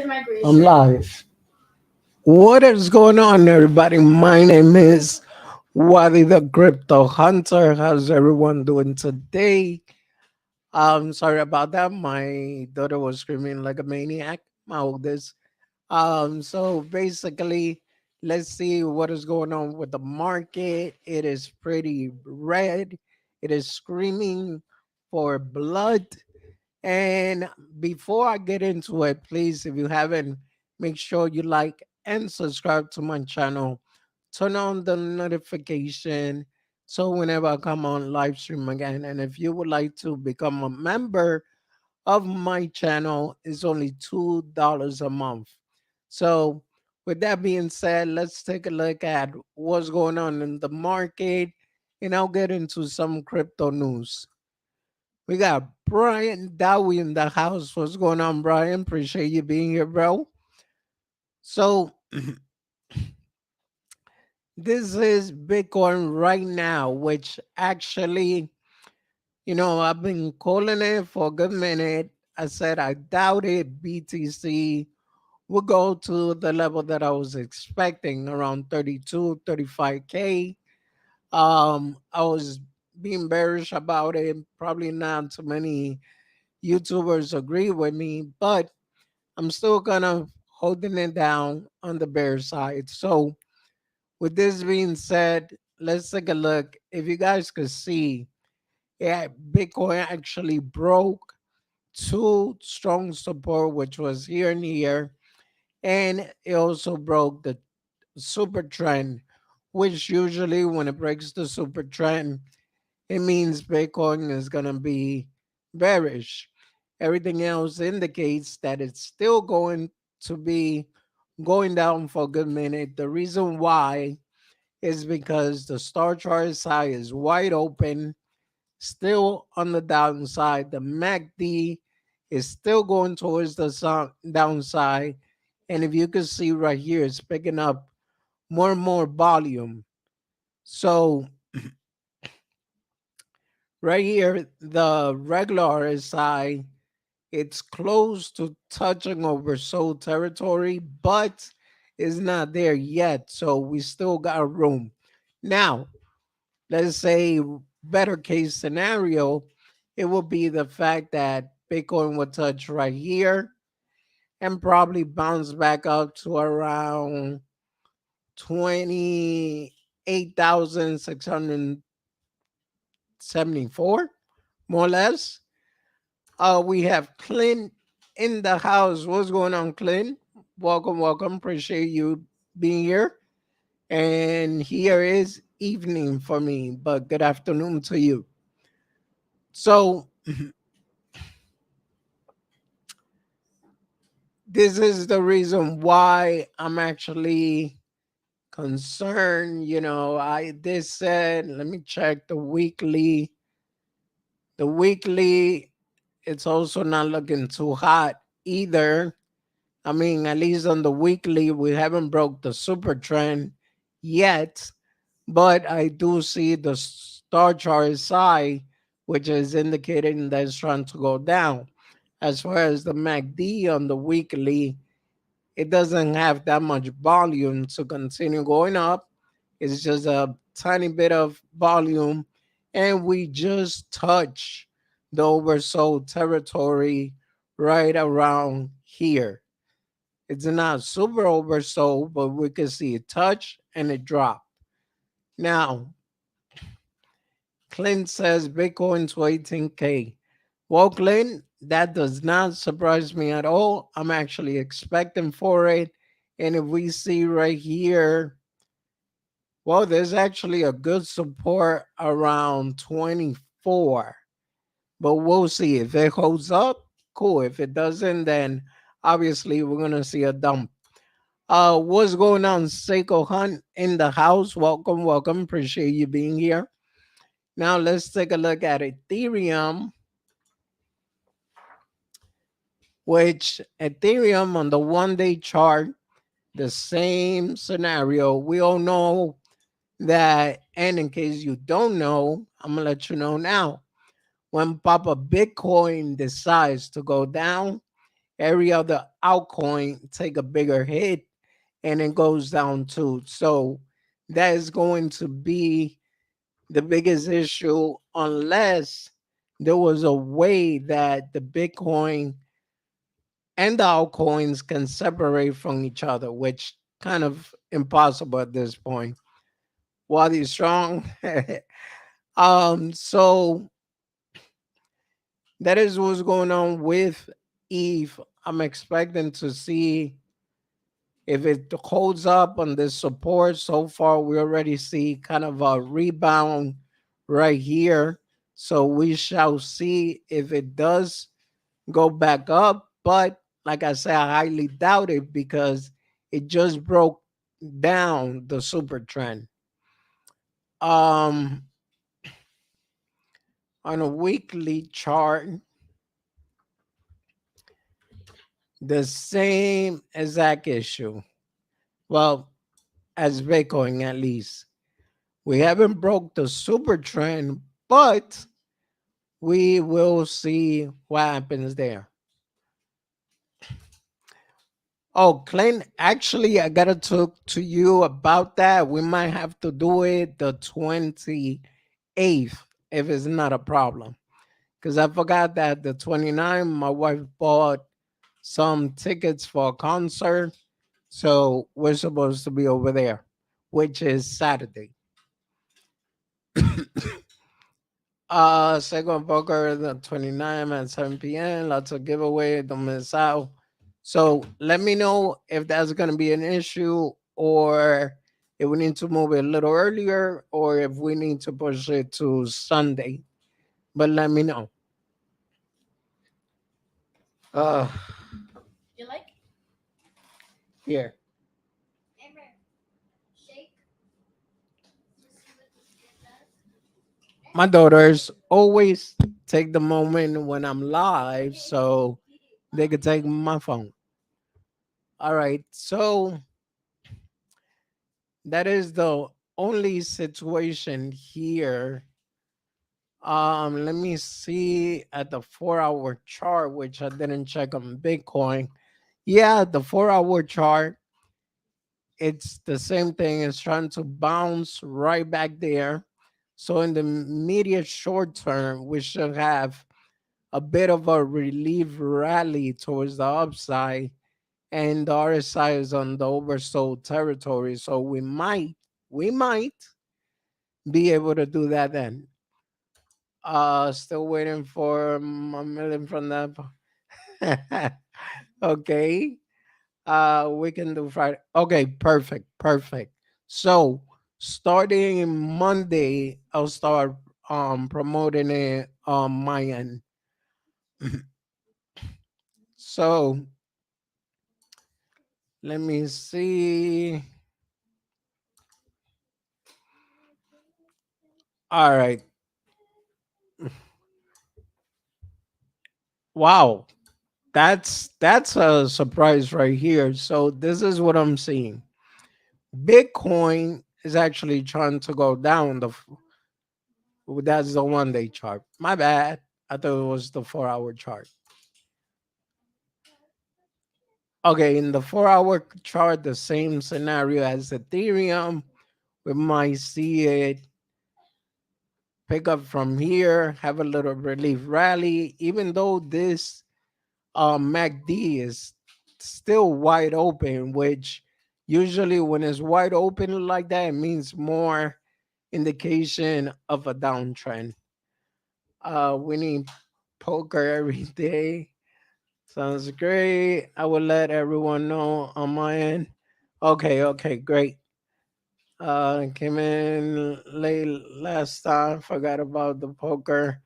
I'm live. What is going on, everybody? My name is Wadi the Crypto Hunter. How's everyone doing today? Sorry about that. My daughter was screaming like a maniac. My oldest. So basically, let's see what is going on with the market. It is pretty red. It is screaming for blood. And before I get into it, please, if you haven't, make sure you like and subscribe to my channel. Turn on the notification so whenever I come on live stream again. And if you would like to become a member of my channel, it's only $2 a month. So with that being said, let's take a look at what's going on in the market and I'll get into some crypto news. We got Brian Dowie in the house. What's going on, Brian? Appreciate you being here, bro. So, this is Bitcoin right now, which actually, I've been calling it for a good minute. I said I doubted BTC would go to the level that I was expecting, around 32, 35K. I was being bearish about it. Probably not too many YouTubers agree with me, but I'm still kind of holding it down on the bear side. So, with this being said, let's take a look. If you guys could see, yeah, Bitcoin actually broke two strong support, which was here and here, and it also broke the super trend, which usually when it breaks the super trend, it means Bitcoin is going to be bearish. Everything else indicates that it's still going to be going down for a good minute. The reason why is because the star chart side is wide open, still on the downside. The MACD is still going towards the downside. And if you can see right here, it's picking up more and more volume. So right here, the regular RSI, it's close to touching oversold territory, but it's not there yet. So we still got room. Now, let's say better case scenario, it would be the fact that Bitcoin would touch right here and probably bounce back up to around 28,674, more or less. We have Clint in the house. What's going on, Clint? Welcome, welcome. Appreciate you being here. And here is evening for me, but good afternoon to you. So, this is the reason why I'm actually concerned. I this said, let me check the weekly. The weekly, it's also not looking too hot either. I mean, at least on the weekly, we haven't broke the super trend yet, but I do see the star chart side, which is indicating that it's trying to go down. As far as the MACD on the weekly, it doesn't have that much volume to continue going up. It's just a tiny bit of volume, and we just touch the oversold territory right around here. It's not super oversold, but we can see it touch and it drop. Now, Clint says Bitcoin to 18K. Well, Clint, that does not surprise me at all. I'm actually expecting for it. And if we see right here, well, there's actually a good support around 24. But we'll see if it holds up. Cool. If it doesn't, then obviously we're gonna see a dump. What's going on, Seiko Hunt in the house? Welcome, welcome. Appreciate you being here. Now let's take a look at Ethereum, which Ethereum on the 1 day chart, the same scenario. We all know that, and in case you don't know, I'm gonna let you know now. When Papa Bitcoin decides to go down, every other altcoin take a bigger hit and it goes down too. So that is going to be the biggest issue unless there was a way that the Bitcoin and the altcoins can separate from each other, which kind of impossible at this point. Wadi strong. So that is what's going on with ETH. I'm expecting to see if it holds up on this support. So far, we already see kind of a rebound right here. So we shall see if it does go back up. But like I said, I highly doubt it because it just broke down the super trend. Um, on a weekly chart, the same exact issue. Well, as Bitcoin at least. We haven't broke the super trend, but we will see what happens there. Oh, Clint, actually, I gotta talk to you about that. We might have to do it the 28th if it's not a problem. Because I forgot that the 29th, my wife bought some tickets for a concert. So we're supposed to be over there, which is Saturday. Second poker the 29th at 7 p.m. Lots of giveaway. Don't miss out. So let me know if that's gonna be an issue or if we need to move it a little earlier or if we need to push it to Sunday. But let me know. Uh here. My daughters always take the moment when I'm live so they could take my phone. All right. So that is the only situation here. Let me see at the 4 hour chart, which I didn't check on Bitcoin. Yeah, the 4 hour chart, it's the same thing. It's trying to bounce right back there. So in the immediate short term, we should have a bit of a relief rally towards the upside, and the RSI is on the oversold territory. So we might be able to do that then. Still waiting for a million from that. Okay. We can do Friday. Okay, perfect, perfect. So starting Monday, I'll start promoting it on my end. So let me see. All right. Wow. That's a surprise right here. So this is what I'm seeing. Bitcoin is actually trying to go down. That's the 1 day chart. My bad. I thought it was the 4 hour chart. Okay, in the 4 hour chart, the same scenario as Ethereum. We might see it pick up from here, have a little relief rally, even though this MACD is still wide open, which usually when it's wide open like that, it means more indication of a downtrend. We need poker every day. Sounds great. I will let everyone know on my end. Okay, okay, great. Came in late last time. Forgot about the poker.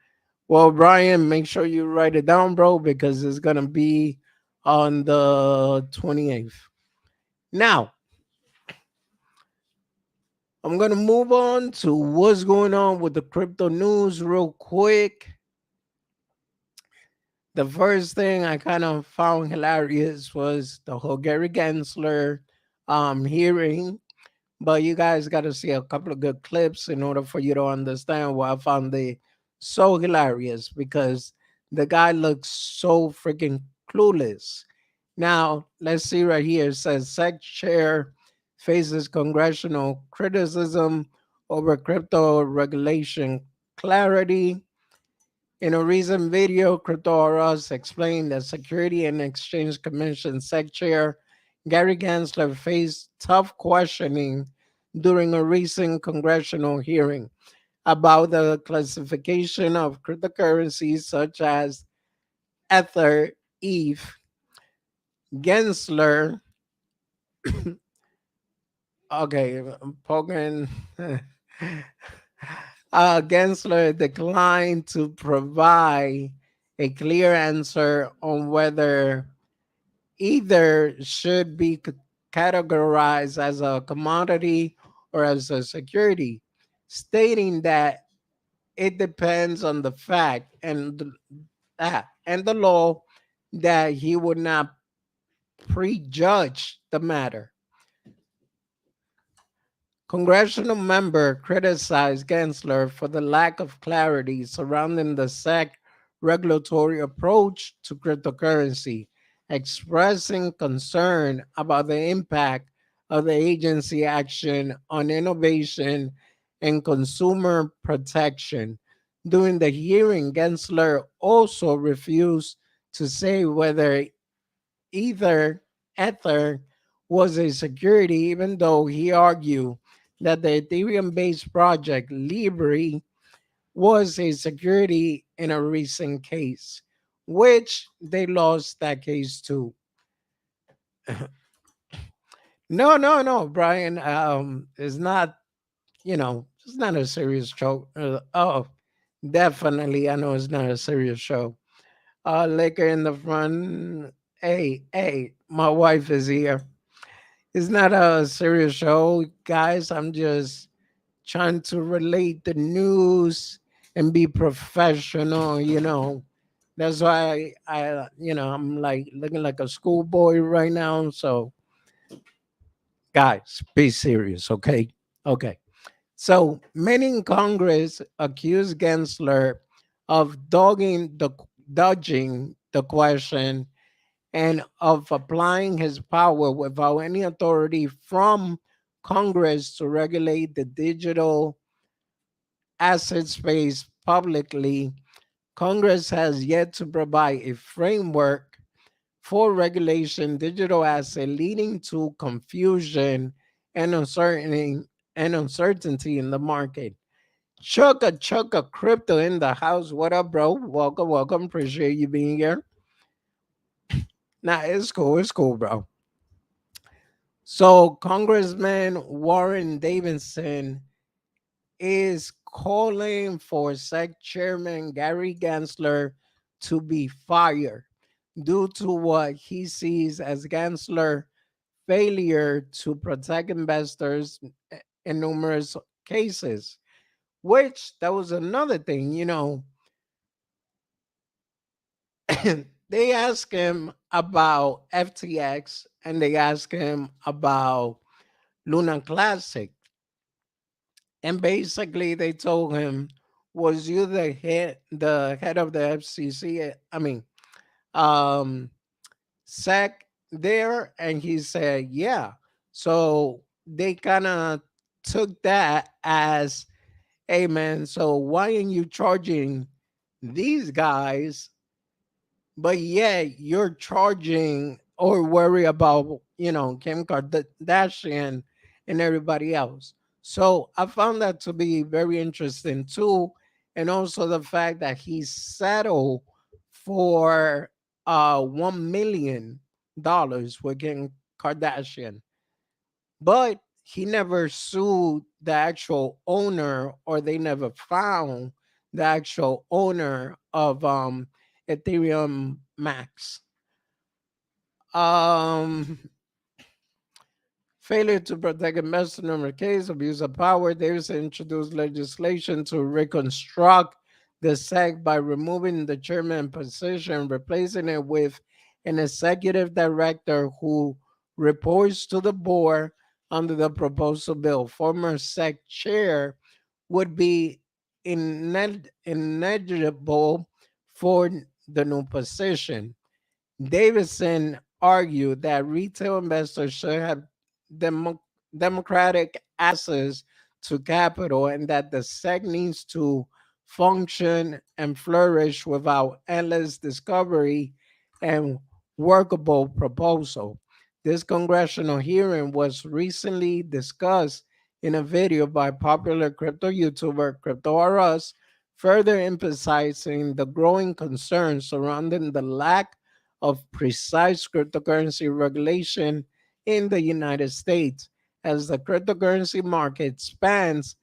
Well, Brian, make sure you write it down, bro, because it's gonna be on the 28th. Now, I'm gonna move on to what's going on with the crypto news real quick. The first thing I kind of found hilarious was the whole Gary Gensler hearing, but you guys got to see a couple of good clips in order for you to understand why I found it so hilarious because the guy looks so freaking clueless. Now, let's see right here. It says SEC chair faces congressional criticism over crypto regulation clarity. In a recent video, Cryptosaurus explained that Security and Exchange Commission SEC chair Gary Gensler faced tough questioning during a recent congressional hearing about the classification of cryptocurrencies such as Ether, ETH. Gensler, okay, I'm poking. Gensler declined to provide a clear answer on whether either should be categorized as a commodity or as a security, stating that it depends on the fact and the law, that he would not prejudge the matter. Congressional member criticized Gensler for the lack of clarity surrounding the SEC regulatory approach to cryptocurrency, expressing concern about the impact of the agency action on innovation and consumer protection. During the hearing, Gensler also refused to say whether either Ether was a security, even though he argued that the Ethereum based project Libri was a security in a recent case, which they lost that case too. No, no, no, Brian. It's not, it's not a serious show. Oh, definitely. I know it's not a serious show. Liquor in the front. Hey, hey, my wife is here. It's not a serious show, guys. I'm just trying to relate the news and be professional. That's why I'm like looking like a schoolboy right now. So, guys, be serious, okay? Okay. So, many in Congress accused Gensler of dodging the question and of applying his power without any authority from Congress to regulate the digital asset space publicly. Congress has yet to provide a framework for regulation digital asset, leading to confusion and uncertainty in the market. Chucka crypto in the house. What up, bro? Welcome, welcome. Appreciate you being here. Nah, it's cool, bro. So, Congressman Warren Davidson is calling for SEC Chairman Gary Gensler to be fired due to what he sees as Gensler failure to protect investors in numerous cases. Which that was another thing, they asked him about FTX and they asked him about Luna Classic. And basically they told him, was you the head of the FCC? I mean, um, SEC there? And he said, yeah. So they kind of took that as, hey man, so why aren't you charging these guys, but yeah, you're charging or worry about, Kim Kardashian and everybody else. So I found that to be very interesting too. And also the fact that he settled for $1 million with Kim Kardashian, but he never sued the actual owner, or they never found the actual owner of Ethereum Max. Um, Failure to protect investor number case, abuse of power. Davis introduced legislation to reconstruct the SEC by removing the chairman position, replacing it with an executive director who reports to the board under the proposal bill. Former SEC chair would be ineligible for the new position. Davidson argue that retail investors should have demo- democratic access to capital and that the SEC needs to function and flourish without endless discovery and workable proposal. This congressional hearing was recently discussed in a video by popular crypto YouTuber Crypto R Us, further emphasizing the growing concerns surrounding the lack of precise cryptocurrency regulation in the United States. As the cryptocurrency market spans,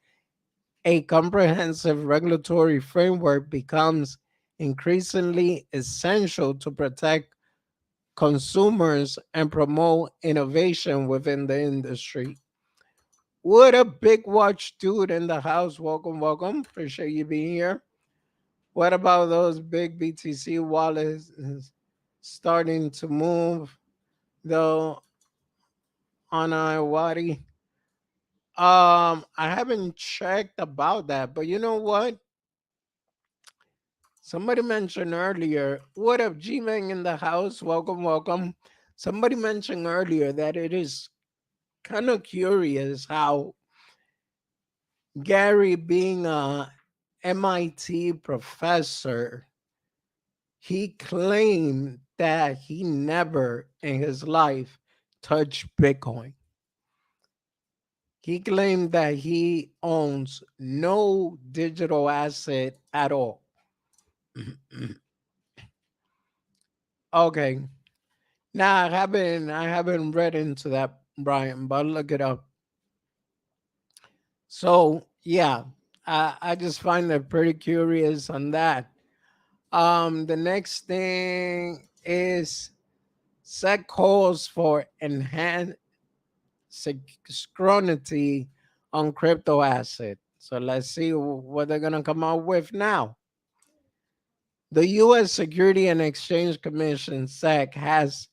a comprehensive regulatory framework becomes increasingly essential to protect consumers and promote innovation within the industry. What a big watch dude in the house. Welcome, welcome. Appreciate you being here. What about those big BTC wallets starting to move though on Wadi? I haven't checked about that, but you know what? Somebody mentioned earlier. What up, G-Man in the house? Welcome, welcome. Somebody mentioned earlier that it is kind of curious how Gary, being a MIT professor, he claimed that he never in his life touched Bitcoin. He claimed that he owns no digital asset at all. Okay. Now I haven't read into that, Brian, but look it up. So yeah, I just find it pretty curious on that. The next thing is set calls for enhanced scrutiny on crypto asset. So let's see what they're gonna come out with now. The U.S. Security and Exchange Commission (SEC) has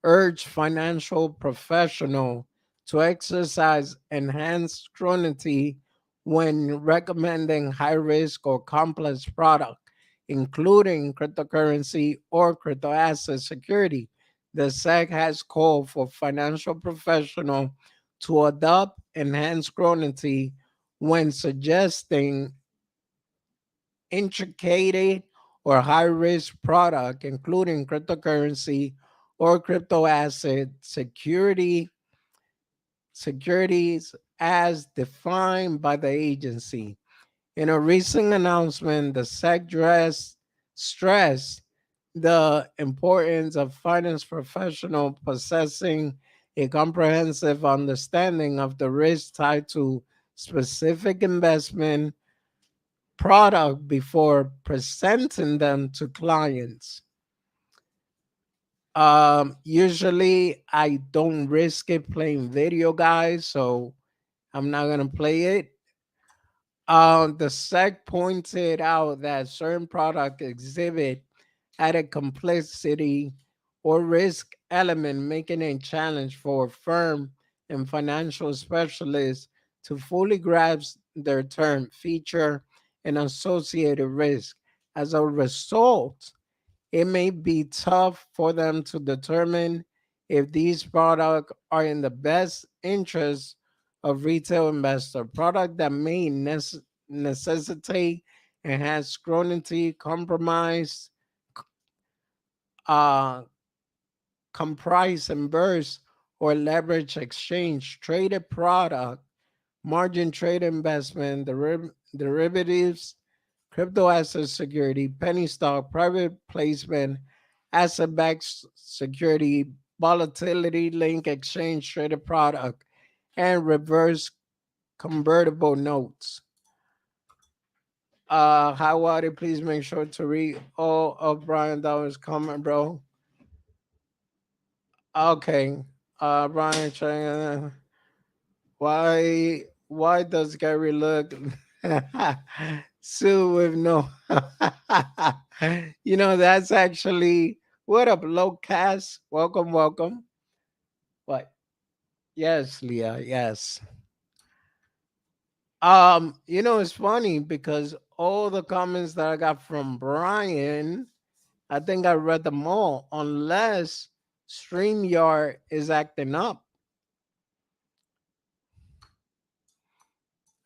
urged financial professionals to exercise enhanced scrutiny when recommending high-risk or complex products, including cryptocurrency or crypto asset security. The SEC has called for financial professionals to adopt enhanced scrutiny when suggesting intricate or high risk product, including cryptocurrency or crypto asset securities as defined by the agency. In a recent announcement, the SEC stressed the importance of finance professional possessing a comprehensive understanding of the risks tied to specific investment product before presenting them to clients. Usually I don't risk it playing video, guys, so I'm not gonna play it. The SEC pointed out that certain product exhibit added complexity or risk element, making it a challenge for firm and financial specialists to fully grasp their term, feature, and associated risk. As a result, it may be tough for them to determine if these products are in the best interest of retail investor. Product that may necessitate enhanced scrutiny, compromise, uh, comprise and burst, or leverage exchange, traded product, margin trade investment, derivatives, crypto asset security, penny stock, private placement, asset backed security, volatility link exchange traded product, and reverse convertible notes. Howard, please make sure to read all of Brian Dow's comment, bro. Okay. Brian, why does Gary look Sue with no that's actually what up, low cast. Welcome, welcome. What? Yes, Leah, yes. It's funny because all the comments that I got from Brian, I think I read them all, unless StreamYard is acting up.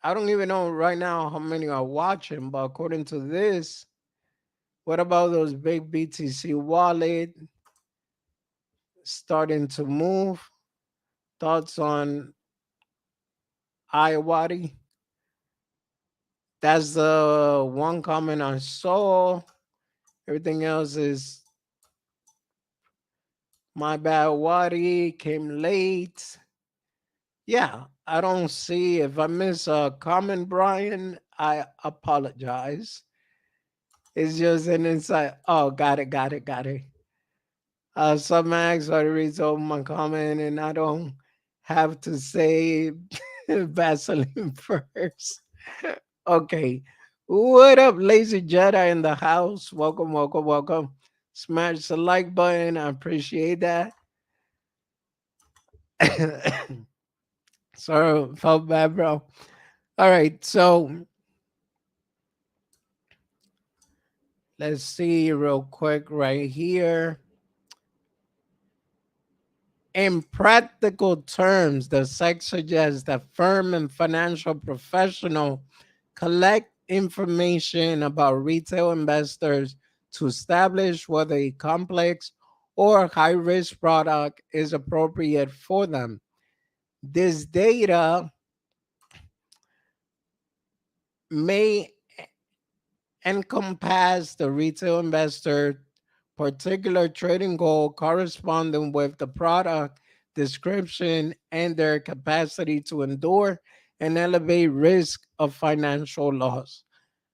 I don't even know right now how many are watching, but according to this, what about those big BTC wallet starting to move? Thoughts on iWadi? That's the one comment I saw. Everything else is my bad. Wadi came late. Yeah, I don't see. If I miss a comment, Brian, I apologize. It's just an insight. Oh, got it. Some Max already told my comment, and I don't have to say Vaseline first. Okay. What up, Lazy Jedi in the house? Welcome. Smash the like button. I appreciate that. Sorry, felt bad, bro. All right, so let's see real quick right here. In practical terms, the SEC suggests that firm and financial professional collect information about retail investors to establish whether a complex or high risk product is appropriate for them. This data may encompass the retail investor particular trading goal corresponding with the product description and their capacity to endure and elevate risk of financial loss.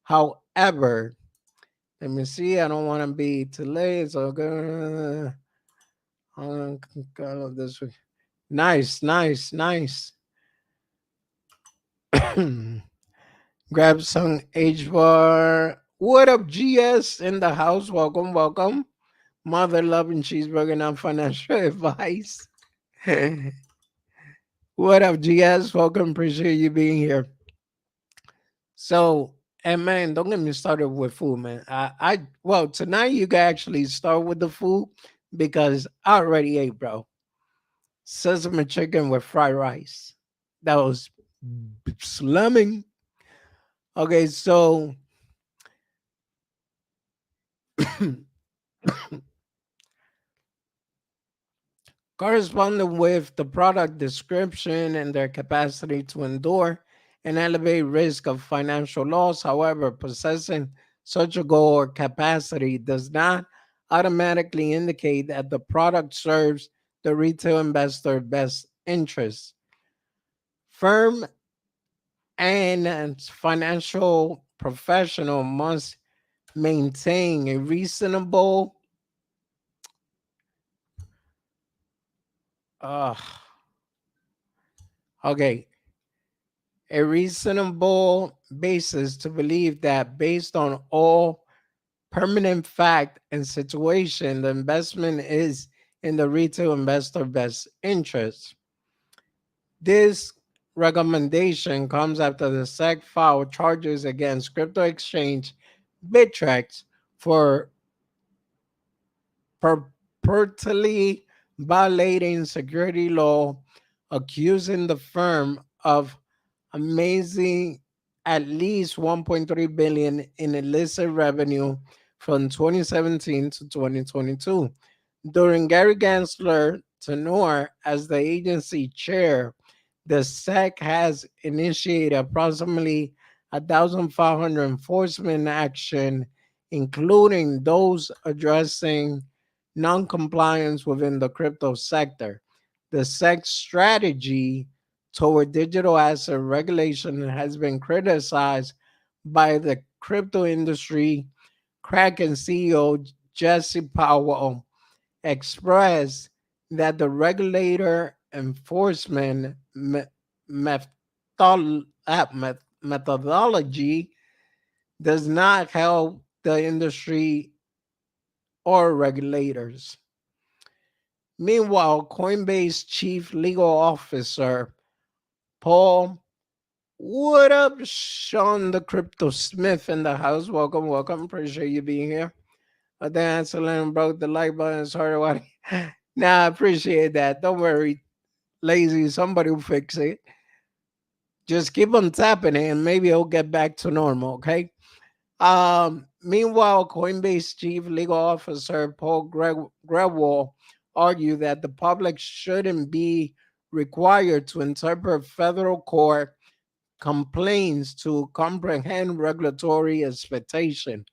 However, let me see, I don't want to be too late, so this week. Nice. Grab some H bar. What up, GS in the house? Welcome. Mother loving cheeseburger, not financial advice. What up, GS? Welcome. Appreciate you being here. So, and man, don't get me started with food, man. Well, tonight you can actually start with the food because I already ate, bro. Sesame chicken with fried rice. That was slumming. Okay, so corresponding with the product description and their capacity to endure and elevate risk of financial loss. However, possessing such a goal or capacity does not automatically indicate that the product serves the retail investor best interest. Firm and financial professional must maintain a reasonable uh okay a reasonable basis to believe that based on all permanent fact and situation, the investment is in the retail investor best interest. This recommendation comes after the SEC filed charges against crypto exchange Bittrex for purportedly violating security law, accusing the firm of amazing at least 1.3 billion in illicit revenue from 2017 to 2022. During Gary Gensler tenure as the agency chair, the SEC has initiated approximately 1,500 enforcement action, including those addressing non-compliance within the crypto sector. The SEC strategy toward digital asset regulation has been criticized by the crypto industry. Kraken CEO Jesse Powell expressed that the regulator enforcement methodology does not help the industry or regulators. Meanwhile, Coinbase Chief Legal Officer Paul, what up, Sean the Crypto Smith in the house? Welcome. Appreciate you being here. I think Excellent broke the like button. Sorry, what? Nah, I appreciate that. Don't worry, lazy. Somebody will fix it. Just keep on tapping it, and maybe it'll get back to normal. Okay. Meanwhile, Coinbase chief legal officer Paul Grewal argued that the public shouldn't be required to interpret federal court complaints to comprehend regulatory expectation,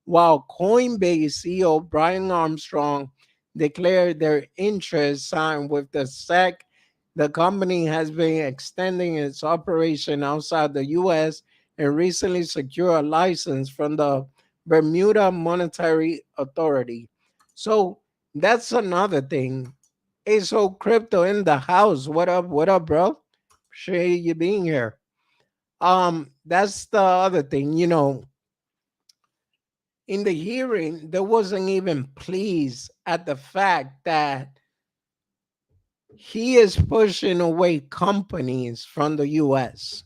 while Coinbase CEO Brian Armstrong declared their interest signed with the SEC. The company has been extending its operation outside the US and recently secured a license from the Bermuda Monetary Authority. So that's another thing. Hey, so crypto in the house. What up? What up, bro? Appreciate you being here. That's the other thing. In the hearing, there wasn't even pleased at the fact that he is pushing away companies from the US.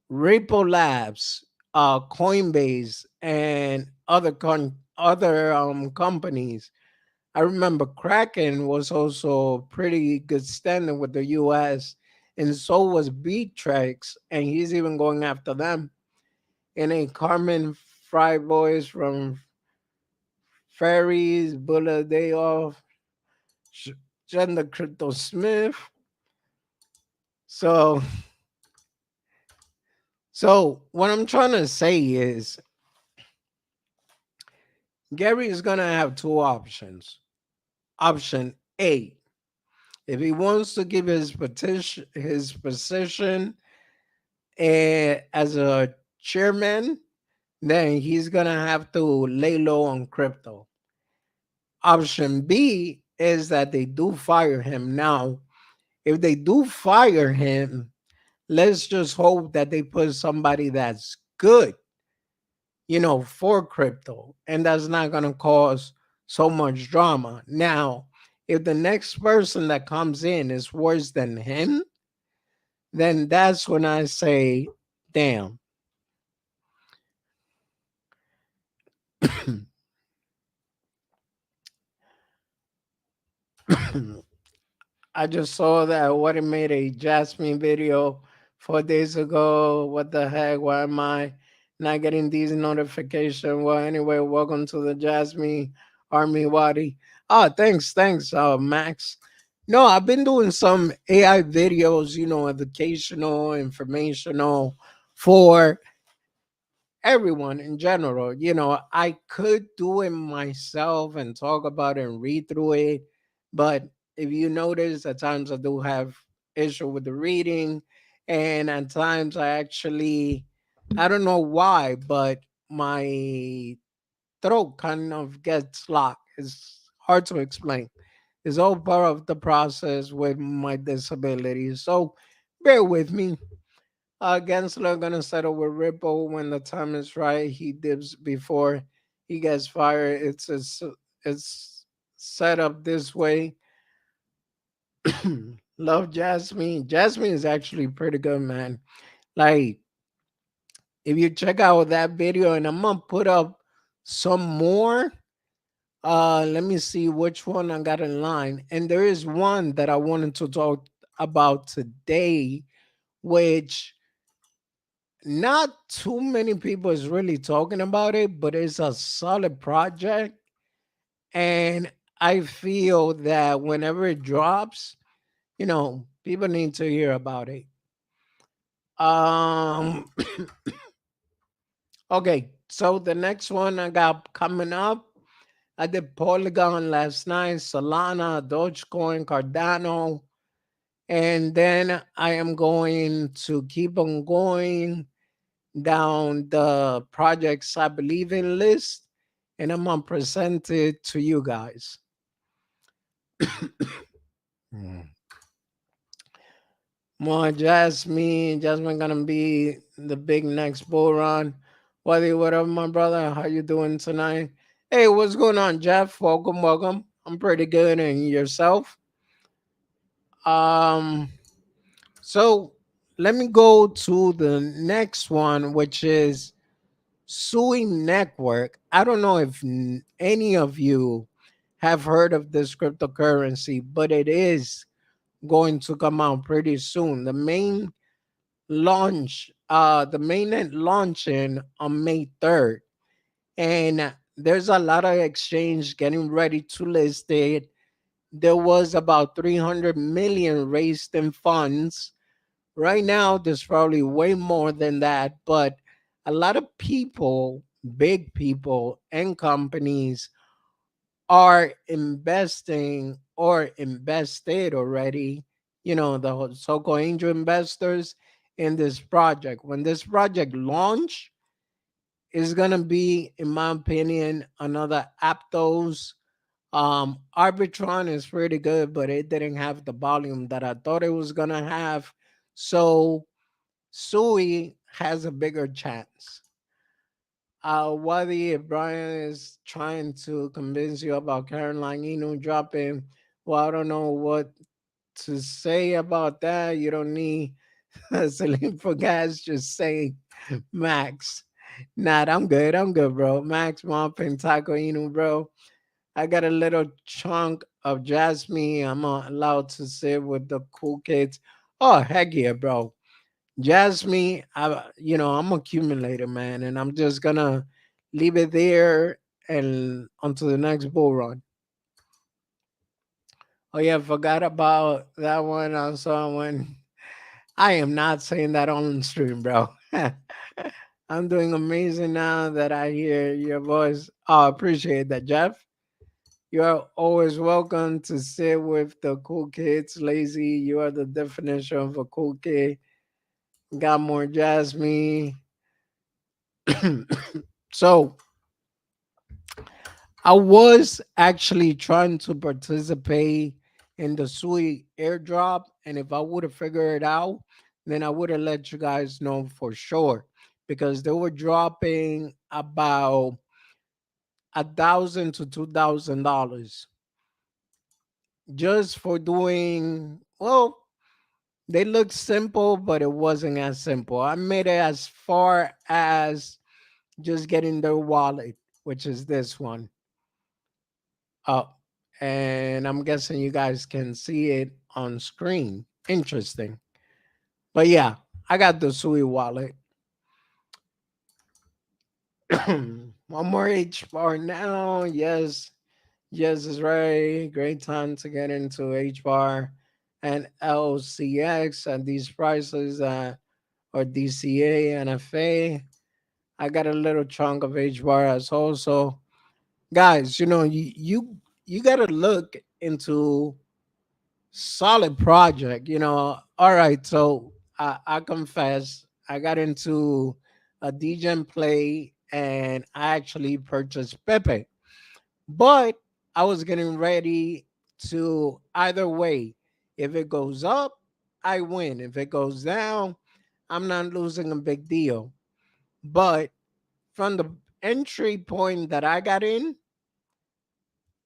Ripple Labs, Coinbase, and other companies. I remember Kraken was also pretty good standing with the US, and so was Beatrix, and he's even going after them. And a Carmen Fry voice from Fairies, Bullet Day Off, Sh- Gender Crypto Smith. So, so what I'm trying to say is Gary is gonna have two options. Option A, if he wants to give his position as a chairman, then he's gonna have to lay low on crypto. Option B is that they do fire him. Now, if they do fire him, let's just hope that they put somebody that's good, for crypto, and that's not going to cause so much drama. Now, if the next person that comes in is worse than him, then that's when I say, damn. I just saw that What made a Jasmine video 4 days ago. What the heck? Why am I not getting these notifications? Well, anyway, welcome to the Jasmine Army Wadi. Oh, thanks, Max. No, I've been doing some AI videos, educational, informational for everyone in general. I could do it myself and talk about it and read through it, but if you notice, at times I do have issue with the reading, and at times I don't know why, but my throat kind of gets locked. It's hard to explain. It's all part of the process with my disability. So bear with me. Gensler gonna settle with Ripple when the time is right. He dips before he gets fired. It's set up this way. Love Jasmine. Jasmine is actually pretty good, man. Like if you check out that video, and I'm gonna put up some more. Let me see which one I got in line. And there is one that I wanted to talk about today, which not too many people is really talking about it, but it's a solid project. And I feel that whenever it drops, people need to hear about it. Um okay, so the next one I got coming up, I did Polygon last night, Solana, Dogecoin, Cardano, and then I am going to keep on going down the projects I believe in list, and I'm gonna present it to you guys. Mm. More Jasmine gonna be the big next bull run. What up, my brother? How you doing tonight? Hey, what's going on, Jeff? Welcome. I'm pretty good, and yourself? Um, so let me go to the next one, which is Sui Network. I don't know if any of you have heard of this cryptocurrency, but it is going to come out pretty soon. The mainnet launching on May 3rd. And there's a lot of exchange getting ready to list it. There was about 300 million raised in funds. Right now, there's probably way more than that, but a lot of people, big people, and companies are investing or invested already, the so-called angel investors in this project. When this project launch, is gonna be, in my opinion, another Aptos. Arbitron is pretty good, but it didn't have the volume that I thought it was gonna have. So Sui has a bigger chance. Wadi, if Brian is trying to convince you about Caroline Inu dropping, well, I don't know what to say about that. You don't need Celine for gas, just say Max. Nah, I'm good. I'm good, bro. Max, Moppin, Taco Inu, bro. I got a little chunk of Jasmine. I'm allowed to sit with the cool kids. Oh, heck yeah, bro. Jasmine, I'm accumulator, man, and I'm just gonna leave it there and until the next bull run. Oh yeah, forgot about that one. I saw one. I am not saying that on stream, bro. I'm doing amazing now that I hear your voice. Oh, appreciate that, Jeff. You are always welcome to sit with the cool kids. Lazy, you are the definition of a cool kid. Got more Jasmine. So I was actually trying to participate in the Sui airdrop, and if I would have figured it out, then I would have let you guys know for sure because they were dropping about $1,000 to $2,000 just for doing well. They looked simple, but it wasn't as simple. I made it as far as just getting their wallet, which is this one up. And I'm guessing you guys can see it on screen. Interesting. But yeah, I got the Sui wallet. One more H bar now. Yes. Yes, is right. Great time to get into H bar and LCX at these prices or DCA and FA. I got a little chunk of H bar as also. Guys, you gotta look into solid project. All right, so I confess I got into a DGen play and I actually purchased Pepe. But I was getting ready to either way. If it goes up, I win. If it goes down, I'm not losing a big deal. But from the entry point that I got in,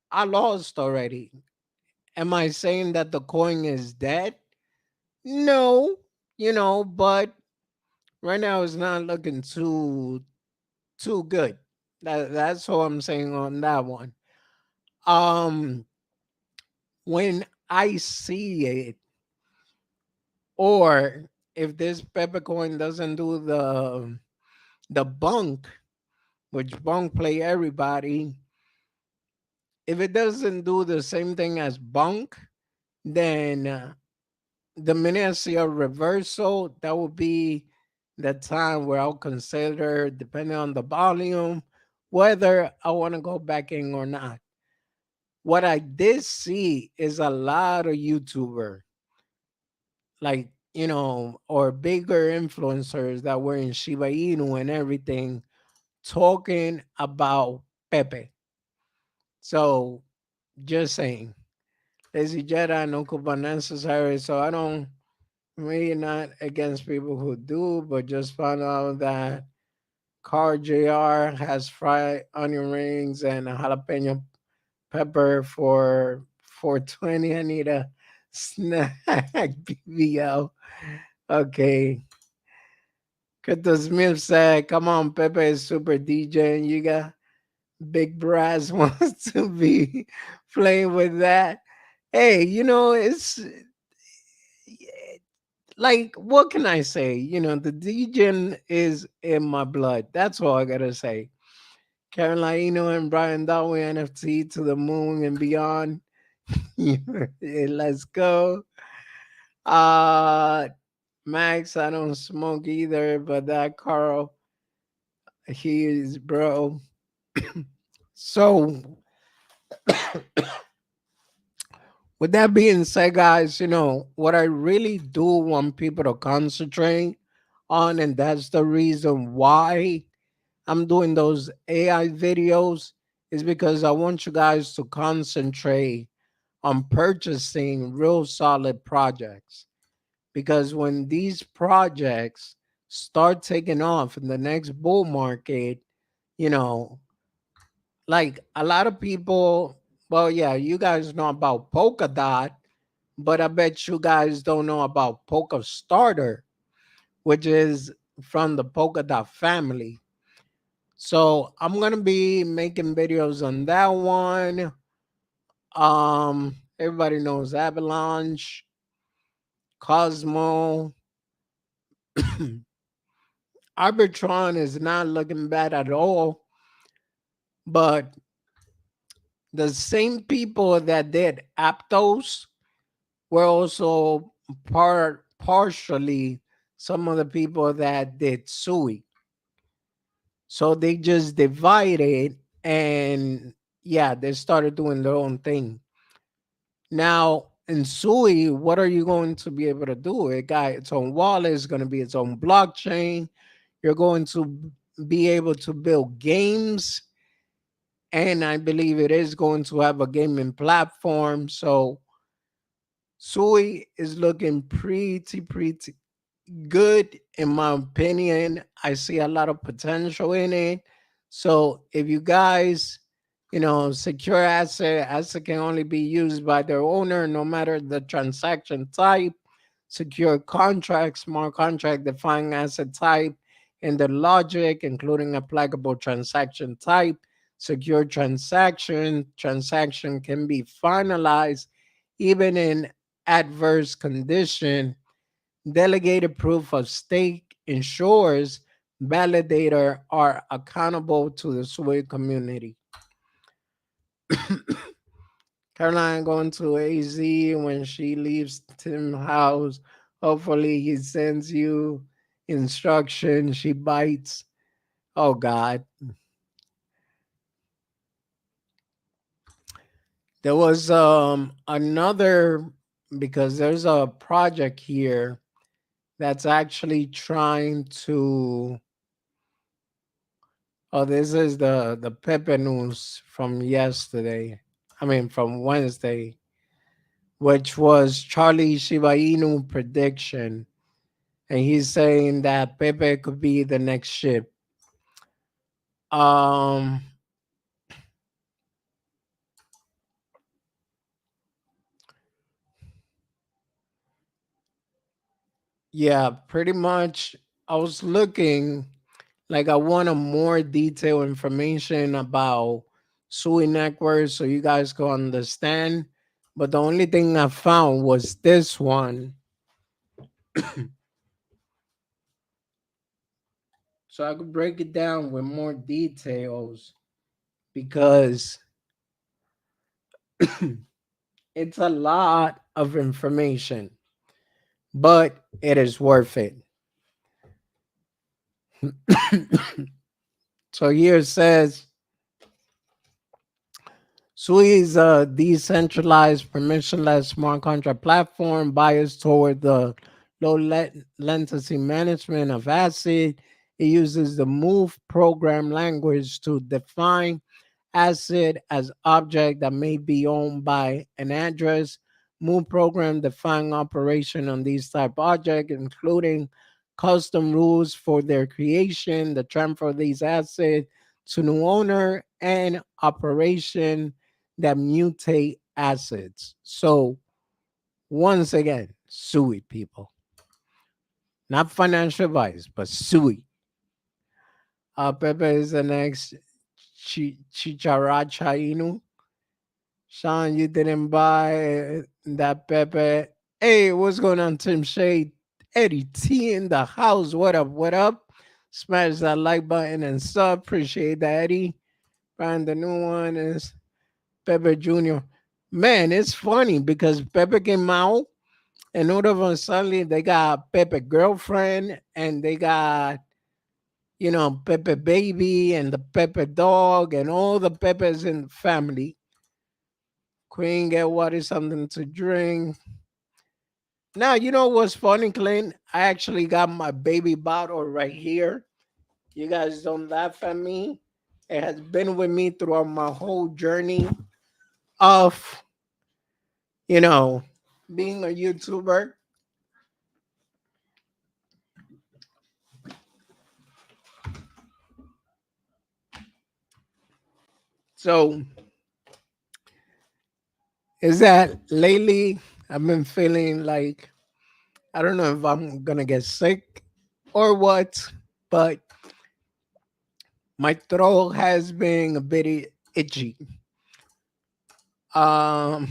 I lost already. Am I saying that the coin is dead? No, but right now it's not looking too good. That's what I'm saying on that one. Um when I see it, or if this peppercorn doesn't do the bunk, which bunk play everybody, if it doesn't do the same thing as bunk, then the minute I see a reversal, that will be the time where I'll consider, depending on the volume, whether I want to go back in or not. What I did see is a lot of YouTuber, like, or bigger influencers that were in Shiba Inu and everything, talking about Pepe. So just saying, Lazy Jedi, no coupon necessary. So I don't really not against people who do, but just found out that Car JR has fried onion rings and a jalapeno pepper for 420. I need a snack BBL. Okay. Crypto Smith said, come on, Pepe is super DJ and you got Big Brass wants to be playing with that. Hey, it's like, what can I say? The degen is in my blood. That's all I gotta say. Carolino and Brian Darwin NFT to the moon and beyond. Let's go. Uh Max, I don't smoke either, but that Carl, he is bro. So with that being said, guys, what I really do want people to concentrate on, and that's the reason why I'm doing those AI videos, is because I want you guys to concentrate on purchasing real solid projects. Because when these projects start taking off in the next bull market, you know, like a lot of people, well, yeah, you guys know about Polkadot, but I bet you guys don't know about Polka Starter, which is from the Polkadot family. So I'm gonna be making videos on that one. Everybody knows Avalanche, Cosmo, Arbitron is not looking bad at all, but the same people that did Aptos were also partially some of the people that did Sui. So they just divided and yeah, they started doing their own thing. Now in Sui, what are you going to be able to do? It got its own wallet, it's going to be its own blockchain. You're going to be able to build games, and I believe it is going to have a gaming platform. So Sui is looking pretty good in my opinion. I see a lot of potential in it. So if you guys, secure asset can only be used by their owner, no matter the transaction type. Secure contract, smart contract, define asset type and the logic, including applicable transaction type. Secure transaction can be finalized even in adverse condition. Delegated proof of stake ensures validator are accountable to the Sui community. Caroline going to AZ when she leaves Tim's house. Hopefully he sends you instructions. She bites. Oh God. There was another, because there's a project here that's actually trying to. Oh, this is the Pepe news from yesterday. I mean, from Wednesday, which was Charlie Shiba Inu prediction, and he's saying that Pepe could be the next ship. Um, yeah, pretty much. I was looking, like, I wanted more detailed information about Sui Network so you guys can understand. But the only thing I found was this one. So I could break it down with more details because it's a lot of information, but it is worth it. So here it says Sui is a decentralized, permissionless smart contract platform biased toward the low latency management of ACID. It uses the move program language to define ACID as object that may be owned by an address. Move program define operation on these type objects, including custom rules for their creation, the transfer of these assets to new owner, and operation that mutate assets. So once again, SUI people, not financial advice, but SUI. Pepe is the next Chicharacha Inu. Sean, you didn't buy that Pepe. Hey, what's going on, Tim Shade? Eddie T in the house. What up? What up? Smash that like button and sub. Appreciate that, Eddie. Find the new one is Pepe Jr. Man, it's funny because Pepe came out and all of a sudden they got Pepe girlfriend and they got, Pepe baby and the Pepe dog and all the Pepes in the family. Queen get what is something to drink. Now, you know what's funny, Clint? I actually got my baby bottle right here. You guys don't laugh at me. It has been with me throughout my whole journey of, you know, being a YouTuber. So, is that lately I've been feeling like, I don't know if I'm going to get sick or what, but my throat has been a bit itchy. Um,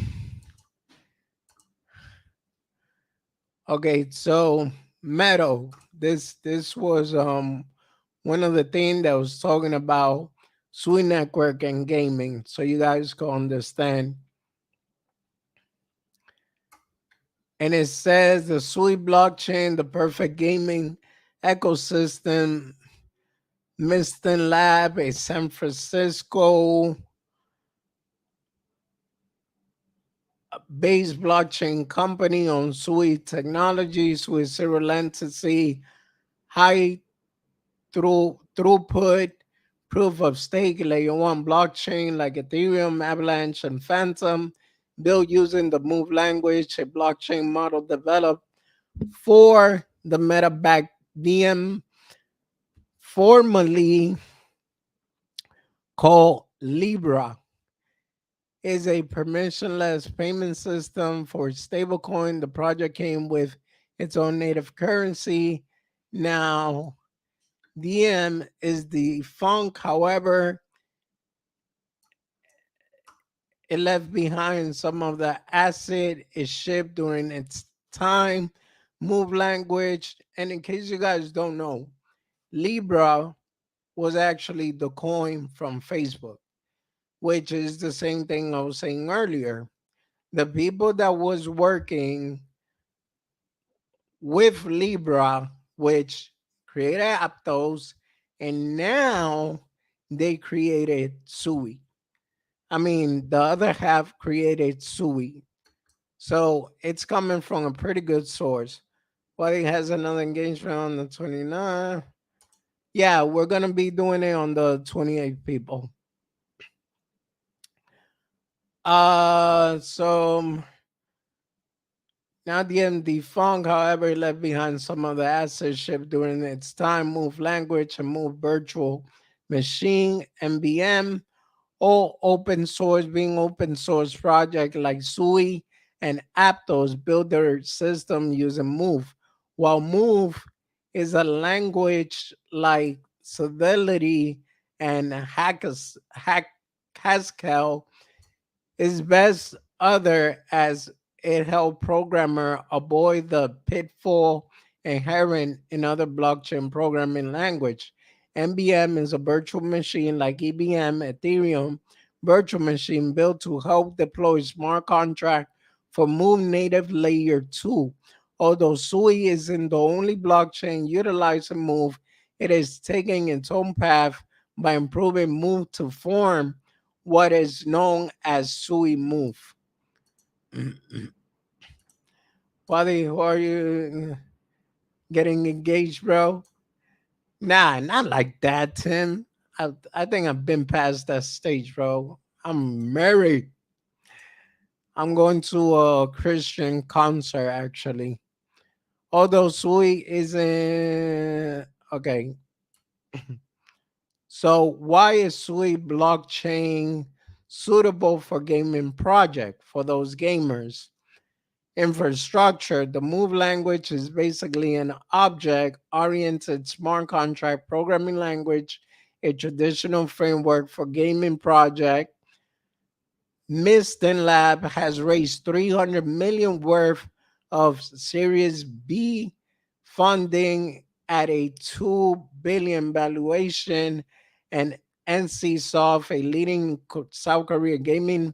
Okay, so Meadow, this was one of the things that was talking about Sui Network and gaming, so you guys can understand. And it says the Sui blockchain, the perfect gaming ecosystem, Miston Lab, a San Francisco based blockchain company on Sui technologies with zero latency, high throughput, proof of stake layer one blockchain like Ethereum, Avalanche, and Phantom, built using the Move language, a blockchain model developed for the MetaBack DM, formerly called Libra, is a permissionless payment system for stablecoin. The project came with its own native currency. Now, DM is the funk. However, it left behind some of the asset it shipped during its time, move language. And in case you guys don't know, Libra was actually the coin from Facebook, which is the same thing I was saying earlier. The people that was working with Libra, which created Aptos, and now they created Sui. I mean, the other half created Sui. So it's coming from a pretty good source. Buddy has another engagement on the 29th. Yeah, we're going to be doing it on the 28th, people. So now the MD Funk, however, it left behind some of the assets shipped during its time, Move Language and Move Virtual Machine, MBM, all open source, being open source project like Sui and Aptos build their system using Move. While Move is a language like Civility and Haskell is best other as it helped programmer avoid the pitfall inherent in other blockchain programming language. NBM is a virtual machine like EBM, Ethereum virtual machine built to help deploy smart contract for Move native layer 2. Although Sui isn't the only blockchain utilizing Move, it is taking its own path by improving Move to form what is known as Sui Move. Wadi, who are you getting engaged, bro? Nah, not like that, Tim. I think I've been past that stage, bro. I'm married. I'm going to a Christian concert, actually. Although Sui isn't. Okay. So, why is Sui blockchain suitable for gaming project for those gamers? Infrastructure. The Move language is basically an object oriented smart contract programming language, a traditional framework for gaming project. Miston Lab has raised 300 million worth of Series B funding at a 2 billion valuation, and NCSoft, a leading South Korea gaming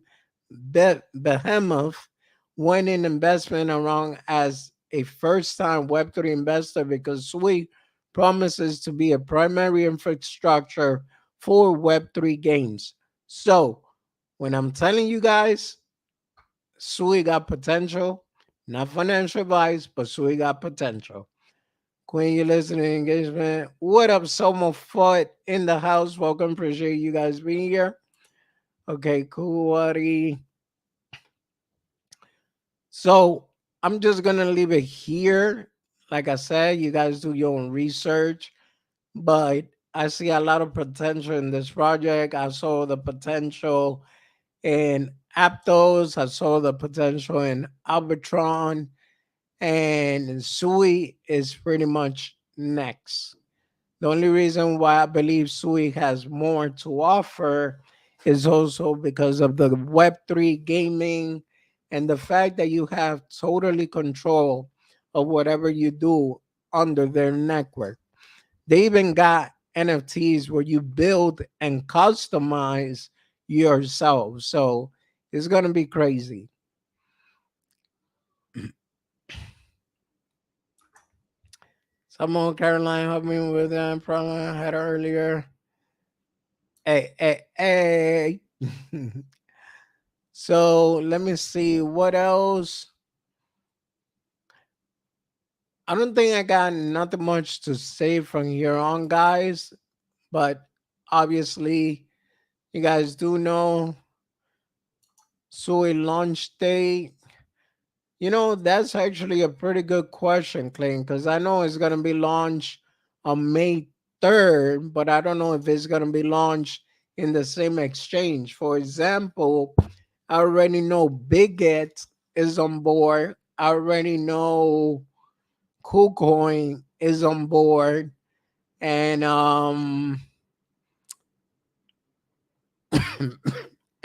behemoth, went in investment around as a first-time Web3 investor because Sui promises to be a primary infrastructure for Web3 games. So, when I'm telling you guys, Sui got potential, not financial advice, but Sui got potential. Queen, you listening engagement. What up, Soma Foot in the house? Welcome. Appreciate you guys being here. Okay, cool, Wadi. So I'm just gonna leave it here. Like I said, you guys do your own research, but I see a lot of potential in this project. I saw the potential in Aptos. I saw the potential in Arbitron, and Sui is pretty much next. The only reason why I believe Sui has more to offer is also because of the Web3 gaming and the fact that you have totally control of whatever you do under their network. They even got NFTs where you build and customize yourself. So it's going to be crazy. Someone, Caroline, helped me with that problem I had earlier. Hey, hey, hey. So let me see what else. I don't think I got nothing much to say from here on, guys. But obviously, you guys do know Sui launch date. That's actually a pretty good question, Clayton, because I know it's going to be launched on May 3rd, but I don't know if it's going to be launched in the same exchange. For example, I already know BingX is on board. I already know KuCoin is on board. And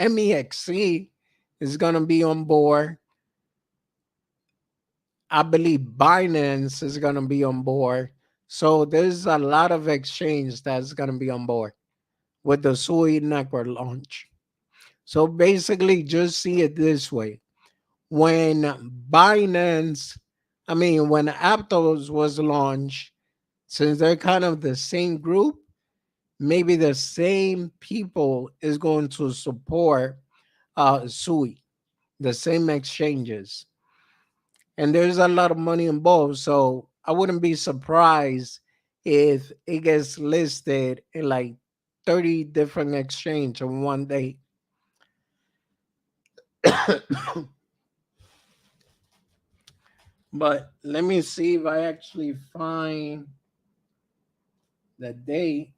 MEXC is going to be on board. I believe Binance is going to be on board. So there's a lot of exchange that's going to be on board with the Sui network launch. So basically, just see it this way. When Binance, when Aptos was launched, since they're kind of the same group, maybe the same people is going to support Sui, the same exchanges. And there's a lot of money involved. So I wouldn't be surprised if it gets listed in like 30 different exchange in one day. But let me see if I actually find the date.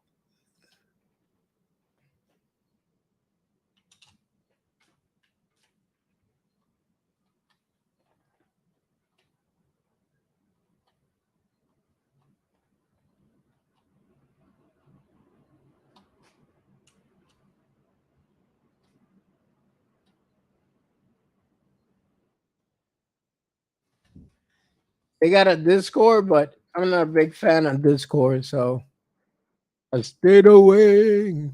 They got a Discord, but I'm not a big fan of Discord, so I stayed away.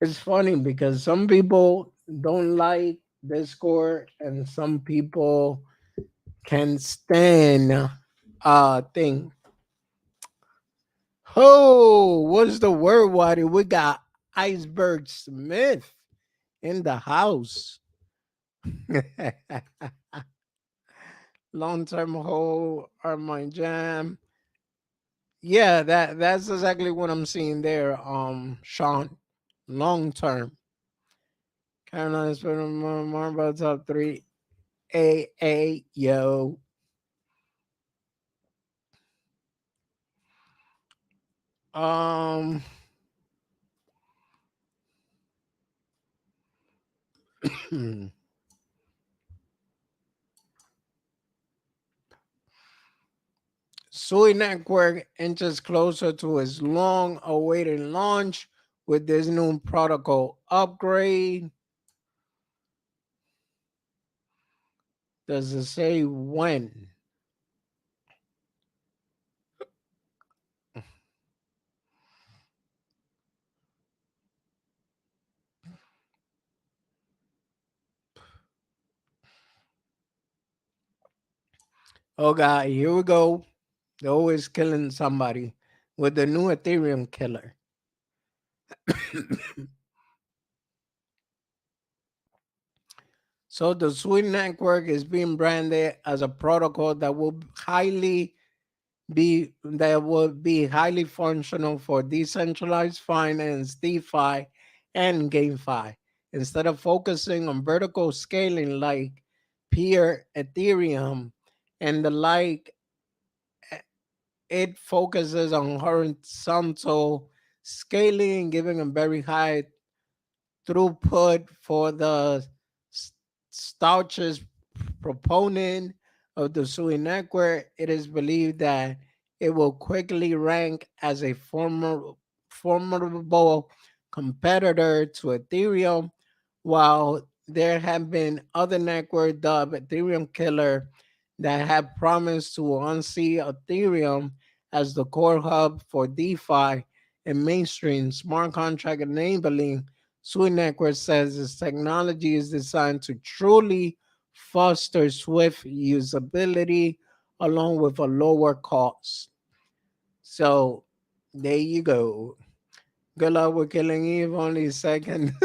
It's funny because some people don't like Discord and some people can stand thing. Oh, what's the word, Waddy? We got Iceberg Smith in the house. Long term hold are my jam. Yeah, that's exactly what I'm seeing there, Sean. Long term. Carolina's been more about top three. A yo. Um Sui Network inches closer to its long awaited launch with this new protocol upgrade. Does it say when? Oh god, here we go. They're always killing somebody with the new Ethereum killer. So the Sui network is being branded as a protocol that will be highly functional for decentralized finance, DeFi, and GameFi. Instead of focusing on vertical scaling like peer Ethereum and the like, it focuses on horizontal scaling, giving a very high throughput for the s- staunchest proponent of the Sui network. It is believed that it will quickly rank as a formidable competitor to Ethereum, while there have been other network dubbed Ethereum killer that have promised to unseat Ethereum as the core hub for DeFi and mainstream smart contract enabling. Sui Network says its technology is designed to truly foster swift usability along with a lower cost. So there you go. Good luck with Killing Eve. Only second.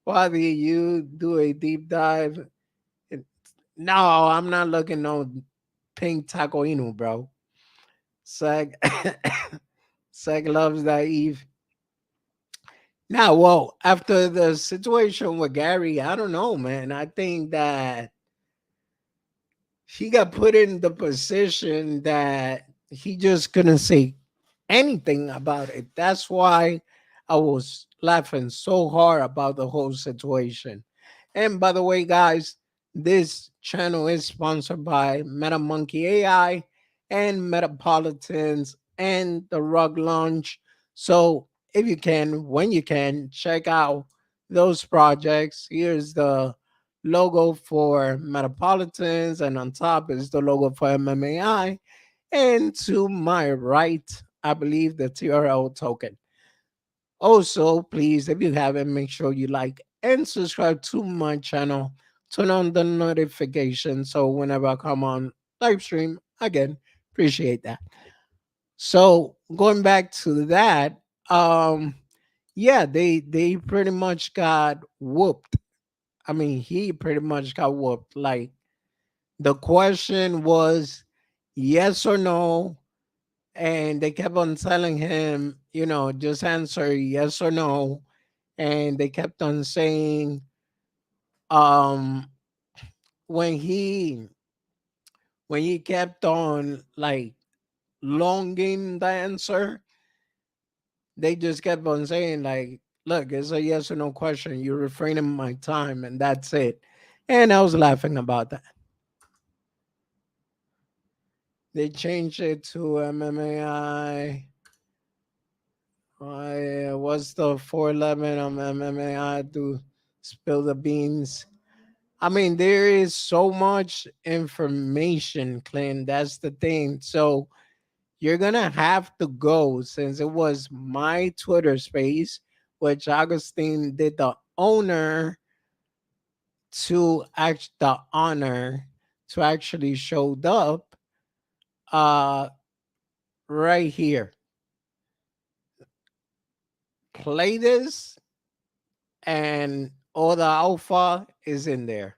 Why do you do a deep dive? No, I'm not looking no pink taco inu, bro. Seg Seg loves that Eve. Now, well, after the situation with Gary, I don't know, man. I think that he got put in the position that he just couldn't say anything about it. That's why I was laughing so hard about the whole situation. And by the way, guys, this channel is sponsored by MetaMonkey AI and Metapolitans and the Rug Launch. So if you can, when you can, check out those projects. Here's the logo for Metapolitans, and on top is the logo for MMAI. And to my right, I believe the TRL token. Also, please, if you haven't, make sure you like and subscribe to my channel. Turn on the notification so whenever I come on live stream, again, appreciate that. So going back to that, yeah, they pretty much got whooped. I mean, he pretty much got whooped. Like the question was yes or no, and they kept on telling him, just answer yes or no, and they kept on saying, um, when he kept on like longing the answer, they just kept on saying like, look, it's a yes or no question. You're refraining my time, and that's it. And I was laughing about that. They changed it to MMAI. What's the 411 on MMAI to spill the beans? I mean, there is so much information, Clint. That's the thing. So you're gonna have to go since it was my Twitter space, which Augustine did the owner to act the honor to actually showed up uh right here. Play this and all the alpha is in there.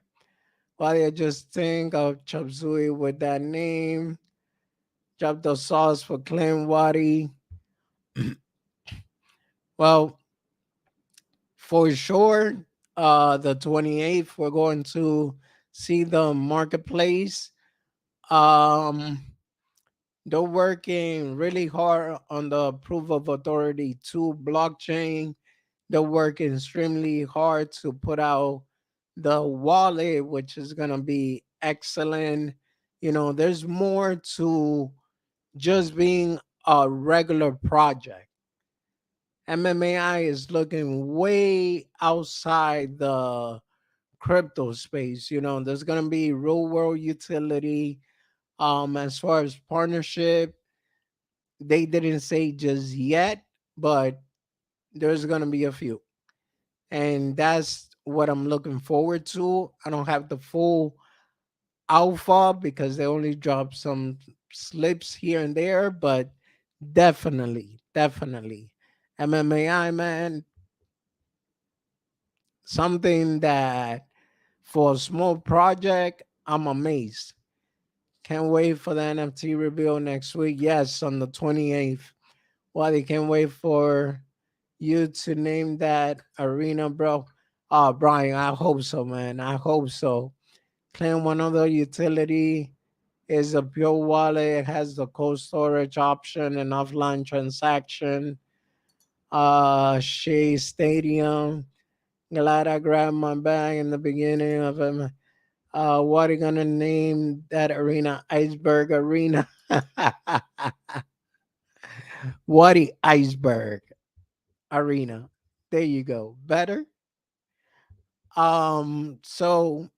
Why do you just think of Chop Suey with that name? Drop the sauce for Clan Wadi. Well, for sure, the 28th, we're going to see the marketplace. Um, they're working really hard on the proof of authority 2 blockchain. They're working extremely hard to put out the wallet, which is going to be excellent. There's more to just being a regular project. MMAI is looking way outside the crypto space. There's gonna be real world utility. As far as partnership, they didn't say just yet, but there's gonna be a few. And that's what I'm looking forward to. I don't have the full alpha because they only dropped some slips here and there, but definitely. MMAI, man, something that for a small project, I'm amazed. Can't wait for the NFT reveal next week. Yes, on the 28th. Wadi, can't wait for you to name that arena, bro. Oh, Brian, I hope so, man. I hope so. Claim one other utility is a pure wallet. It has the cold storage option and offline transaction. Shea Stadium. Glad I grabbed my bag in the beginning of it. What are you gonna name that arena? Iceberg Arena. Wadi Iceberg Arena. There you go. Better. So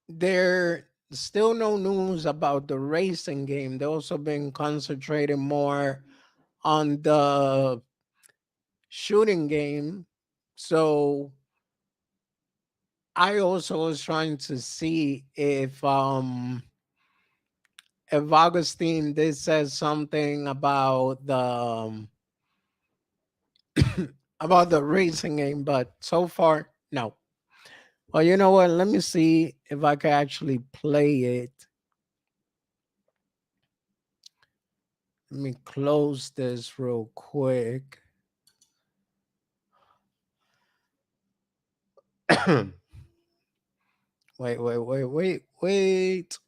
there still no news about the racing game. They also been concentrating more on the shooting game. So I also was trying to see if Augustine did says something about the racing game, but so far no. Well, you know what? Let me see if I can actually play it. Let me close this real quick. Wait.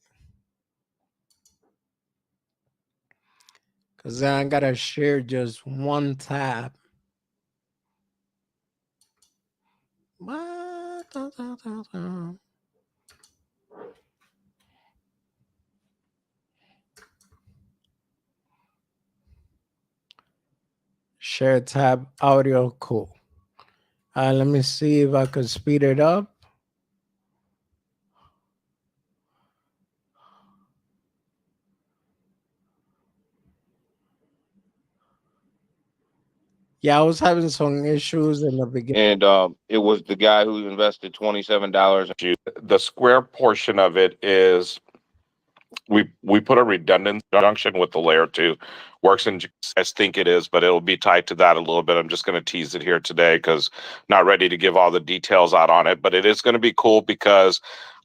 Because then I gotta share just one tab. Share tab audio. Cool. Let me see if I could speed it up. Yeah, I was having some issues in the beginning. And it was the guy who invested $27. The square portion of it is we put a redundant junction with the layer two. Works in I think it is, but it'll be tied to that a little bit. I'm just going to tease it here today because not ready to give all the details out on it. But it is going to be cool because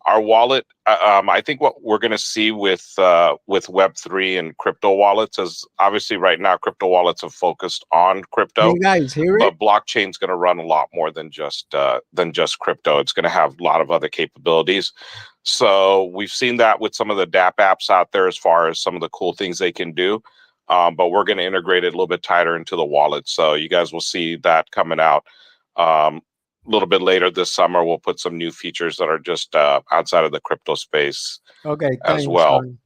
our wallet. I think what we're going to see with Web3 and crypto wallets is obviously right now crypto wallets have focused on Can crypto, you guys hear it? but blockchain's going to run a lot more than just crypto. It's going to have a lot of other capabilities. So we've seen that with some of the DApp apps out there as far as some of the cool things they can do. But we're going to integrate it a little bit tighter into the wallet. So you guys will see that coming out a little bit later this summer. We'll put some new features that are just outside of the crypto space Okay, as thanks, well. son.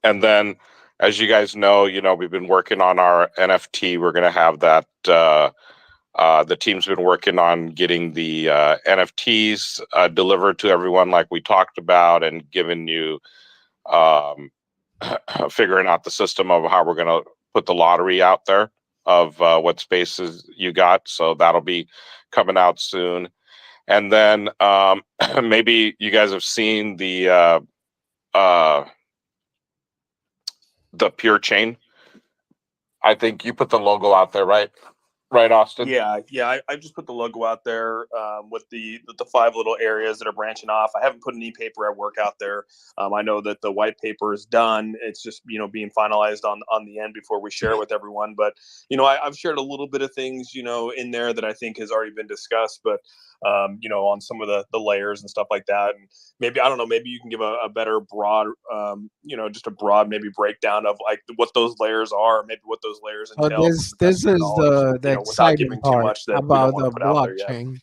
And then, as you guys know, we've been working on our NFT. We're going to have that. The team's been working on getting the NFTs delivered to everyone, like we talked about, and giving you um, figuring out the system of how we're going to put the lottery out there of what spaces you got. So that'll be coming out soon. And then maybe you guys have seen uh, the Pure Chain. I think you put the logo out there, right? Right, Austin? Yeah. I just put the logo out there with the five little areas that are branching off. I haven't put any paper at work out there. I know that the white paper is done. It's just being finalized on the end before we share it with everyone. But I've shared a little bit of things in there that I think has already been discussed. But on some of the layers and stuff like that. And maybe, I don't know, maybe you can give a better broad, just a broad maybe breakdown of like what those layers are, maybe what those layers So entail from this the best this of your is knowledge, the without exciting giving too part much that we don't about want the to put out there yet. blockchain.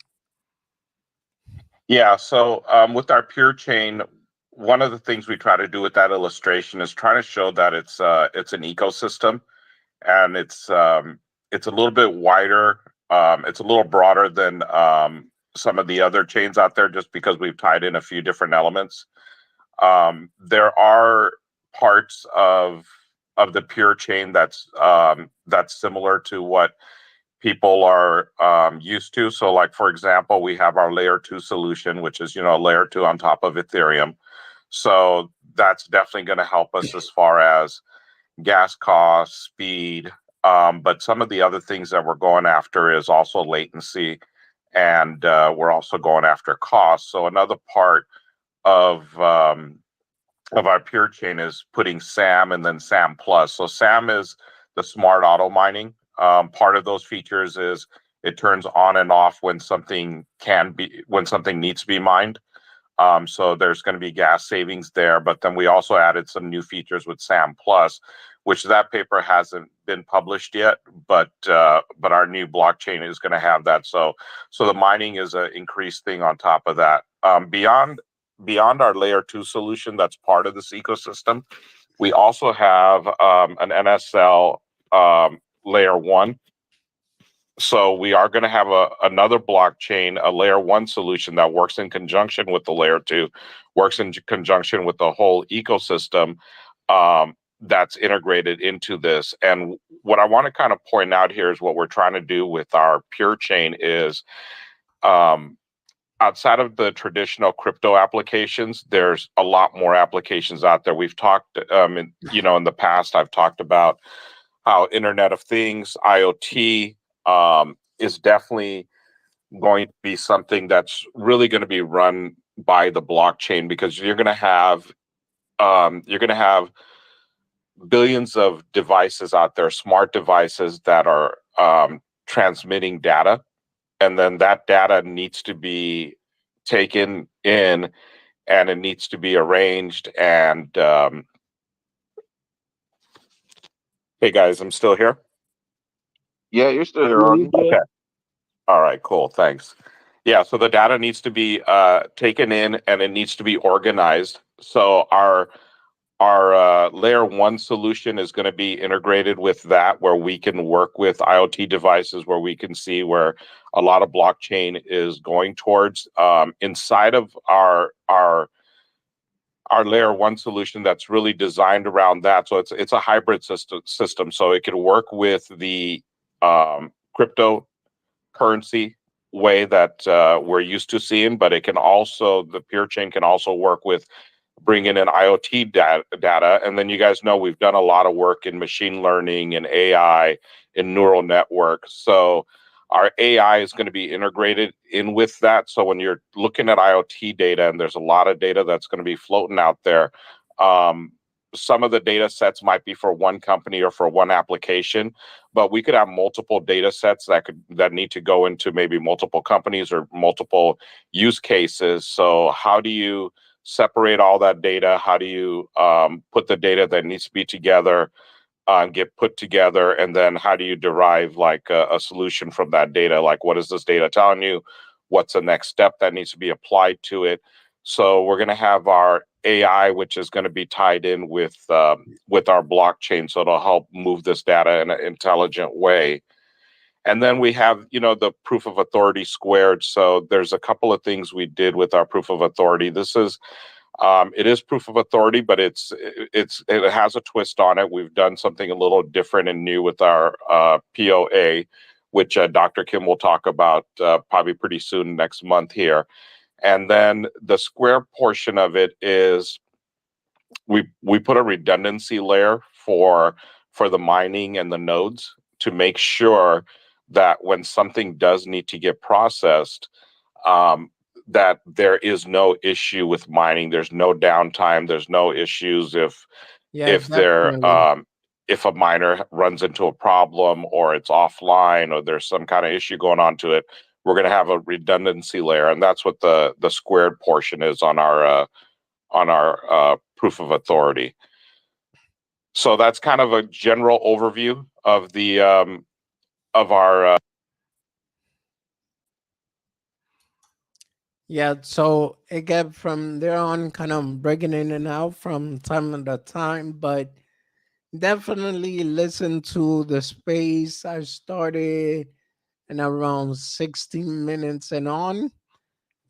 Yeah. So with our peer chain, one of the things we try to do with that illustration is try to show that it's an ecosystem, and it's a little bit wider. It's a little broader than some of the other chains out there, just because we've tied in a few different elements. There are parts of the pure chain that's similar to what people are used to. So, like for example, we have our layer two solution, which is layer two on top of Ethereum. So that's definitely going to help us as far as gas costs, speed. But some of the other things that we're going after is also latency, and we're also going after cost. So another part of our pure chain is putting SAM and then SAM plus. So SAM is the smart auto mining. Part of those features is it turns on and off when something needs to be mined. So there's going to be gas savings there. But then we also added some new features with SAM plus, which that paper hasn't been published yet, but our new blockchain is going to have that. So the mining is an increased thing on top of that. Beyond our layer two solution that's part of this ecosystem, we also have an NSL layer one. So we are going to have another blockchain, a layer one solution that works in conjunction with the layer two, works in conjunction with the whole ecosystem that's integrated into this. And what I want to kind of point out here is what we're trying to do with our pure chain is outside of the traditional crypto applications, there's a lot more applications out there. We've talked, in the past, I've talked about how Internet of Things, IoT, is definitely going to be something that's really going to be run by the blockchain, because you're going to have billions of devices out there, smart devices that are transmitting data, and then that data needs to be taken in and it needs to be arranged. And hey guys, I'm still here. Yeah, you're still here, Yeah, you Auden. good. Okay. All right, cool. Thanks. Yeah, so the data needs to be taken in and it needs to be organized. So our layer one solution is going to be integrated with that, where we can work with IoT devices, where we can see where a lot of blockchain is going towards. Inside of our layer one solution, that's really designed around that. So it's a hybrid system. So it can work with the cryptocurrency way that we're used to seeing, but the peer chain can also work with bringing in IoT data. And then you guys know we've done a lot of work in machine learning and AI and neural networks. So our AI is going to be integrated in with that. So when you're looking at IoT data, and there's a lot of data that's going to be floating out there, some of the data sets might be for one company or for one application, but we could have multiple data sets that need to go into maybe multiple companies or multiple use cases. So how do you separate all that data? How do you put the data that needs to be together get put together, and then how do you derive like a solution from that data? Like, what is this data telling you? What's the next step that needs to be applied to it? So we're going to have our AI, which is going to be tied in with our blockchain, so it'll help move this data in an intelligent way. And then we have, the proof of authority squared. So there's a couple of things we did with our proof of authority. It is proof of authority, but it has a twist on it. We've done something a little different and new with our POA, which Dr. Kim will talk about probably pretty soon next month here. And then the square portion of it is we put a redundancy layer for the mining and the nodes, to make sure that when something does need to get processed, that there is no issue with mining. There's no downtime. There's no issues Yeah, if there definitely. if a miner runs into a problem or it's offline or there's some kind of issue going on to it. We're going to have a redundancy layer, and that's what the squared portion is on our proof of authority. So that's kind of a general overview of the of our Yeah, so it kept from there on kind of breaking in and out from time to time, but definitely listen to the space. I started in around 16 minutes and on,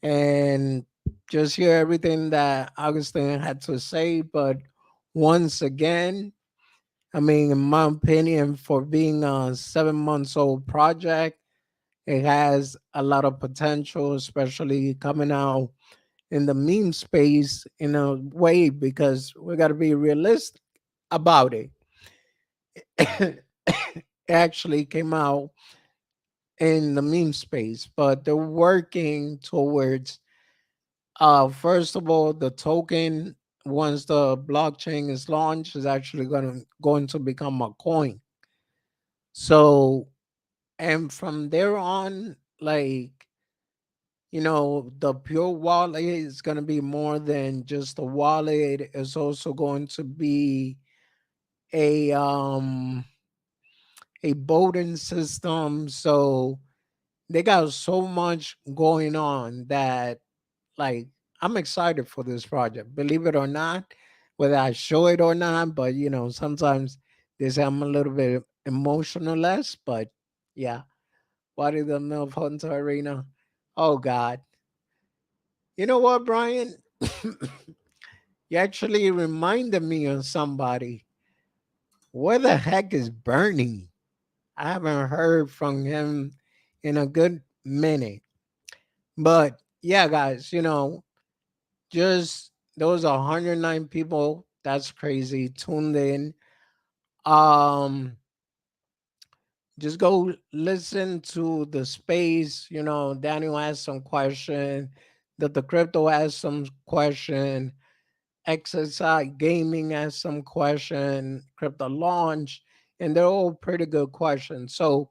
and just hear everything that Augustine had to say. But once again, I mean, in my opinion, for being a 7 months old project, it has a lot of potential, especially coming out in the meme space in a way because we got to be realistic about it. It actually came out in the meme space, but they're working towards first of all, the token once the blockchain is launched is actually going to become a coin. So and from there on, like, the pure wallet is going to be more than just a wallet. It's also going to be a um a voting system. So they got so much going on that, like, I'm excited for this project, believe it or not, whether I show it or not. But sometimes they say I'm a little bit emotionless, but yeah. Wadi the Milf Hunter Arena. Oh God. You know what, Brian? You actually reminded me of somebody. Where the heck is Bernie? I haven't heard from him in a good minute. But yeah, guys, just those 109 people. That's crazy. Tuned in. Um, just go listen to the space. Daniel asked some question. That the crypto asked some question. XSI Gaming asked some question, Crypto Launch, and they're all pretty good questions. So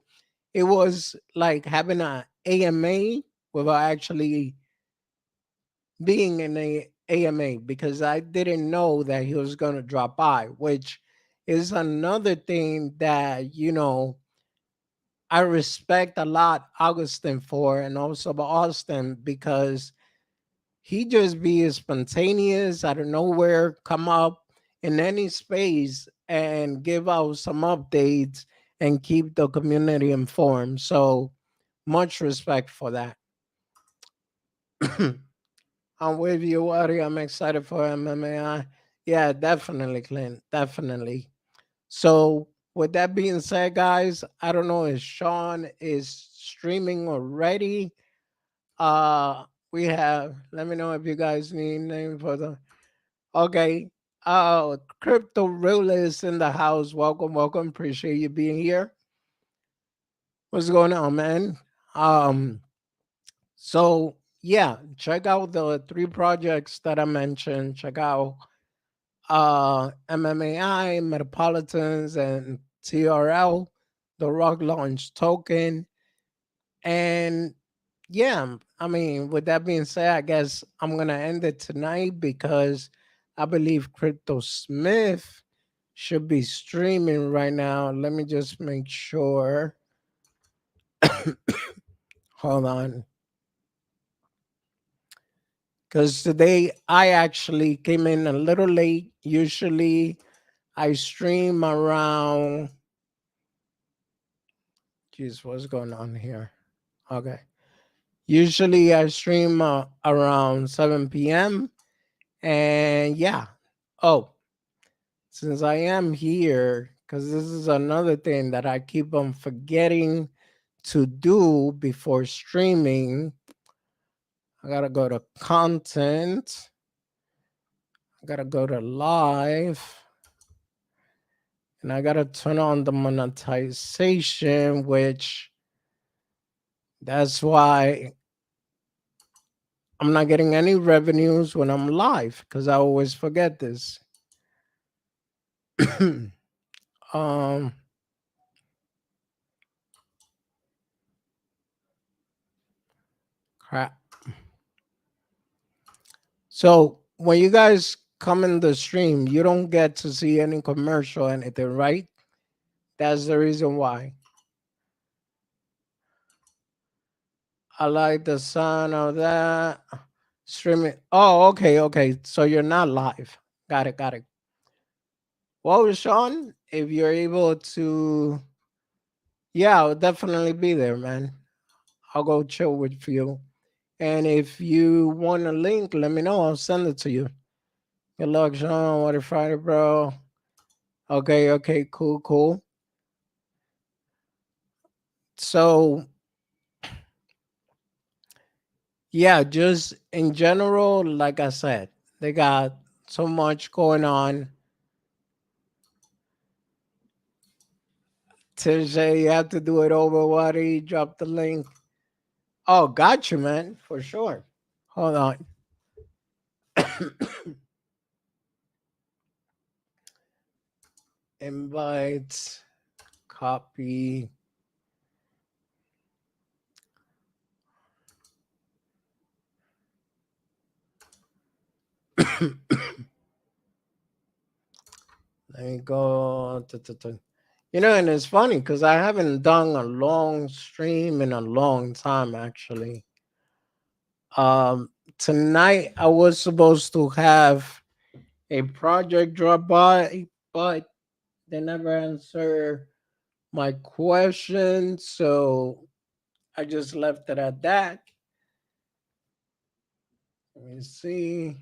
it was like having a AMA without actually being in a AMA because I didn't know that he was going to drop by, which is another thing that, I respect a lot Augustine for and also Austin because he just be spontaneous out of nowhere, come up in any space and give out some updates and keep the community informed. So much respect for that. I'm with you, Ari. I'm excited for MMA. Yeah, definitely, Clint. Definitely. So with that being said, guys, I don't know if Sean is streaming already. We have, let me know if you guys need name for the okay. Crypto realist in the house. Welcome, welcome. Appreciate you being here. What's going on, man? Um, so yeah, check out the three projects that I mentioned. Check out MMAI, Metropolitans, and TRL, the Rock Launch token. And yeah, I mean, with that being said, I guess I'm gonna end it tonight because I believe Crypto Smith should be streaming right now. Let me just make sure. Hold on. Because today I actually came in a little late. Usually I stream around. Jeez, what's going on here? Okay. Usually I stream around 7 p.m. And yeah. Oh, since I am here, because this is another thing that I keep on forgetting to do before streaming, I gotta go to content, I gotta go to live, and I gotta turn on the monetization, which that's why I'm not getting any revenues when I'm live because I always forget this. um, Crap. So when you guys come in the stream, you don't get to see any commercial or anything, right? That's the reason why. I like the sound of that. Streaming. Oh, okay, okay. So you're not live. Got it, got it. Well, Sean, if you're able to, yeah, I'll definitely be there, man. I'll go chill with you. And if you want a link, let me know. I'll send it to you. Good luck, Sean. What a Friday, bro. Okay, okay, cool, cool. So, yeah, just in general, like I said, they got so much going on. TJ, you have to do it over. Wadi, drop the link. Oh, got you, man, for sure. Hold on. Invites, copy. Let me go. You know, and it's funny because I haven't done a long stream in a long time, actually. Tonight I was supposed to have a project drop by, but they never answer my question, so I just left it at that. Let me see.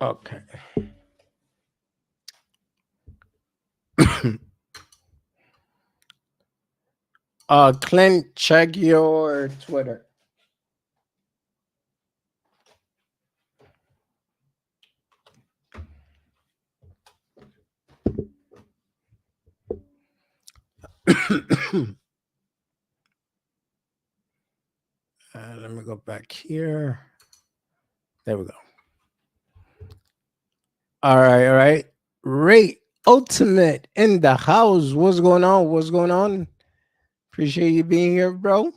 Okay. Clint, check your Twitter. Let me go back here. There we go. All right, all right. Ray Ultimate in the house. What's going on? What's going on? Appreciate you being here, bro.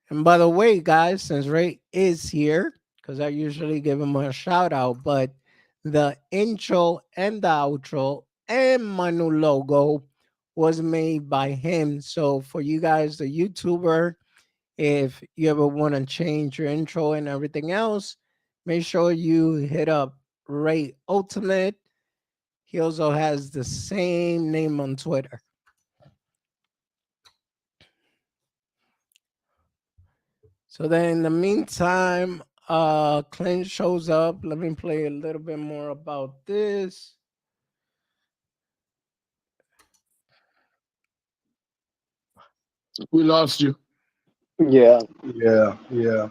And by the way, guys, since Ray is here, because I usually give him a shout out, but the intro and the outro and my new logo was made by him. So for you guys, the YouTuber, if you ever want to change your intro and everything else, make sure you hit up Ray Ultimate. He also has the same name on Twitter. So then in the meantime, Clint shows up. Let me play a little bit more about this. We lost you. Yeah, yeah, yeah.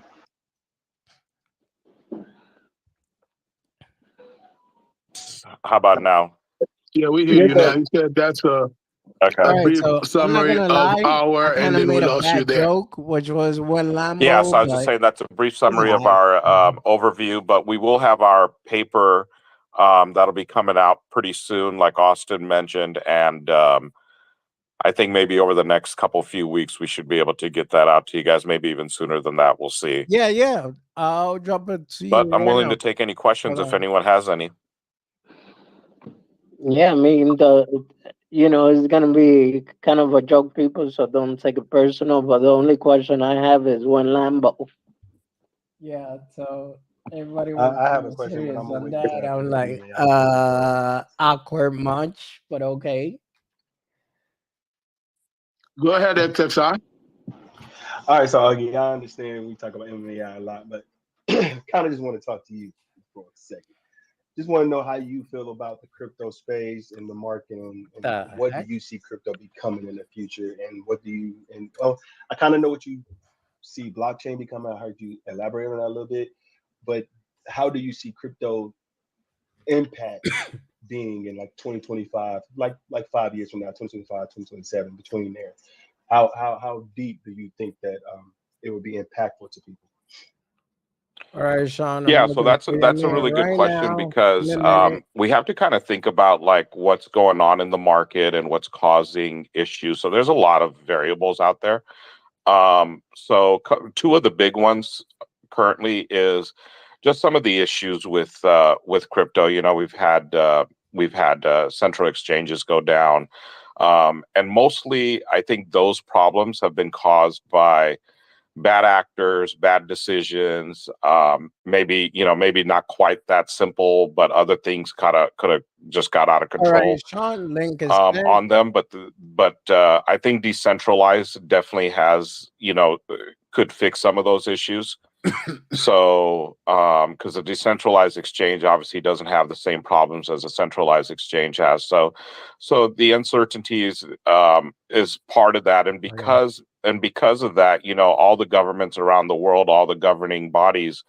How about now? Yeah, we hear You're you now. good. You said that's Okay. All a right, brief so I'm not summary gonna of lie, I our, kind and of then we made a lost you bad there. joke, which was one Yeah, Lambo, so I was just but saying that's a brief It's summary of fine. our overview, but we will have our paper that'll be coming out pretty soon, like Austin mentioned, and I think maybe over the next couple few weeks we should be able to get that out to you guys. Maybe even sooner than that. We'll see. yeah, yeah. I'll drop it to But you I'm right willing to now. take any questions Hold if on. anyone has any. Yeah, I mean it's gonna be kind of a joke, people, so don't take it personal. But the only question I have is when Lambo. Yeah, so everybody I, was I have kind a of question, but serious I'm gonna on wait that. for I'm the like, MMA outfit. So, awkward much, but okay. Go ahead, XXI. all right. So again, I understand we talk about MMA a lot, but kind of just want to talk to you for a second. Just want to know how you feel about the crypto space and the market, and The what do heck? you see crypto becoming in the future, and what do you and oh, I kind of know what you see blockchain becoming. I heard you elaborate on that a little bit, but how do you see crypto impact being in like 2025, like 5 years from now, 2025, 2027, between there? How deep do you think that it would be impactful to people? All right, Sean, I'm Yeah, so looking for your that's a name really good right question now. Give me because a minute. we have to kind of think about like what's going on in the market and what's causing issues. So there's a lot of variables out there. Two of the big ones currently is just some of the issues with crypto. You know, we've had we've had central exchanges go down, and mostly I think those problems have been caused by bad actors, bad decisions. Maybe maybe not quite that simple, but other things could have just got out of All right, control Sean, link is sent. on them. But I think decentralized definitely has could fix some of those issues. So because a decentralized exchange obviously doesn't have the same problems as a centralized exchange has. So the uncertainties is part of that, and because of that, all the governments around the world, all the governing bodies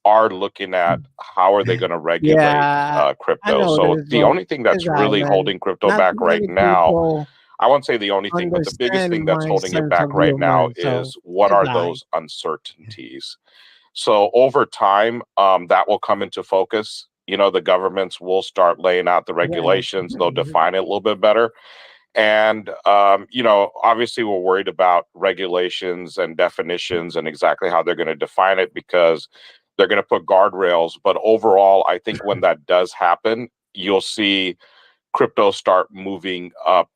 are looking at how are they going to regulate Yeah, I crypto. know So this, the but only thing that's it's all right, really man. holding crypto Not back too right many now, people I won't say the only thing, but the biggest thing understand that's my holding it sense back of right now humor, so is what it's are all right. those uncertainties. So over time, that will come into focus. The governments will start laying out the Yeah. regulations. They'll define it a little bit better. And, obviously we're worried about regulations and definitions and exactly how they're going to define it, because they're going to put guardrails. But overall, I think when that does happen, you'll see crypto start moving up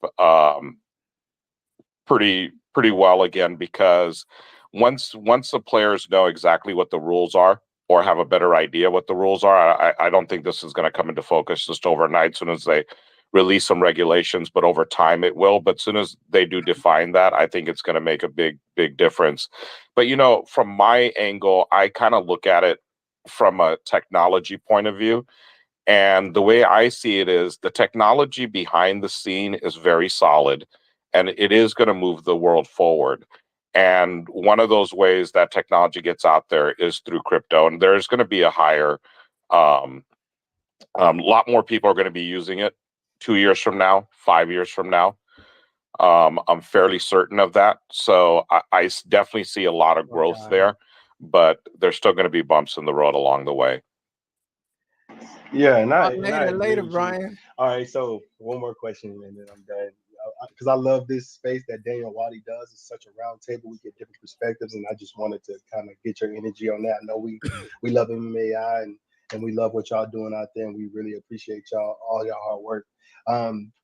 pretty well again, because once the players know exactly what the rules are, or have a better idea what the rules are, I don't think this is going to come into focus just overnight as soon as they release some regulations, but over time it will. But as soon as they do define that, I think it's going to make a big difference. But from my angle, I kind of look at it from a technology point of view. And the way I see it is the technology behind the scene is very solid, and it is going to move the world forward. And one of those ways that technology gets out there is through crypto. And there's going to be a higher, lot more people are going to be using it 2 years from now, 5 years from now. I'm fairly certain of that. So I definitely see a lot of growth Okay. there, but there's still going to be bumps in the road along the way. Yeah, and I Later, agree with you. Brian. All right, so one more question and then I'm done. Because I love this space that Daniel Wadi does. It's such a round table. We get different perspectives, and I just wanted to kind of get your energy on that. I know we love MMA and we love what y'all doing out there, and we really appreciate all y'all hard work.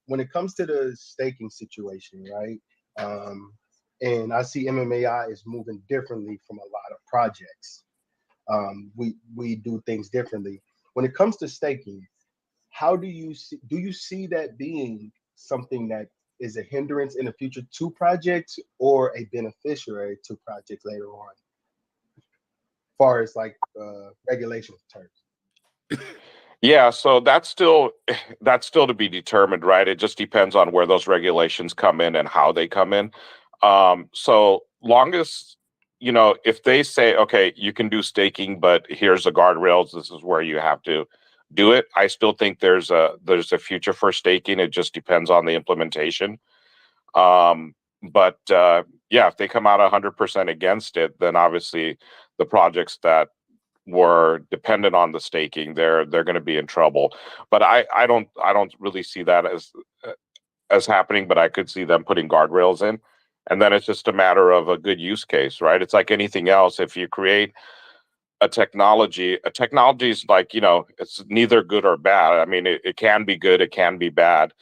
When it comes to the staking situation, right? And I see MMAI is moving differently from a lot of projects. We do things differently. When it comes to staking, how do you see that being something that is a hindrance in the future to projects or a beneficiary to projects later on, as far as like regulation terms? Yeah, so that's still to be determined, right? It just depends on where those regulations come in and how they come in. So long as if they say, okay, you can do staking, but here's the guardrails, this is where you have to do it. I still think there's a future for staking. It just depends on the implementation. But yeah, if they come out 100% against it, then obviously the projects that were dependent on the staking, they're going to be in trouble. But I don't really see that as happening. But I could see them putting guardrails in, and then it's just a matter of a good use case, right? It's like anything else. If you create a technology is like, it's neither good or bad. I mean, it can be good, it can be bad.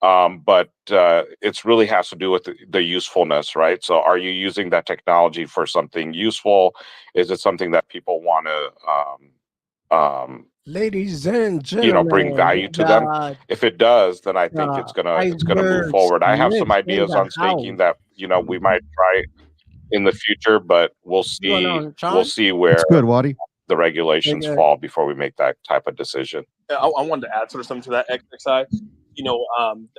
But it's really has to do with the usefulness, right? So are you using that technology for something useful? Is it something that people want to Ladies and bring gentlemen, value we to them? got If it does, then I think it's gonna move Iceberg forward. I have Smith some in ideas the on staking house. that we might try in the future, but we'll What's going see on, Sean? where It's good, Wadi. the Very regulations good. fall before we make that type of decision. I wanted to add sort of something to that XXI.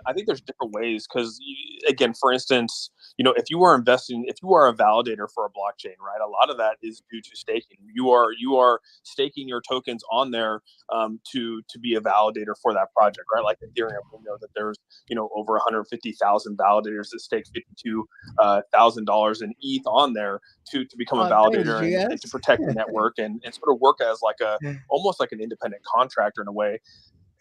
I think there's different ways because, again, for instance, if you are a validator for a blockchain, right? A lot of that is due to staking. You are staking your tokens on there to be a validator for that project, right? Like Ethereum, we know that there's over 150,000 validators that stake $52,000 in ETH on there to become a Thanks, validator and to GS. protect the network and sort of work as like almost like an independent contractor in a way.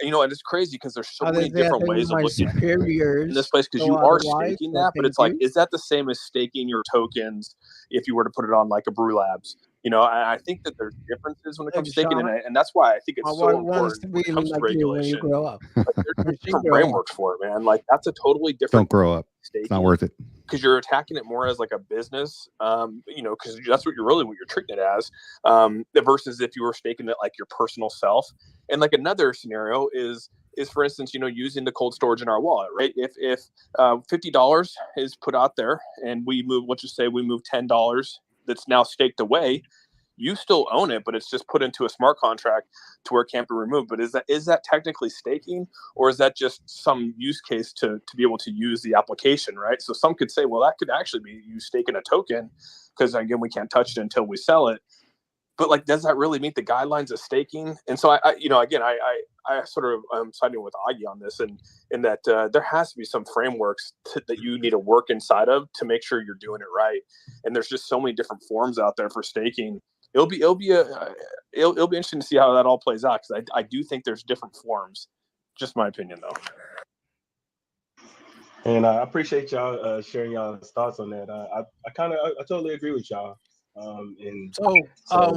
And it's crazy because there's so many They I different think ways of my looking at in this superiors. place because So you are otherwise, staking so that, but thank it's like, you. is that the same as staking your tokens if you were to put it on like a Brew Labs? I think that there's differences when it comes to staking, Sean, and that's why I think I it's so wants to important be when it comes to like you when you regulation. grow up. Like, there's When she different grow up. frameworks for it, man. Like, that's a totally different Don't grow up. It's not worth it. because you're attacking it more as like a business, because that's what you're treating it as, versus if you were staking it like your personal self. And like another scenario is for instance, using the cold storage in our wallet, right? If $50 is put out there and we move, let's just say we move $10 that's now staked away, you still own it, but it's just put into a smart contract to where it can't be removed. But is that technically staking, or is that just some use case to be able to use the application, right? So some could say, well, that could actually be you staking a token, because again, we can't touch it until we sell it. But like, does that really meet the guidelines of staking? And so I sort of siding with Augie on this, and in that there has to be some frameworks that you need to work inside of to make sure you're doing it right. And there's just so many different forms out there for staking. It'll be interesting to see how that all plays out, because I do think there's different forms. Just my opinion, though. And I appreciate y'all sharing y'all's thoughts on that. I totally agree with y'all. And so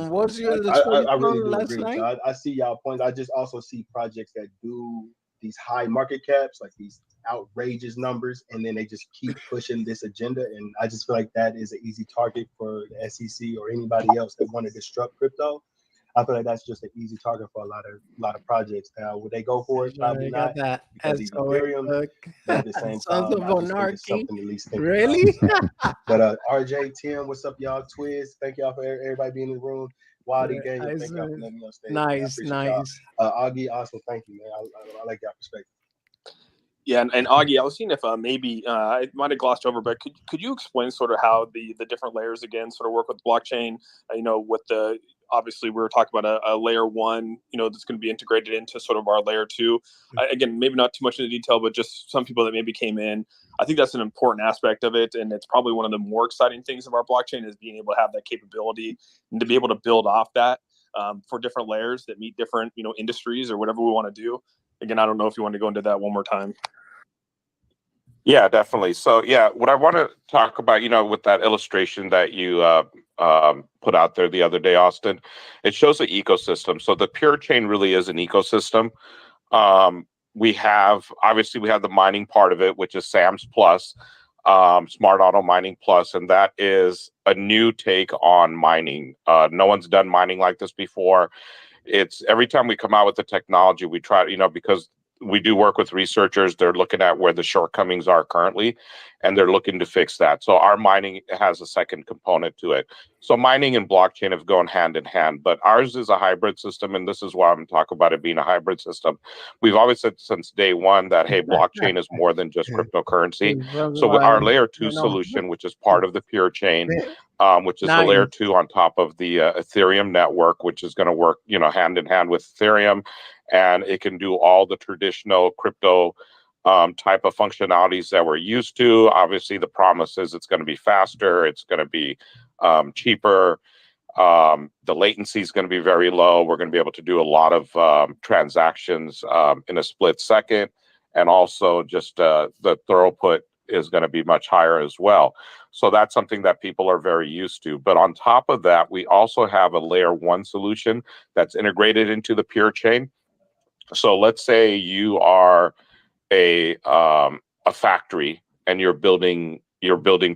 what's your I really do last agree with night? y'all. I see y'all points. I just also see projects that do these high market caps, like these outrageous numbers, and then they just keep pushing this agenda. And I just feel like that is an easy target for the SEC or anybody else that want to disrupt crypto. I feel like that's just an easy target for a lot of projects. Now, would they go for it? Probably not, That because of Ethereum. But at the same Sons time, of I just think it's Anarchy. something to at least think Really? about. But RJ, Tim, what's up, y'all? Twiz, thank y'all for everybody being in the room. Wadi, Daniel, thank y'all for letting me on stage. Nice. Y'all. Augie, also thank you, man. I like y'all perspective. Yeah, and Augie, I was seeing if maybe I might have glossed over, but could you explain sort of how the different layers again sort of work with blockchain? With the, obviously we were talking about a layer one, that's going to be integrated into sort of our layer two. Again, maybe not too much into detail, but just some people that maybe came in. I think that's an important aspect of it, and it's probably one of the more exciting things of our blockchain is being able to have that capability and to be able to build off that for different layers that meet different industries or whatever we want to do. Again, I don't know if you want to go into that one more time. Yeah, definitely. So, yeah, what I want to talk about, with that illustration that you put out there the other day, Austin, it shows the ecosystem. So the pure chain really is an ecosystem. We have the mining part of it, which is SAMS Plus, Smart Auto Mining Plus, and that is a new take on mining. No one's done mining like this before. It's every time we come out with the technology, we try, because we do work with researchers. They're looking at where the shortcomings are currently, and they're looking to fix that. So our mining has a second component to it. So mining and blockchain have gone hand in hand, but ours is a hybrid system, and this is why I'm talking about it being a hybrid system. We've always said since day one that, hey, blockchain is more than just cryptocurrency. So with our layer two solution, which is part of the pure chain, which is the layer two on top of the Ethereum network, which is going to work, hand in hand with Ethereum, and it can do all the traditional crypto type of functionalities that we're used to. Obviously, the promise is it's going to be faster, it's going to be cheaper. The latency is going to be very low. We're going to be able to do a lot of transactions in a split second, and also just the throughput is going to be much higher as well. So that's something that people are very used to. But on top of that, we also have a layer one solution that's integrated into the pure chain. So let's say you are a factory and you're building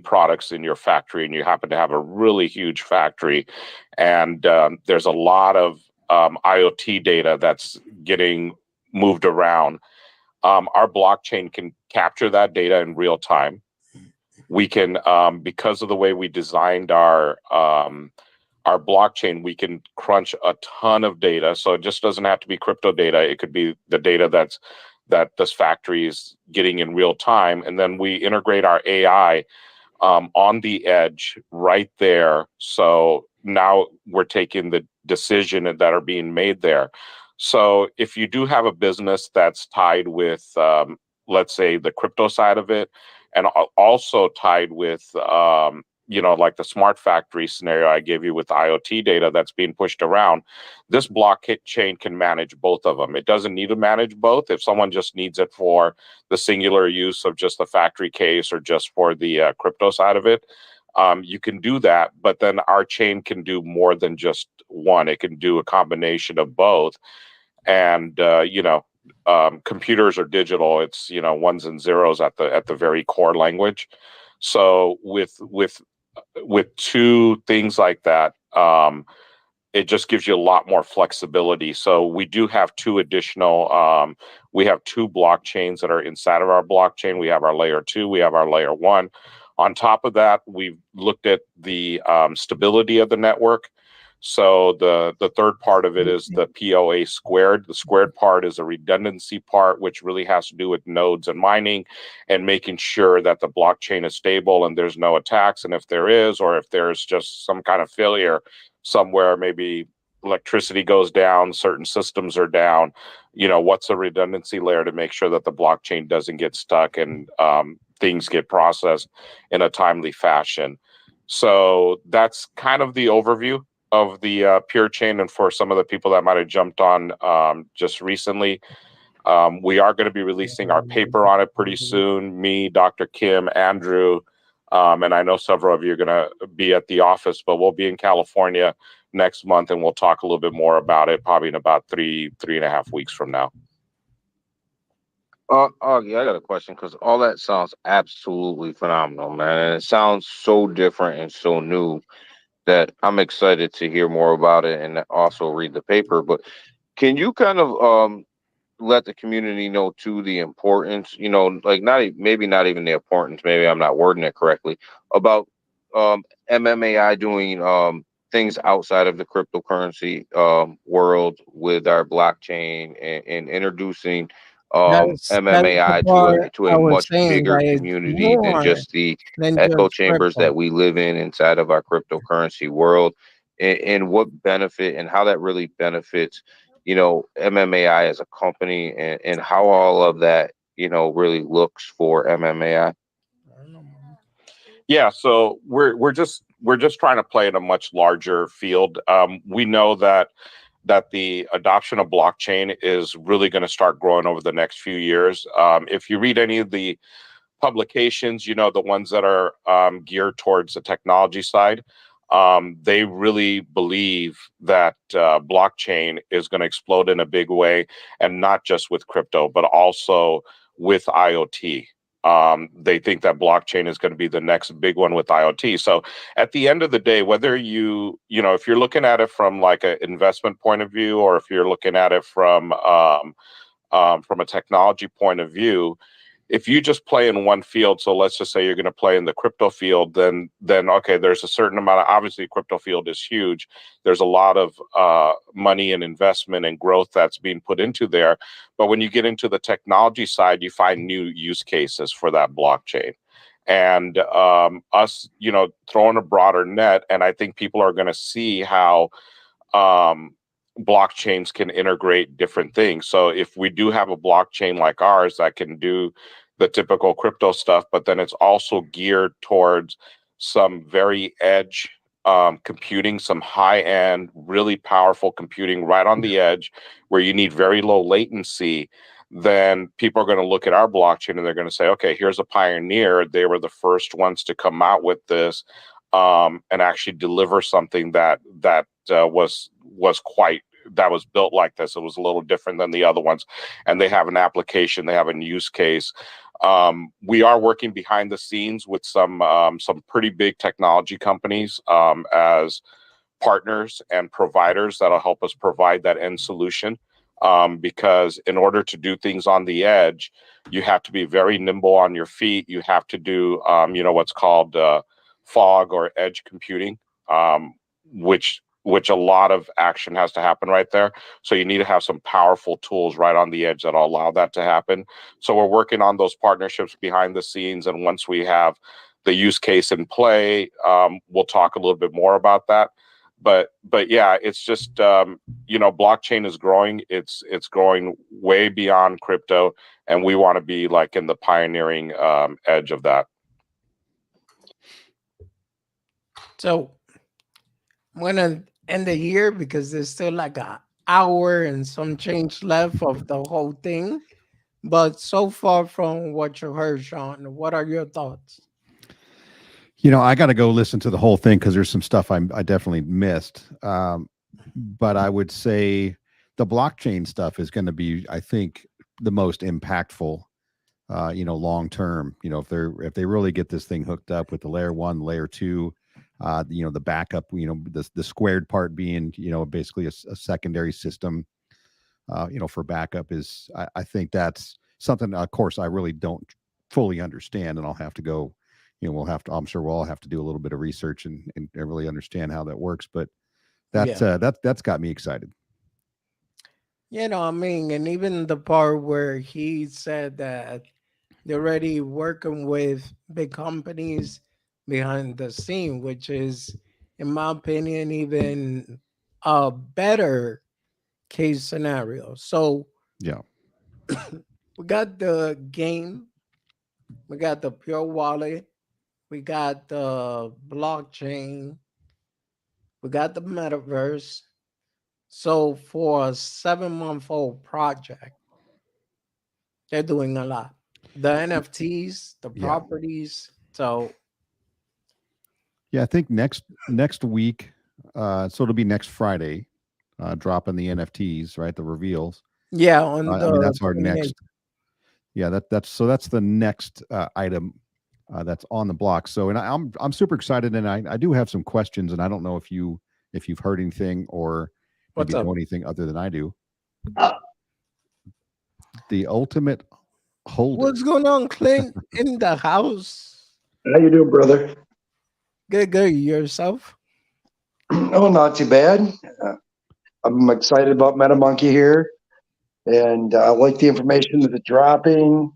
products in your factory, and you happen to have a really huge factory, and there's a lot of IoT data that's getting moved around. Our blockchain can capture that data in real time. We can, because of the way we designed our blockchain, we can crunch a ton of data. So it just doesn't have to be crypto data. It could be the data that this factory is getting in real time. And then we integrate our AI on the edge right there. So now we're taking the decision that are being made there. So if you do have a business that's tied with, let's say, the crypto side of it, and also tied with, like the smart factory scenario I gave you with IoT data that's being pushed around, this blockchain can manage both of them. It doesn't need to manage both. If someone just needs it for the singular use of just the factory case or just for the crypto side of it, You can do that, but then our chain can do more than just one. It can do a combination of both. And computers are digital. It's ones and zeros at the very core language. So with two things like that, it just gives you a lot more flexibility. So we do have two additional, we have two blockchains that are inside of our blockchain. We have our layer 2, we have our layer 1. On top of that, we've looked at the stability of the network. So the third part of it is the POA squared. The squared part is a redundancy part, which really has to do with nodes and mining and making sure that the blockchain is stable and there's no attacks. And if there is, or if there's just some kind of failure somewhere, maybe electricity goes down, certain systems are down, what's a redundancy layer to make sure that the blockchain doesn't get stuck and things get processed in a timely fashion. So that's kind of the overview of the Pure Chain. And for some of the people that might have jumped on just recently, we are going to be releasing our paper on it pretty soon. Me, Dr. Kim, Andrew, and I know several of you are going to be at the office, but we'll be in California next month, and we'll talk a little bit more about it probably in about 3.5 weeks from now. Yeah, I got a question because all that sounds absolutely phenomenal, man. And it sounds so different and so new that I'm excited to hear more about it and also read the paper. But can you kind of let the community know too the importance, like maybe not even the importance, maybe I'm not wording it correctly, about MMAI doing things outside of the cryptocurrency world with our blockchain and introducing That's the MMAI to part a I was much saying, bigger that it's community than more just the than echo just chambers crypto. that we live in inside of our cryptocurrency world, and what benefit and how that really benefits MMAI as a company, and how all of that really looks for MMAI. Yeah, so we're just trying to play in a much larger field. We know that the adoption of blockchain is really going to start growing over the next few years. If you read any of the publications, the ones that are geared towards the technology side, they really believe that blockchain is going to explode in a big way, and not just with crypto, but also with IoT. They think that blockchain is going to be the next big one with IoT. So at the end of the day, whether if you're looking at it from like an investment point of view, or if you're looking at it from a technology point of view, if you just play in one field, so let's just say you're going to play in the crypto field, then okay, there's a certain amount of, obviously crypto field is huge. There's a lot of money and investment and growth that's being put into there. But when you get into the technology side, you find new use cases for that blockchain. And us, throwing a broader net, and I think people are going to see how um, blockchains can integrate different things. So if we do have a blockchain like ours that can do the typical crypto stuff, but then it's also geared towards some very edge computing, some high end, really powerful computing right on the edge where you need very low latency, then people are going to look at our blockchain and they're going to say, okay, here's a pioneer. They were the first ones to come out with this and actually deliver something that was built like this. It was a little different than the other ones, and they have an application, they have a use case. We are working behind the scenes with some pretty big technology companies as partners and providers that'll help us provide that end solution. Because in order to do things on the edge, you have to be very nimble on your feet. You have to do, what's called fog or edge computing, which a lot of action has to happen right there. So you need to have some powerful tools right on the edge that'll allow that to happen. So we're working on those partnerships behind the scenes, and once we have the use case in play, we'll talk a little bit more about that. But yeah, it's just blockchain is growing. It's growing way beyond crypto, and we want to be like in the pioneering edge of that. So I'm gonna end the year because there's still like a hour and some change left of the whole thing. But so far from what you heard, Sean, what are your thoughts? I got to go listen to the whole thing because there's some stuff I definitely missed. But I would say the blockchain stuff is going to be, I think, the most impactful. Long term. If they really get this thing hooked up with the layer one, layer two, the backup. The squared part being, basically a secondary system. For backup is, I think that's something. Of course, I really don't fully understand, and I'll have to go. We'll have to. I'm sure we'll all have to do a little bit of research and really understand how that works. But Yeah. that's got me excited. I mean, and even the part where he said that they're already working with big companies behind the scene, which is, in my opinion, even a better case scenario. So Yeah. we got the game, we got the pure wallet, we got the blockchain, we got the metaverse. So for a 7-month-old project, they're doing a lot. The NFTs, the Yeah. properties. So Yeah. I think next week. So it'll be next Friday. Dropping the NFTs, right? The reveals. yeah, on I mean, the that's our 28th. next. Yeah, that's the next item that's on the block. So, and I'm super excited, and I do have some questions, and I don't know if you've heard anything or What's maybe up? know anything other than I do. The ultimate holder. What's going on, Clint? In the house? How you doing, brother? Good, good. Yourself? Oh, not too bad. Uh, I'm excited about MetaMonkey here, and I like the information that it's dropping.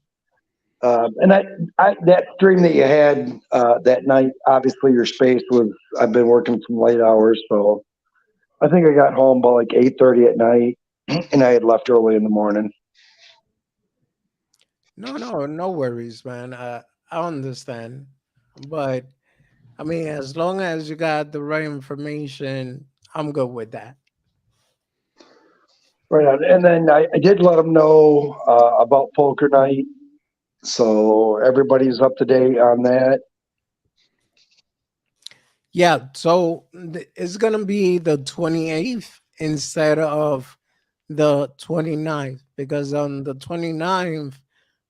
And that stream that you had that night, obviously your space was. I've been working some late hours, so I think I got home about like 8:30 at night, and I had left early in the morning. No, no, no worries, man. I understand. But I mean, as long as you got the right information, I'm good with that. Right on. And then I did let them know about poker night, so everybody's up to date on that. Yeah, so it's gonna be the 28th instead of the 29th because on the 29th,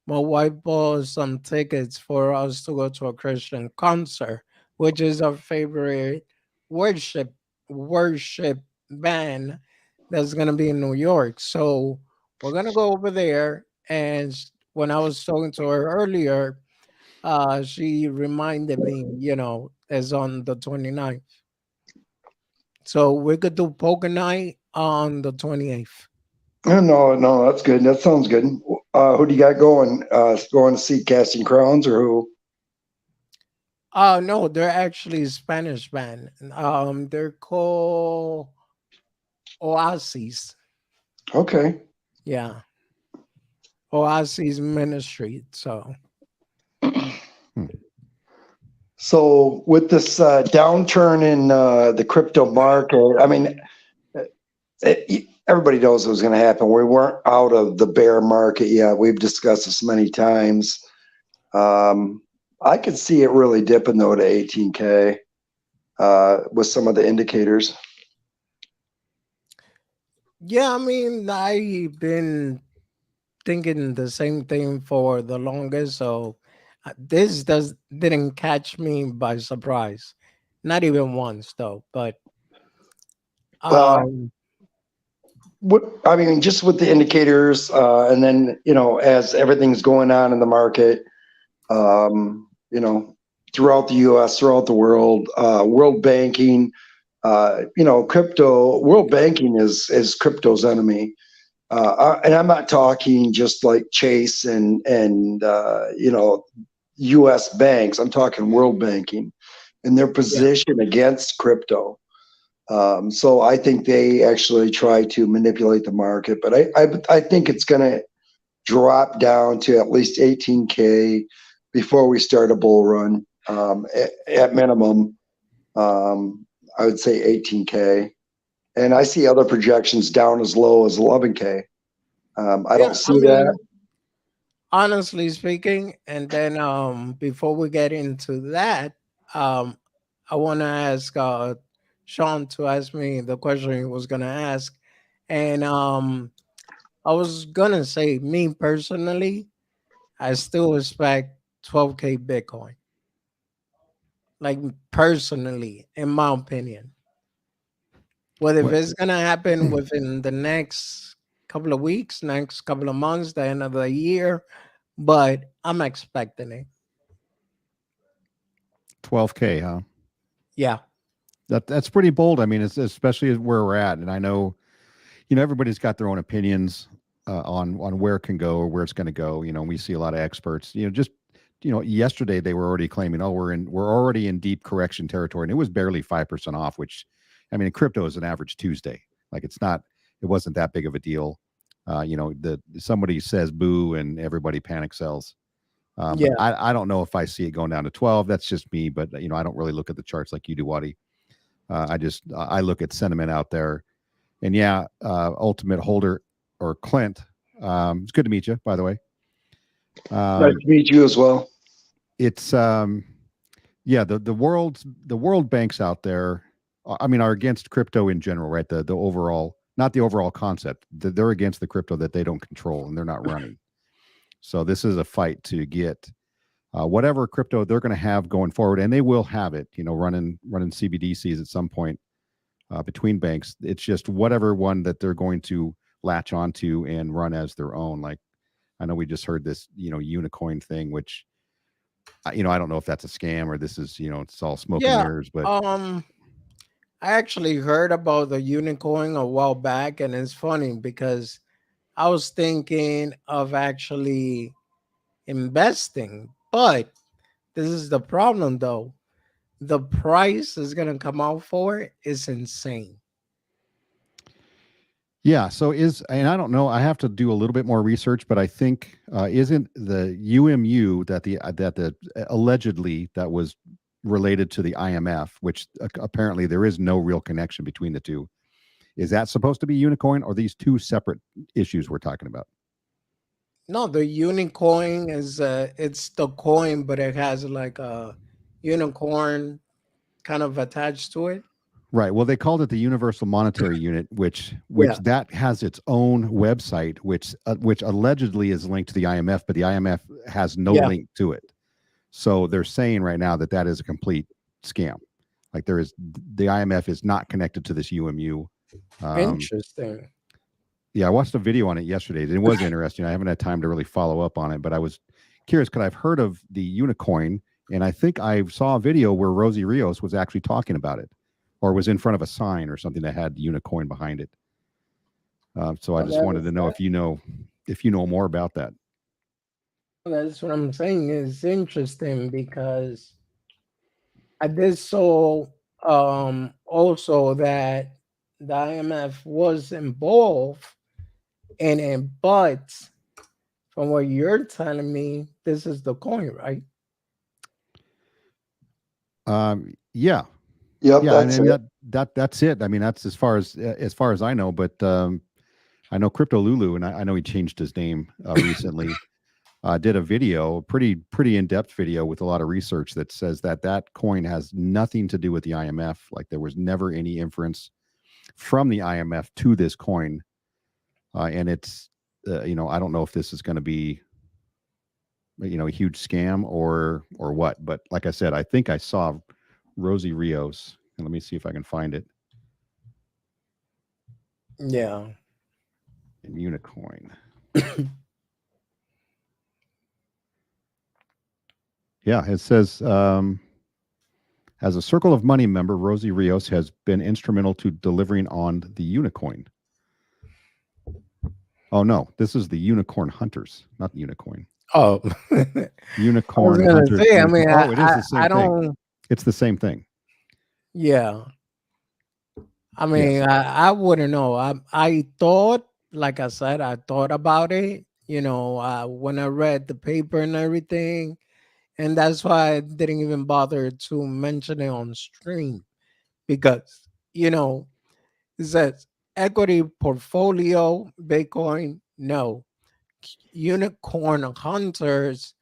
my wife bought some tickets for us to go to a Christian concert, which is our favorite worship worship band that's gonna be in New York. So we're gonna go over there, and when I was talking to her earlier, she reminded me, is on the 29th. So we could do poker night on the 28th. No, no, that's good. That sounds good. Who do you got going? Going to see Casting Crowns or who? No, they're actually Spanish band. They're called Oasis. Okay. Yeah, Oasis Ministry. So Hmm. So with this downturn in the crypto market, I mean, everybody knows it was going to happen. We weren't out of the bear market yet. We've discussed this many times. I could see it really dipping though to 18K with some of the indicators. yeah, I mean, I've been thinking the same thing for the longest. So this didn't catch me by surprise, not even once though. But Well, um, what I mean, just with the indicators, and then as everything's going on in the market, throughout the U.S., throughout the world, world banking, crypto. World banking is crypto's enemy, and I'm not talking just like Chase and U.S. banks. I'm talking world banking and their yeah, position against crypto. So I think they actually try to manipulate the market, but I think it's going to drop down to at least 18K before we start a bull run. At minimum, I would say 18K, and I see other projections down as low as 11K. I yeah. don't I see that. mean, honestly speaking, and then before we get into that, um, I want to ask Sean to ask me the question he was gonna ask, and I was gonna say, me personally, I still respect 12K Bitcoin. Like personally, in my opinion, whether if What? it's gonna happen within the next couple of weeks, next couple of months, the end of the year, but I'm expecting it. 12K, huh? Yeah, That's pretty bold. I mean, it's especially where we're at, and I know everybody's got their own opinions on where it can go or where it's going to go. We see a lot of experts. Just yesterday they were already claiming, oh, we're already in deep correction territory, and it was barely 5% off. Which, I mean, crypto is an average Tuesday. Like it wasn't that big of a deal. Somebody says boo and everybody panic sells. But yeah, I don't know if I see it going down to 12. That's just me. But I don't really look at the charts like you do, Wadi. I look at sentiment out there, and yeah, ultimate holder or Clint. It's good to meet you, by the way. Nice to meet you as well. It's yeah, the world banks out there. I mean, are against crypto in general, right? The overall, not the overall concept. They're against the crypto that they don't control and they're not running. So this is a fight to get whatever crypto they're going to have going forward, and they will have it. Running CBDCs at some point between banks. It's just whatever one that they're going to latch onto and run as their own. Like I know we just heard this, Unicoin thing, which I don't know if that's a scam or this is, it's all smoke and yeah. mirrors. But I actually heard about the unicorn a while back, and it's funny because I was thinking of actually investing, but this is the problem though. The price is gonna come out for it is insane. yeah, and I don't know. I have to do a little bit more research, but I think isn't the UMU that the allegedly that was related to the IMF, which apparently there is no real connection between the two. Is that supposed to be Unicoin, or these two separate issues we're talking about? No, the unicorn is it's the coin, but it has like a unicorn kind of attached to it. Right. Well, they called it the Universal Monetary Unit, which Yeah. that has its own website, which allegedly is linked to the IMF, but the IMF has no Yeah. link to it. So they're saying right now that is a complete scam. Like the IMF is not connected to this UMU. Um, Interesting. yeah, I watched a video on it yesterday. It was interesting. I haven't had time to really follow up on it, but I was curious because I've heard of the Unicoin, and I think I saw a video where Rosie Rios was actually talking about it, or was in front of a sign or something that had Unicoin behind it. So I Well, just wanted to know if you know more about that. that's what I'm saying. Is interesting because I did so also that the IMF was involved in it, but from what you're telling me, this is the coin, right? Yeah, Yep, yeah, and, that's and it. that's it. I mean, that's as far as I know. But I know Crypto Lulu, and I know he changed his name recently. Did a video, pretty in depth video with a lot of research that says that coin has nothing to do with the IMF. Like there was never any inference from the IMF to this coin, and it's I don't know if this is going to be a huge scam or what. But like I said, I think I saw Rosie Rios, and let me see if I can find it Yeah. in Unicoin. Yeah, it says. As a Circle of Money member, Rosie Rios has been instrumental to delivering on the Unicoin. Oh no, this is the Unicorn Hunters, not the Unicoin. Oh, I was Unicorn gonna Hunters. say. I Unicorn. mean, Oh, it is the I same thing. don't. It's the same thing. Yeah. I mean, Yes. I wouldn't know. I thought, like I said, I thought about it. When I read the paper and everything, and that's why I didn't even bother to mention it on stream because it says equity portfolio Bitcoin, no unicorn hunters,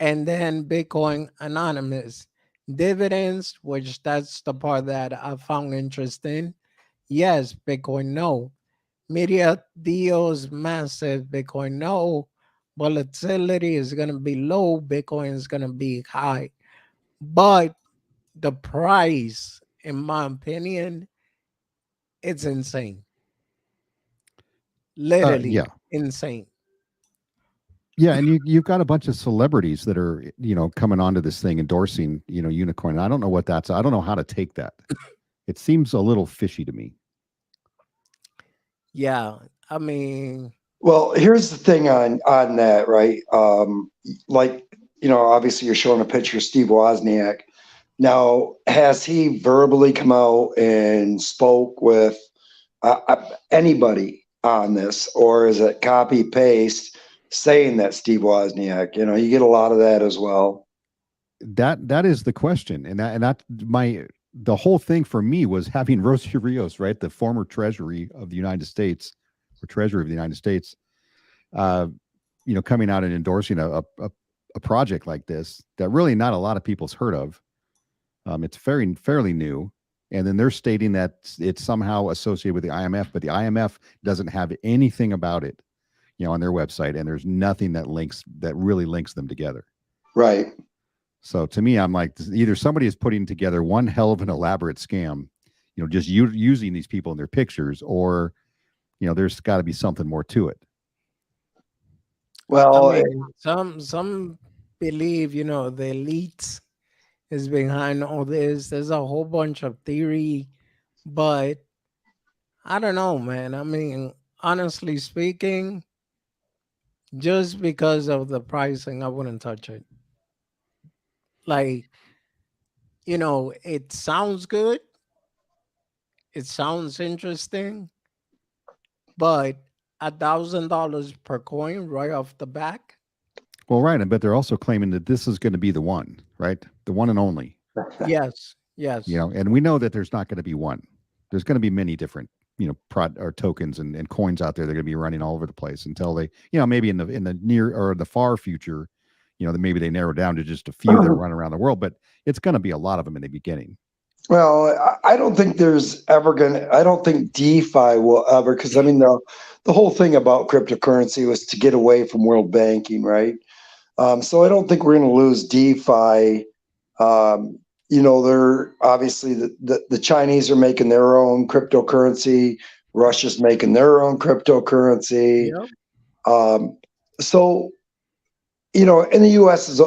and then Bitcoin Anonymous. Dividends, which that's the part that I found interesting. Yes, Bitcoin, no. Media deals, massive. Bitcoin, no. Volatility is going to be low. Bitcoin is going to be high. But the price, in my opinion, it's insane. Literally Yeah. insane. Yeah, and you've got a bunch of celebrities that are coming onto this thing endorsing Unicorn. And I don't know what that's. I don't know how to take that. It seems a little fishy to me. Yeah. I mean, Well, here's the thing on that, right? Like, obviously you're showing a picture of Steve Wozniak. Now, has he verbally come out and spoke with anybody on this, or is it copy paste saying that Steve Wozniak? You get a lot of that as well. That is the question, and that the whole thing for me was having Rosie Rios, right, the former Treasury of the United States, or Treasurer of the United States, coming out and endorsing a project like this that really not a lot of people's heard of. It's fairly new, and then they're stating that it's somehow associated with the IMF, but the IMF doesn't have anything about it, on their website, and there's nothing that really links them together. Right. So to me, I'm like, either somebody is putting together one hell of an elaborate scam, just using these people in their pictures, or there's got to be something more to it. Well, I mean, some believe, the elites is behind all this. There's a whole bunch of theory, but I don't know, man. I mean, honestly speaking, just because of the pricing, I wouldn't touch it. Like, it sounds good. It sounds interesting, but $1,000 per coin right off the back. Well, right, but they're also claiming that this is going to be the one, right? The one and only. Yes, yes. And we know that there's not going to be one. There's going to be many different, or tokens and coins out there. They're going to be running all over the place until they, maybe in the near or the far future, maybe they narrow down to just a few that run around the world. But it's going to be a lot of them in the beginning. Well, I don't think there's ever I don't think DeFi will ever, because I mean, the whole thing about cryptocurrency was to get away from world banking, right? So I don't think we're going to lose DeFi. They're obviously the Chinese are making their own cryptocurrency. Russia's making their own cryptocurrency. Yep. So, in the U.S. is,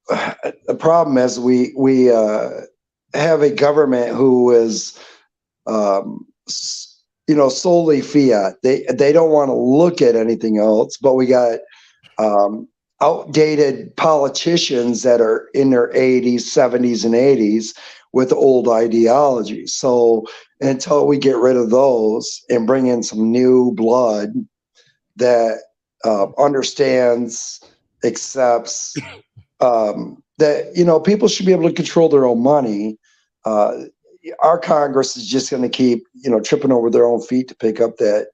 the problem is we have a government who is, solely fiat. They don't want to look at anything else, but we got outdated politicians that are in their 80s, 70s, and 80s with old ideologies. So until we get rid of those and bring in some new blood that understands, accepts, that people should be able to control their own money. Our Congress is just going to keep tripping over their own feet to pick up that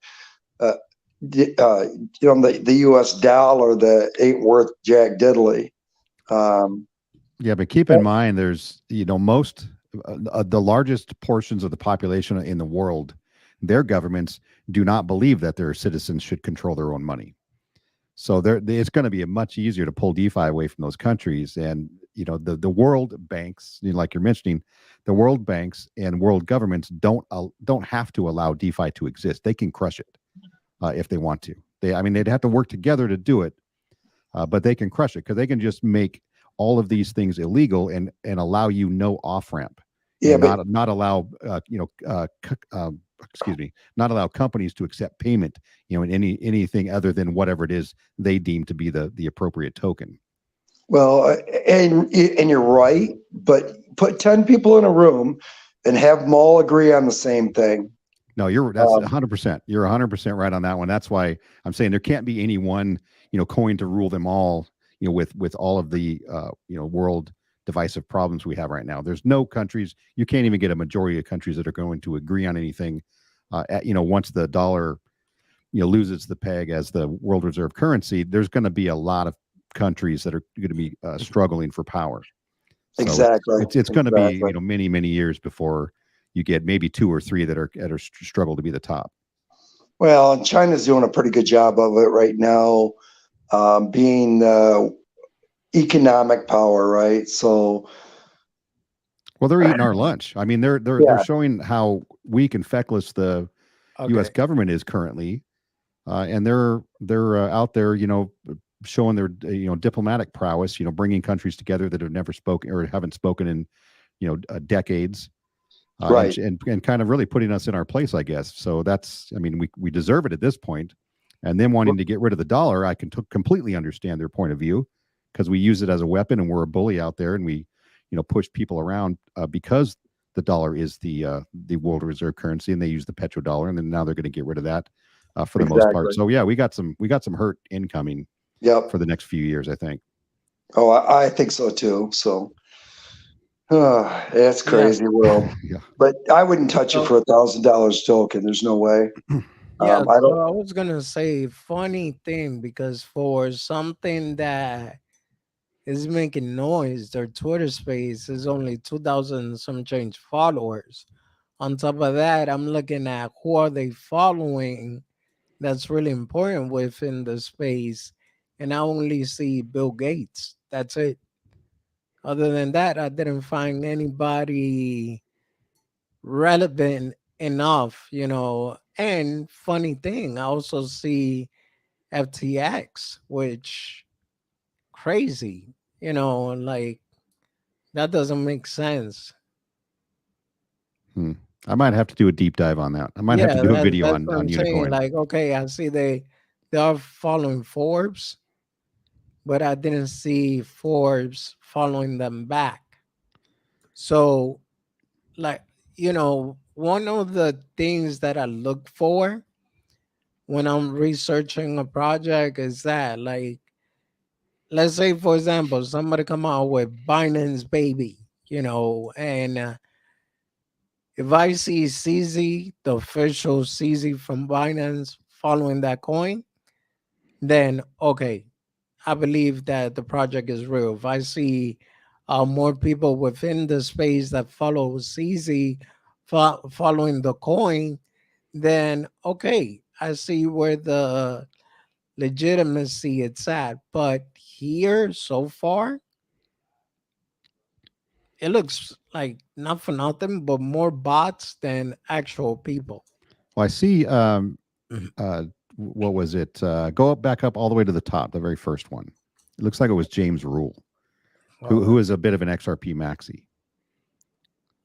the U.S. dollar that ain't worth jack diddly. Yeah, but keep in mind, there's most the largest portions of the population in the world, their governments do not believe that their citizens should control their own money. So it's going to be much easier to pull DeFi away from those countries. And the world banks, like you're mentioning, the world banks and world governments don't have to allow DeFi to exist. They can crush it if they want to. They'd have to work together to do it, but they can crush it because they can just make all of these things illegal and allow you no off ramp. Yeah, but not allow not allow companies to accept payment, in anything other than whatever it is they deem to be the appropriate token. Well, and you're right, but put 10 people in a room and have them all agree on the same thing. No, that's 100%. You're 100% right on that one. That's why I'm saying there can't be any one, coin to rule them all, with all of the, world divisive problems we have right now. There's no countries, you can't even get a majority of countries that are going to agree on anything. Once the dollar, loses the peg as the world reserve currency, there's going to be a lot of countries that are going to be struggling for power. So Exactly. it's going to be, Exactly. many years before you get maybe two or three that are struggle to be the top. Well, and China's doing a pretty good job of it right now, being economic power, right? So, Well, they're eating our lunch. I mean, they're yeah, showing how weak and feckless the U.S. Okay. government is currently, and they're out there, showing their diplomatic prowess, bringing countries together that have never spoken or haven't spoken in decades, right. and kind of really putting us in our place, I guess. So that's, I mean, we deserve it at this point, and them wanting to get rid of the dollar, I can completely understand their point of view, because we use it as a weapon and we're a bully out there, and we push people around because the dollar is the world reserve currency, and they use the petrodollar, and then now they're going to get rid of that for the most part. Exactly. So yeah, we got some hurt incoming Yep. for the next few years, I think. Oh, I think so too. So, it's Yeah. crazy world. Yeah. But I wouldn't touch it So for $1,000 token. There's no way. yeah, I so don't. I was gonna say funny thing because for something that is making noise, their Twitter space is only 2,000 some change followers. On top of that, I'm looking at who are they following that's really important within the space. And I only see Bill Gates. That's it. Other than that, I didn't find anybody relevant enough, And funny thing, I also see FTX, which crazy, like that doesn't make sense. Hmm. I might have to do a deep dive on that. I might have to Yeah, do a video that's on what I'm saying. Unicoin. Like, okay, I see they are following Forbes, but I didn't see Forbes following them back. So, like, one of the things that I look for when I'm researching a project is that, like, let's say, for example, somebody come out with Binance Baby, and if I see CZ, the official CZ from Binance following that coin, then okay, I believe that the project is real. If I see more people within the space that follow CZ following the coin, then okay, I see where the legitimacy it's at. But here so far, it looks like not for nothing, but more bots than actual people. Well, I see. Mhm. What was it? Go up, back up all the way to the top, the very first one. It looks like it was James Rule, who Hold is a bit of an XRP maxi.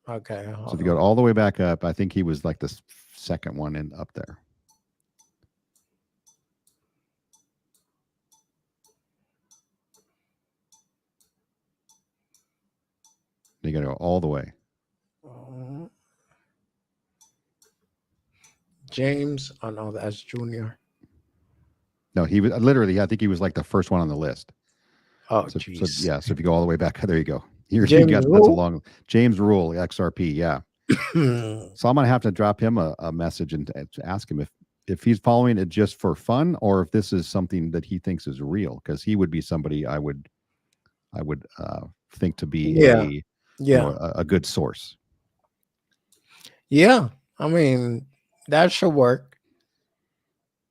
on. Okay, So if hold you go on. all the way back up, I think he was like the second one in up there. You got to go all the way. Uh, James, oh no, that's Junior. No, he was literally. I think he was like the first one on the list. Oh, So jeez. yeah. So if you go all the way back, there you go. You James got that's a Rule? long James Rule XRP. Yeah. So I'm gonna have to drop him a message and to ask him if he's following it just for fun or if this is something that he thinks is real, because he would be somebody I would think to be Yeah, yeah, a good source. yeah. I mean, that should work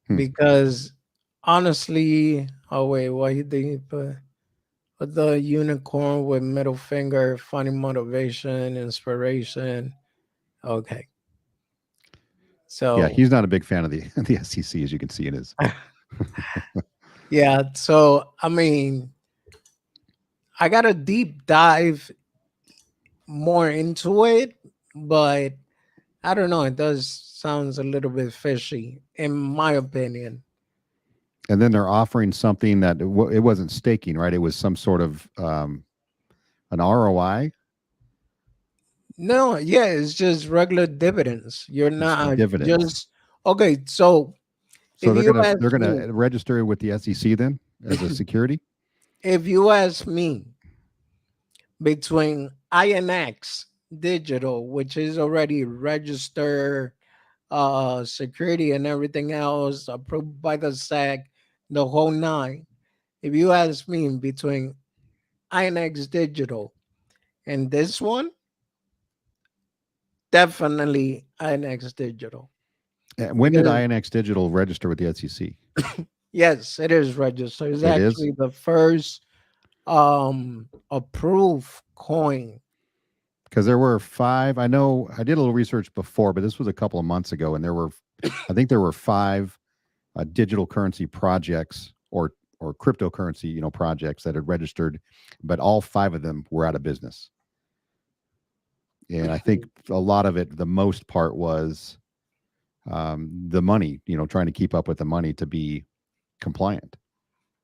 Hmm. because honestly, oh wait, what he did put the unicorn with middle finger, funny motivation, inspiration. Okay, Yeah, so he's not a big fan of the the SEC, as you can see in his. yeah, so I mean, I got to deep dive more into it, but I don't know. It does sounds a little bit fishy, in my opinion. And then they're offering something that it wasn't staking, right? It was some sort of an ROI. No, yeah, it's just regular dividends. You're It's not dividends. just okay. So So if you ask they're me, gonna register with the SEC then as a security. if you ask me between INX Digital, which is already registered security and everything else approved by the SEC, the whole nine, if you ask me between INX Digital and this one, definitely INX Digital. When did Because INX Digital register with the SEC? yes, it is registered. It's It is? actually the first approved coin. Because there were 5. I know I did a little research before, but this was a couple of months ago, and I think there were 5 digital currency projects or cryptocurrency, projects that had registered, but all 5 of them were out of business. And I think a lot of it, the most part was the money, trying to keep up with the money to be compliant.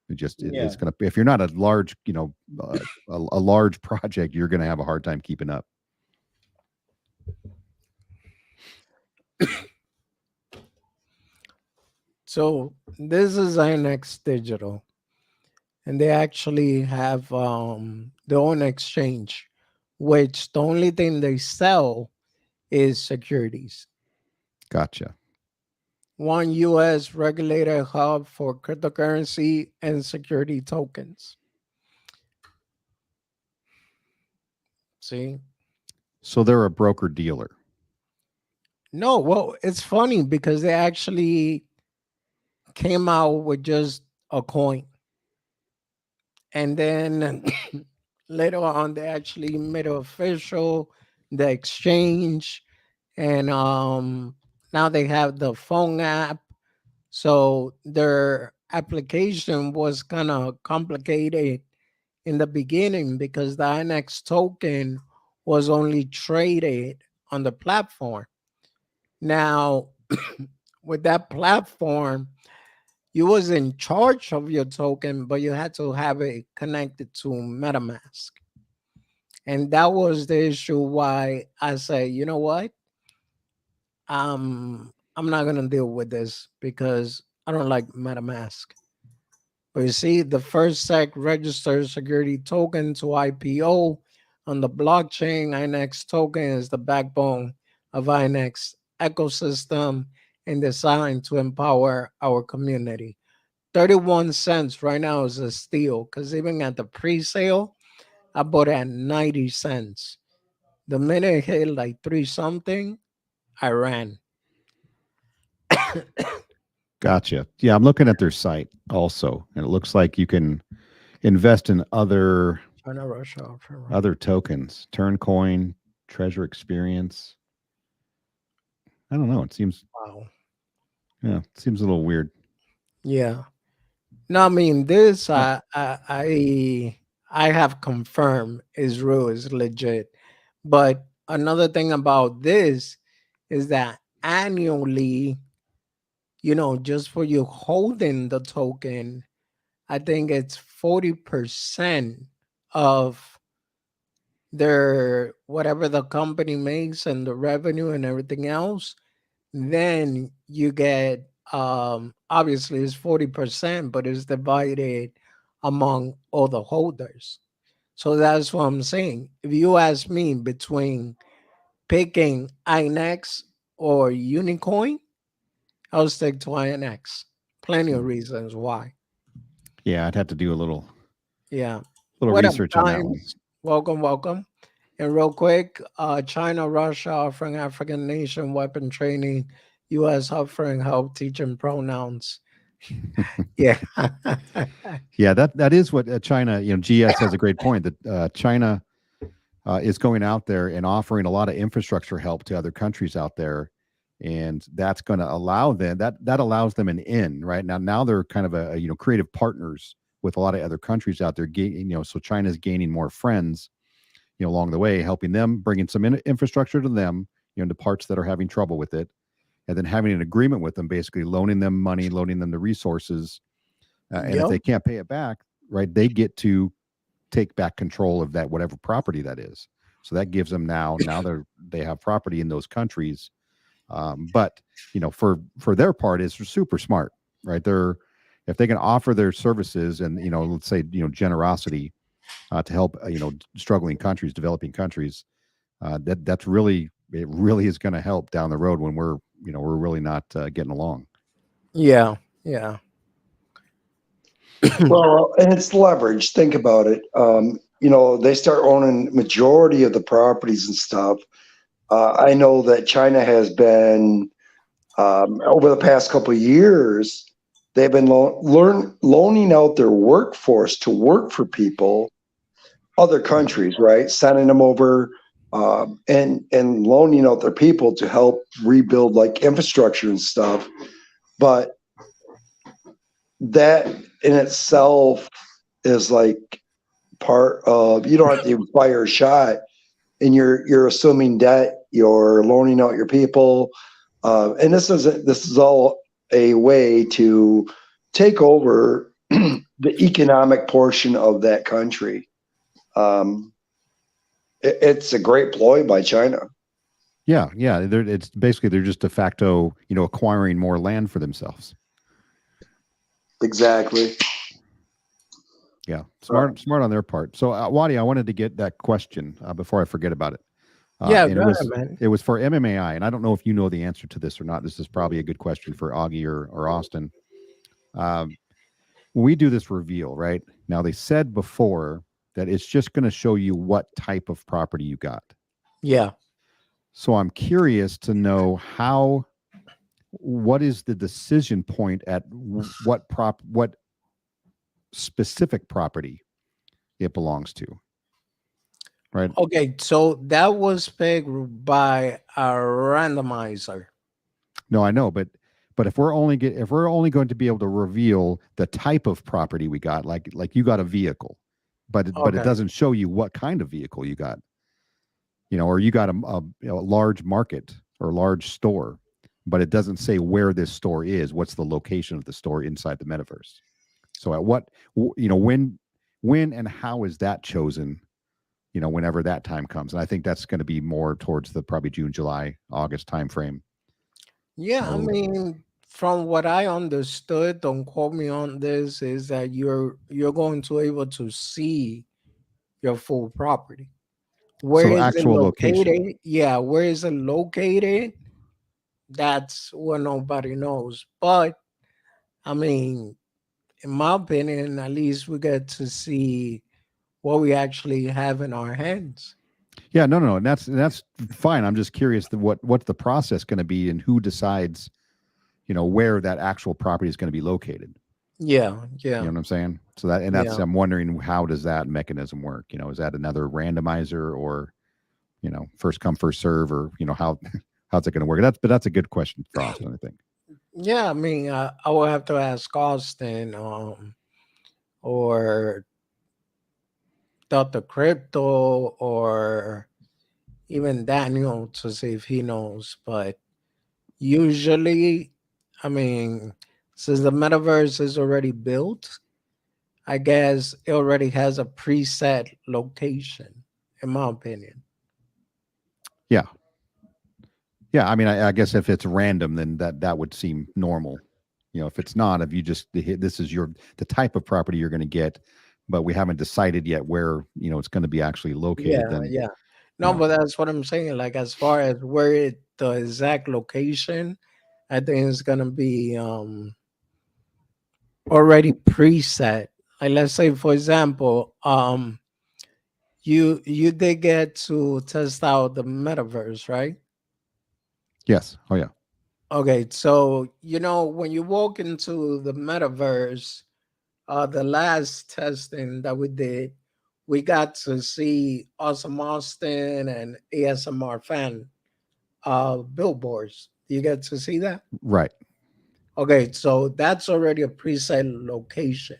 Yeah. It's going to, if you're not a large, a large project, you're going to have a hard time keeping up. So this is INX Digital, and they actually have their own exchange, which the only thing they sell is securities. Gotcha. One U.S. regulated hub for cryptocurrency and security tokens. See? So they're a broker dealer. No, well, it's funny because they actually came out with just a coin. And then later on, they actually made it official, the exchange. And now they have the phone app. So their application was kind of complicated in the beginning because the INX token was only traded on the platform. Now, with that platform, you was in charge of your token, but you had to have it connected to MetaMask. And that was the issue why I say, you know what? I'm not gonna deal with this because I don't like MetaMask. But you see, the first SEC registered security token to IPO on the blockchain. INX token is the backbone of INX ecosystem and designed to empower our community. 31 cents right now is a steal because even at the pre-sale, I bought at 90 cents. The minute it hit like 3 something, I ran. Gotcha. Yeah, I'm looking at their site also, and it looks like you can invest in China Russia offer. other tokens, Turncoin, Treasure Experience. I don't know. It seems Wow. it seems a little weird. Yeah. No, I mean this Uh, I have confirmed is real, is legit. But another thing about this is that annually, just for you holding the token, I think it's 40% of their whatever the company makes and the revenue and everything else. Then you get obviously it's 40%, but it's divided among all the holders. So that's what I'm saying. If you ask me between picking INX or Unicoin, I'll stick to INX. Plenty of reasons why. yeah, I'd have to do a Yeah. little What up, research on that one. Times? Welcome, welcome. And real quick, China, Russia offering African nation weapon training, U.S. offering help teaching pronouns. Yeah. Yeah, that is what China. GS has a great point that China is going out there and offering a lot of infrastructure help to other countries out there, and that's going to allow them that allows them an in right now. Now they're kind of a creative partners with a lot of other countries out there. So China's gaining more friends, along the way, helping them, bringing some infrastructure to them, to parts that are having trouble with it, and then having an agreement with them, basically loaning them money, loaning them the resources, and if Yep. they can't pay it back, right, they get to take back control of that whatever property that is. So that gives them now they have property in those countries. But for their part, it's super smart, right? If they can offer their services and let's say generosity to help struggling countries, developing countries, that's really it really is going to help down the road when we're really not getting along. Yeah. Yeah. Well, and it's leverage. Think about it. They start owning majority of the properties and stuff. I know that China has been over the past couple of years. They've been loaning out their workforce to work for people, other countries, right? Sending them over and loaning out their people to help rebuild like infrastructure and stuff. But that in itself is like part of, you don't have to fire a shot, and you're assuming debt, you're loaning out your people, and this is all a way to take over the economic portion of that country. It's a great ploy by China. Yeah, yeah. It's basically they're just de facto, acquiring more land for themselves. Exactly. Yeah, smart on their part. So, Wadi, I wanted to get that question before I forget about it. Yeah, And go ahead, man. it was for MMAI, and I don't know if you know the answer to this or not. This is probably a good question for Augie or Austin. When we do this reveal, right now, they said before that it's just going to show you what type of property you got. Yeah. So I'm curious to know what is the decision point at what specific property it belongs to, right? Okay, so that was picked by a randomizer. No, I know, but if we're only going to be able to reveal the type of property we got, like you got a vehicle, but it Okay. doesn't show you what kind of vehicle you got, or you got a large market or large store, but it doesn't say where this store is, what's the location of the store inside the metaverse. So at when and how is that chosen? Whenever that time comes, and I think that's going to be more towards the probably June, July, August timeframe. Yeah, I mean, from what I understood, don't quote me on this, is that you're going to able to see your full property. Where So is it actual location. located? Yeah, where is it located? That's what nobody knows. But I mean, in my opinion, at least we get to see what we actually have in our hands. Yeah, no, and that's fine. I'm just curious what's the process going to be and who decides, where that actual property is going to be located. Yeah, You yeah, know what I'm saying? So yeah. I'm wondering, how does that mechanism work? Is that another randomizer, or first come first serve, or how's it going to work? That's a good question for Austin, I think. Yeah, I mean, I will have to ask Austin, or Dr. Crypto, or even Daniel to see if he knows. But usually, I mean, since the metaverse is already built, I guess it already has a preset location, in my opinion. Yeah, yeah. I mean, I guess if it's random, then that would seem normal. If it's not, if you just this is the type of property you're going to get, but we haven't decided yet where it's going to be actually located, Yeah, then yeah. No, but that's what I'm saying. Like, as far as the exact location, I think it's gonna be already preset. Like, let's say, for example, you did get to test out the metaverse, right? yes. Oh yeah. Okay, so when you walk into the metaverse, the last testing that we did, we got to see Awesome Austin and ASMR fan billboards. You get to see that? Right. Okay, so that's already a preset location.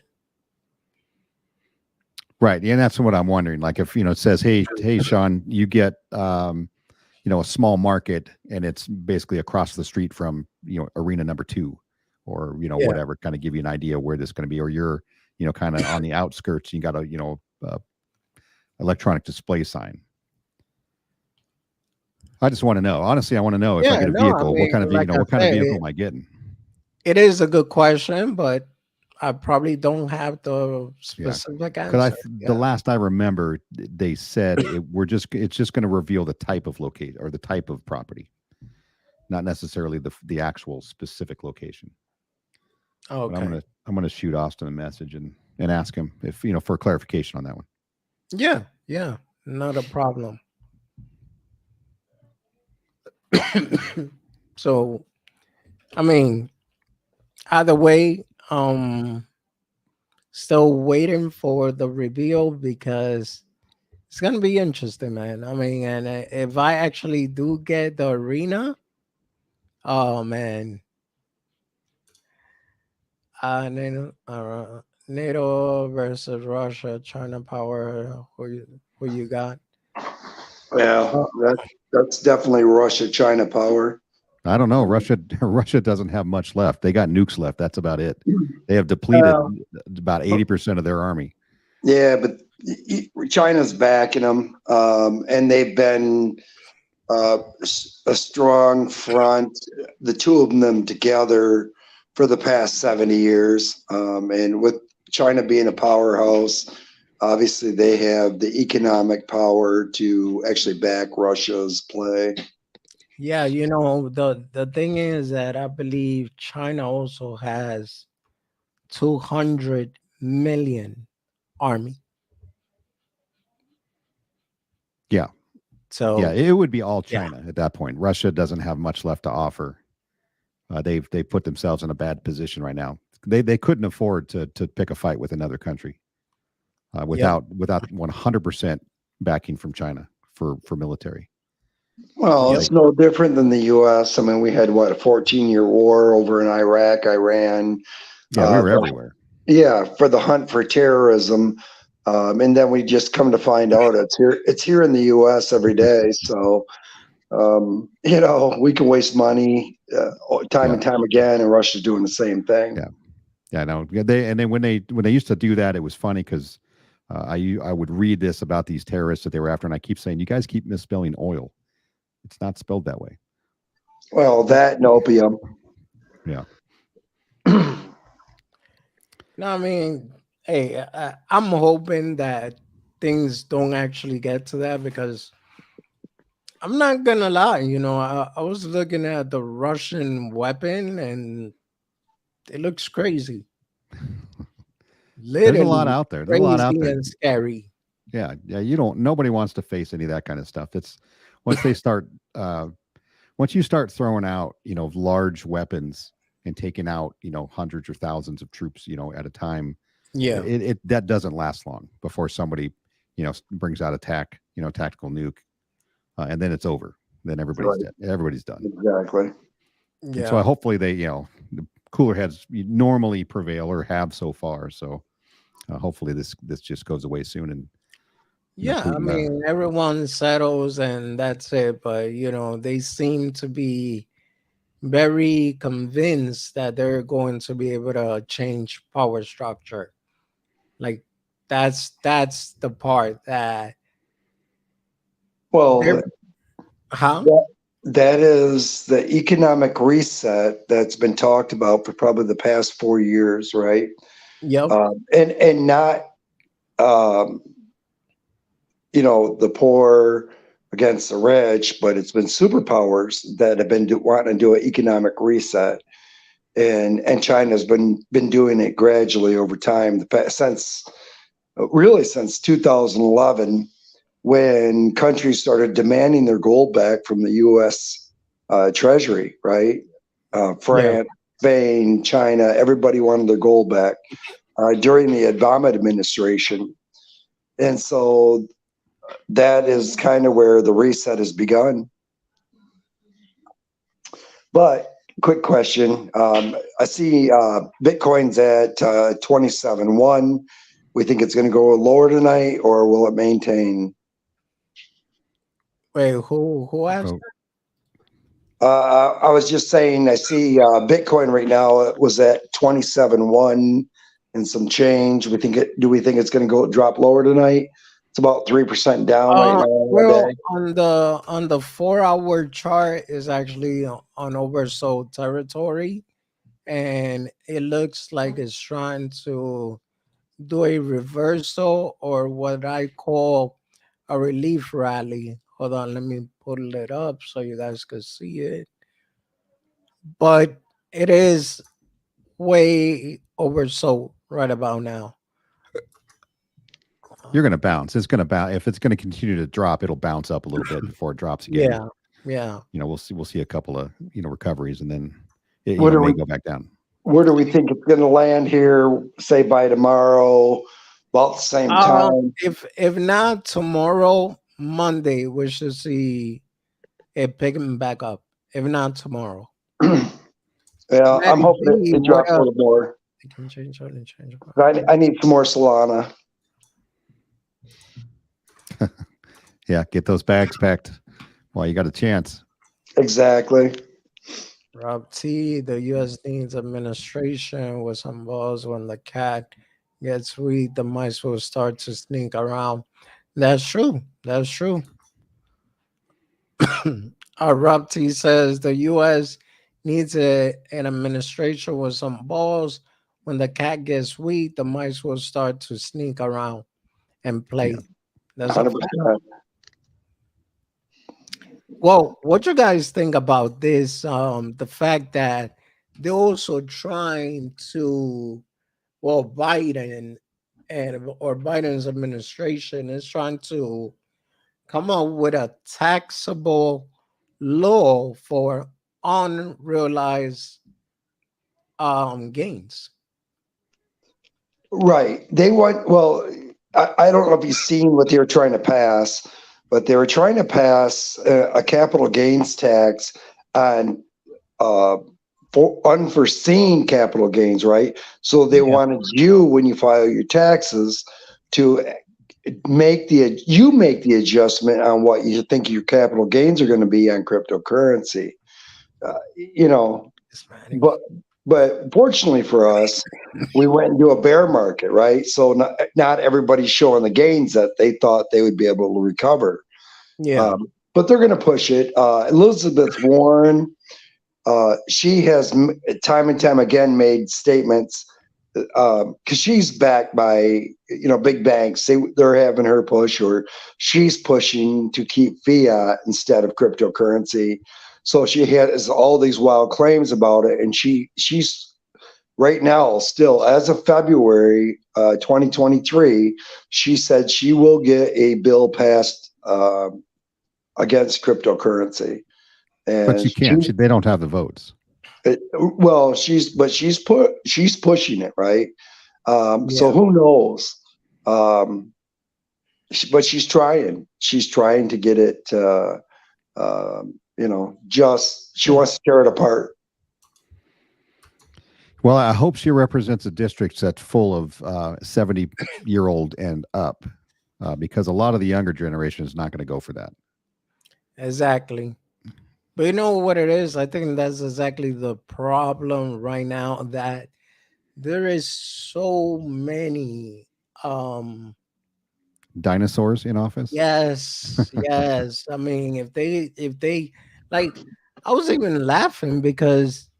Right. Yeah, and that's what I'm wondering. Like, if it says, hey, Sean, you get a small market, and it's basically across the street from arena number 2, or Yeah. whatever, kind of give you an idea where this is going to be, or you're kind of on the outskirts, you got a electronic display sign. I just want to know. Honestly, I want to know if I Yeah, get a no, I vehicle, what kind of mean, like I what kind of said, vehicle am I getting? it is a good question, but I probably don't have the Yeah, specific because answer. the Yeah. last I remember, they said it's just going to reveal the type of locate or the type of property, not necessarily the actual specific location. But Okay. I'm gonna shoot Austin a message and ask him if for clarification on that one. Yeah, yeah, not a problem. So, I mean, either way, still waiting for the reveal because it's gonna be interesting, man. I mean, and if I actually do get the arena, oh man, NATO versus Russia, China power. Who you got? Yeah, Uh, that's definitely Russia China power. I don't know. Russia doesn't have much left. They got nukes left. That's about it. They have depleted Uh, about 80% of their army. yeah, but China's backing them, and they've been a strong front. The two of them together for the past 70 years, and with China being a powerhouse, obviously they have the economic power to actually back Russia's play. yeah, the thing is that I believe China also has 200 million army. Yeah. Yeah. So It would be all yeah, China at that point. Russia doesn't have much left to offer. They put themselves in a bad position right now. They couldn't afford to pick a fight with another country yep. without 100% backing from China for military. Well, Yep. They it's no different than the U.S. I mean, we had what, a 14-year war over in Iraq, Iran. Yeah, we were The everywhere. Yeah, for the hunt for terrorism, and then we just come to find out it's here. It's here in the U.S. every day. So we can waste money time Yeah, and time again, and Russia's doing the same thing. yeah, yeah. No, then when they used to do that, it was funny because I would read this about these terrorists that they were after, and I keep saying, you guys keep misspelling oil. It's not spelled that way. Well, that and opium. Yeah. No, I mean, hey, I'm hoping that things don't actually get to that because I'm not gonna lie. I was looking at the Russian weapon and it looks crazy, There's a lot literally out there. There's a lot out crazy there. and scary. Yeah, yeah. Nobody wants to face any of that kind of stuff. It's once they start, once you start throwing out, large weapons and taking out, hundreds or thousands of troops, at a time, Yeah, it that doesn't last long before somebody, brings out tactical nuke, and then it's over. Then everybody's Right, dead. Everybody's done. exactly. And so yeah, hopefully they, the cooler heads normally prevail or have so far. So hopefully this just goes away soon and yeah. I Putin. mean, everyone settles and that's it. But they seem to be very convinced that they're going to be able to change power structure. Like that's the part that Well, they're huh? that, that is the economic reset that's been talked about for probably the past 4 years, right? Yep. And not um, the poor against the rich, but it's been superpowers that have been wanting to do an economic reset, and China's been doing it gradually over time. Since 2011, when countries started demanding their gold back from the U.S. Treasury, right? Yeah. France, Spain, China, everybody wanted their gold back during the Obama administration, and so that is kind of where the reset has begun. But quick question. I see Bitcoin's at 27.1. We think it's going to go lower tonight, or will it maintain? Wait, who asked? Oh, I was just saying, I see Bitcoin right now was at 27.1 and some change. Do we think it's going to drop lower tonight? It's about 3% down right now all Well, day. on the 4-hour chart is actually on oversold territory, and it looks like it's trying to do a reversal or what I call a relief rally. Hold on, let me pull it up so you guys can see it. But it is way oversold right about now. You're going to bounce. It's going to bounce. If it's going to continue to drop, it'll bounce up a little bit before it drops again. Yeah, yeah. We'll see. We'll see a couple of recoveries, and then it What are may we? go back down. Where do we think it's going to land here? Say by tomorrow, about the same time. If not tomorrow, Monday, we should see it picking back up. If not tomorrow, Yeah, I'm Maddie hoping B, it what drops a up? little more. I can change. I need some more Solana. Yeah, get those bags packed while you got a chance. Exactly. Rob T, the U.S. needs administration with some balls. When the cat gets weak, the mice will start to sneak around. That's true. That's true. Rob T says the U.S. needs an administration with some balls. When the cat gets weak, the mice will start to sneak around and play. Yeah. That's a 100%. fact. Well, what you guys think about this? The fact that they're also trying to, well, Biden or Biden's administration is trying to come up with a taxable law for unrealized gains. Right. They want, well, I don't know if you've seen what they were trying to pass, but they were trying to pass a capital gains tax on for unforeseen capital gains, right? So they wanted you, when you file your taxes, to make the adjustment on what you think your capital gains are going to be on cryptocurrency. But fortunately for us, we went into a bear market, right? So not everybody's showing the gains that they thought they would be able to recover. Yeah. But they're going to push it. Elizabeth Warren, she has time and time again made statements because she's backed by big banks. They're having her push, or she's pushing to keep fiat instead of cryptocurrency. So she has all these wild claims about it, and she's right now still, as of February 2023, she said she will get a bill passed against cryptocurrency. And But she can't. They don't have the votes. She's pushing it, right? So who knows? But she's trying. She's trying to get it. She wants to tear it apart. Well, I hope she represents a district that's full of 70-year-old and up, because a lot of the younger generation is not going to go for that. Exactly. But you know what it is? I think that's exactly the problem right now, that there is so many dinosaurs in office. Yes. I mean, if they like, I was even laughing because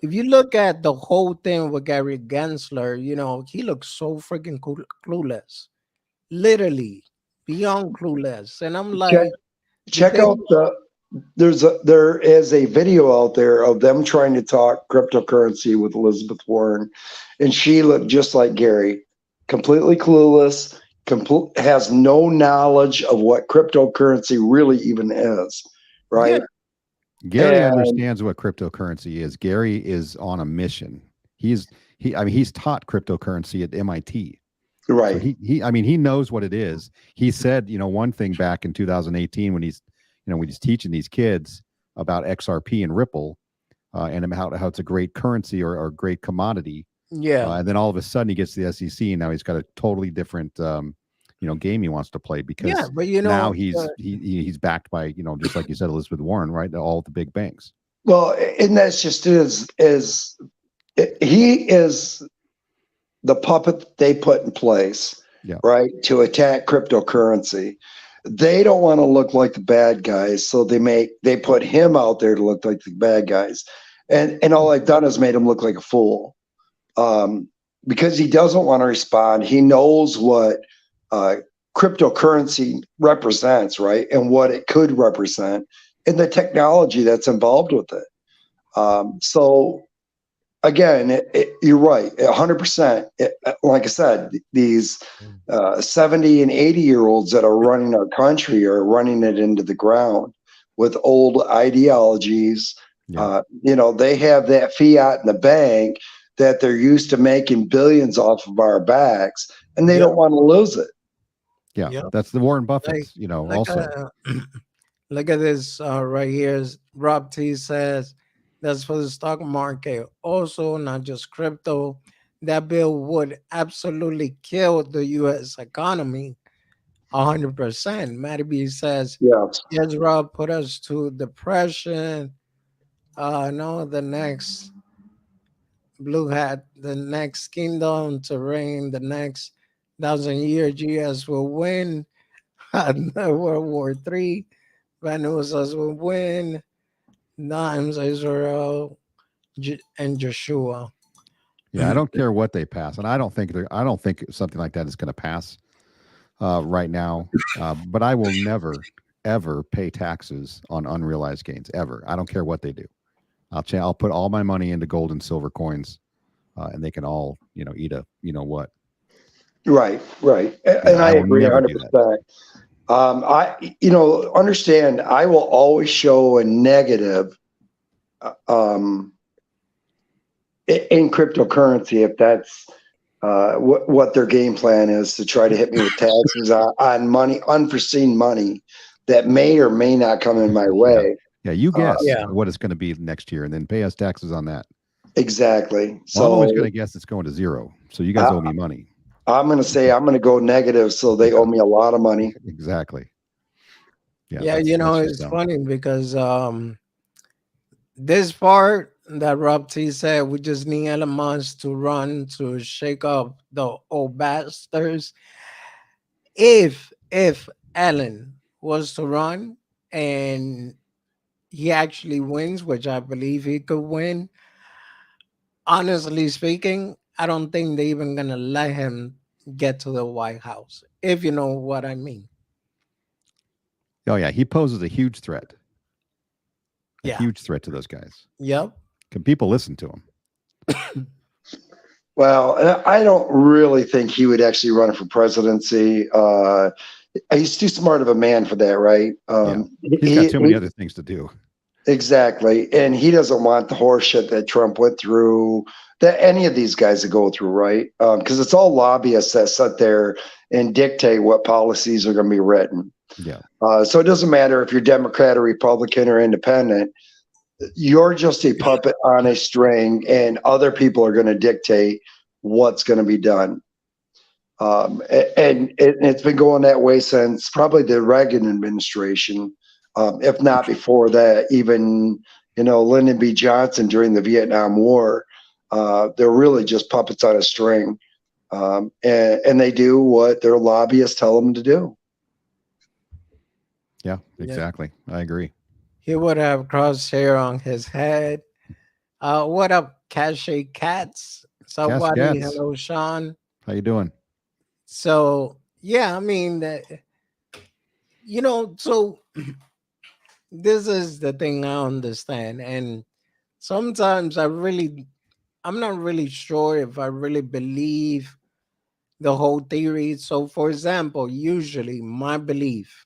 if you look at the whole thing with Gary Gensler, he looks so freaking clueless, literally beyond clueless. And I'm like, check out there is a video out there of them trying to talk cryptocurrency with Elizabeth Warren, and she looked just like Gary, completely clueless, has no knowledge of what cryptocurrency really even is, right? Yeah. Gary understands what cryptocurrency is. Gary is on a mission. He's taught cryptocurrency at MIT. Right. So he knows what it is. He said, one thing back in 2018 when he's teaching these kids about XRP and Ripple, and how it's a great currency or a great commodity. Yeah. And then all of a sudden he gets to the SEC, and now he's got a totally different game he wants to play, because but now he's backed by, just like you said, Elizabeth Warren, right? All the big banks. Well, and that's just he is the puppet they put in place, right, to attack cryptocurrency. They don't want to look like the bad guys, so they put him out there to look like the bad guys, and all they've done is made him look like a fool, because he doesn't want to respond. He knows what cryptocurrency represents, right, and what it could represent, and the technology that's involved with it. So again, you're right, 100%. Like I said, these 70 and 80-year-olds that are running our country are running it into the ground with old ideologies. Yeah. They have that fiat in the bank that they're used to making billions off of our backs, and they Yep. don't want to lose it. Yeah. Yep. That's the Warren Like, Buffett's, like also. look at this right here. Rob T says that's for the stock market. Also, not just crypto. That bill would absolutely kill the U.S. economy 100%. Matty B says, Yes. yes, Rob, put us to depression. No, the next blue hat, the next kingdom to reign, the next 1,000 year GS will win. World War III. Vanusa will win. Names Israel and Joshua. Yeah, I don't care what they pass, and I don't think something like that is going to pass right now. But I will never ever pay taxes on unrealized gains ever. I don't care what they do. I'll put all my money into gold and silver coins, and they can all eat a what. Right. Yeah, And I I will agree never do that. 100%. Understand, I will always show a negative in cryptocurrency if that's what their game plan is, to try to hit me with taxes on money, unforeseen money that may or may not come in my way. Yeah, you guess Yeah. what it's going to be next year, and then pay us taxes on that. Exactly. Well, So I'm always going to guess it's going to zero. So you guys owe me money. I'm going to say I'm going to go negative, so they owe me a lot of money. Exactly. Yeah, that's just it's dumb. funny because this part that Rob T said, we just need Elon Musk to run to shake up the old bastards. If Elon was to run and he actually wins, which I believe he could win, honestly speaking, I don't think they're even gonna let him get to the White House, if you know what I mean. Oh yeah, he poses a huge threat. A Yeah. huge threat to those guys. Yep. Can people listen to him? Well, I don't really think he would actually run for presidency. He's too smart of a man for that, right? He's got too many other things to do. Exactly. And he doesn't want the horse shit that Trump went through, that any of these guys that go through, right? Because it's all lobbyists that sit there and dictate what policies are going to be written. Yeah. So it doesn't matter if you're Democrat or Republican or independent. You're just a puppet on a string, and other people are going to dictate what's going to be done. And it's been going that way since probably the Reagan administration, if not before that. Even Lyndon B. Johnson during the Vietnam War, they're really just puppets on a string, and they do what their lobbyists tell them to do. Yeah, exactly. I agree. He would have crosshair on his head. What up, Cache Cats? So, Cash Wadi, Cats. hello, Sean. How you doing? So, yeah, I mean, so this is the thing I understand. And sometimes I'm not really sure if I really believe the whole theory. So, for example, usually my belief,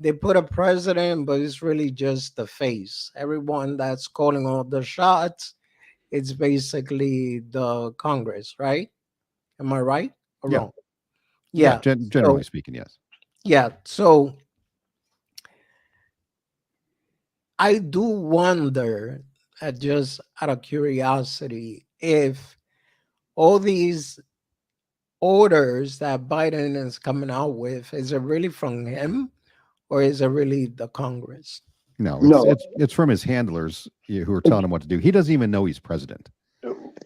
they put a president, but it's really just the face. Everyone that's calling all the shots, it's basically the Congress, right? Am I right or Yeah. wrong? Yeah. Generally speaking, yes. Yeah. So I do wonder, just out of curiosity, if all these orders that Biden is coming out with, is it really from him or is it really the Congress? No, No. it's from his handlers who are telling him what to do. He doesn't even know he's president.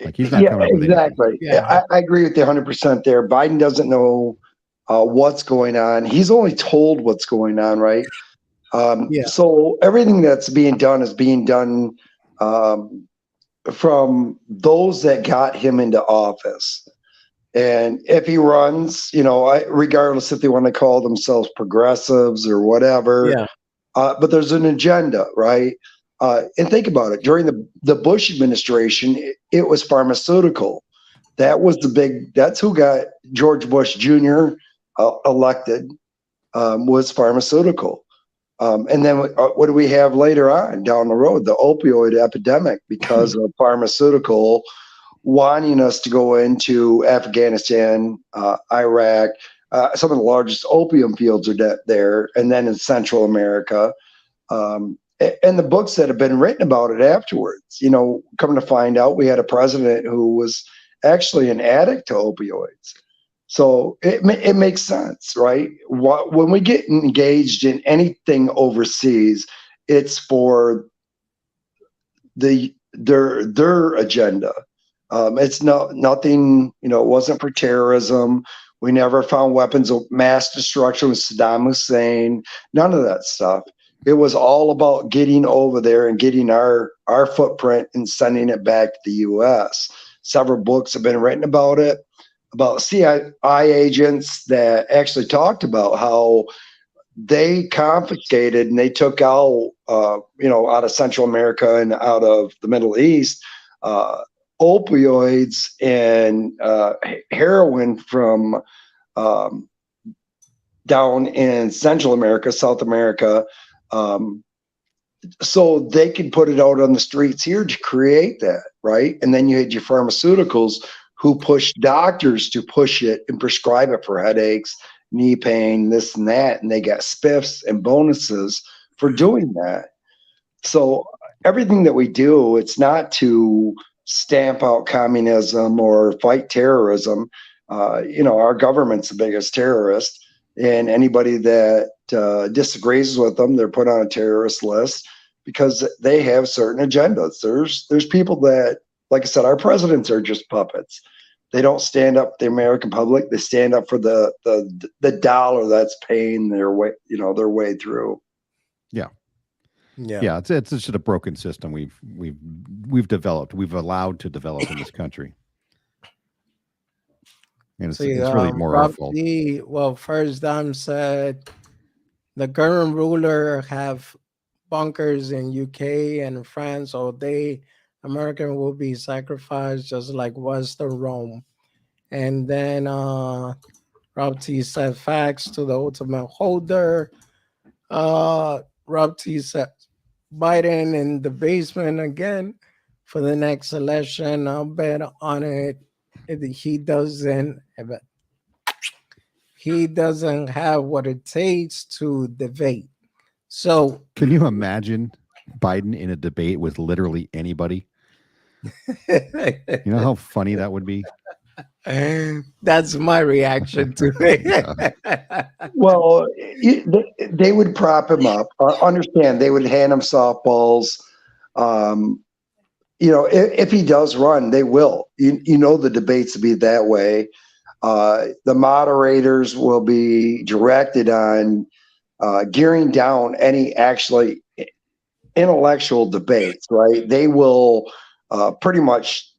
Like he's not coming up with anything. Exactly. Yeah. I agree with you 100% there. Biden doesn't know what's going on. He's only told what's going on, right? Yeah. So everything that's being done is being done from those that got him into office. And if he runs, regardless if they want to call themselves progressives or whatever, Yeah. but there's an agenda, right? And think about it. During the Bush administration, it was pharmaceutical. That was that's who got George Bush Jr. Elected, was pharmaceutical. And then what do we have later on down the road? The opioid epidemic, because of pharmaceutical wanting us to go into Afghanistan, Iraq. Some of the largest opium fields are there, and then in Central America. And the books that have been written about it afterwards, coming to find out, we had a president who was actually an addict to opioids. So it makes sense, right? When we get engaged in anything overseas, it's for their agenda. It's nothing, it wasn't for terrorism. We never found weapons of mass destruction with Saddam Hussein, none of that stuff. It was all about getting over there and getting our footprint and sending it back to the U.S. Several books have been written about it, about CIA agents that actually talked about how they confiscated and they took out, out of Central America and out of the Middle East, opioids and heroin from down in Central America, South America, so they could put it out on the streets here to create that, right? And then you had your pharmaceuticals who pushed doctors to push it and prescribe it for headaches, knee pain, this and that, and they got spiffs and bonuses for doing that. So everything that we do, it's not to stamp out communism or fight terrorism. Our government's the biggest terrorist, and anybody that disagrees with them, they're put on a terrorist list because they have certain agendas. There's people that, like I said, our presidents are just puppets. They don't stand up for the American public. They stand up for the dollar that's paying their way through. Yeah. It's just a broken system we've developed. We've allowed to develop in this country, and it's really more our fault. Well, first Dom said the current ruler have bunkers in UK and France, so American will be sacrificed just like Western Rome. And then Rob T said facts to the ultimate holder. Rob T said Biden in the basement again for the next election. I'll bet on it. He doesn't have what it takes to debate. So can you imagine Biden in a debate with literally anybody? You know how funny that would be? That's my reaction to it. Well, they would prop him up. Understand, they would hand him softballs. If he does run, they will. The debates will be that way. The moderators will be directed on gearing down any actually intellectual debates, right? They will pretty much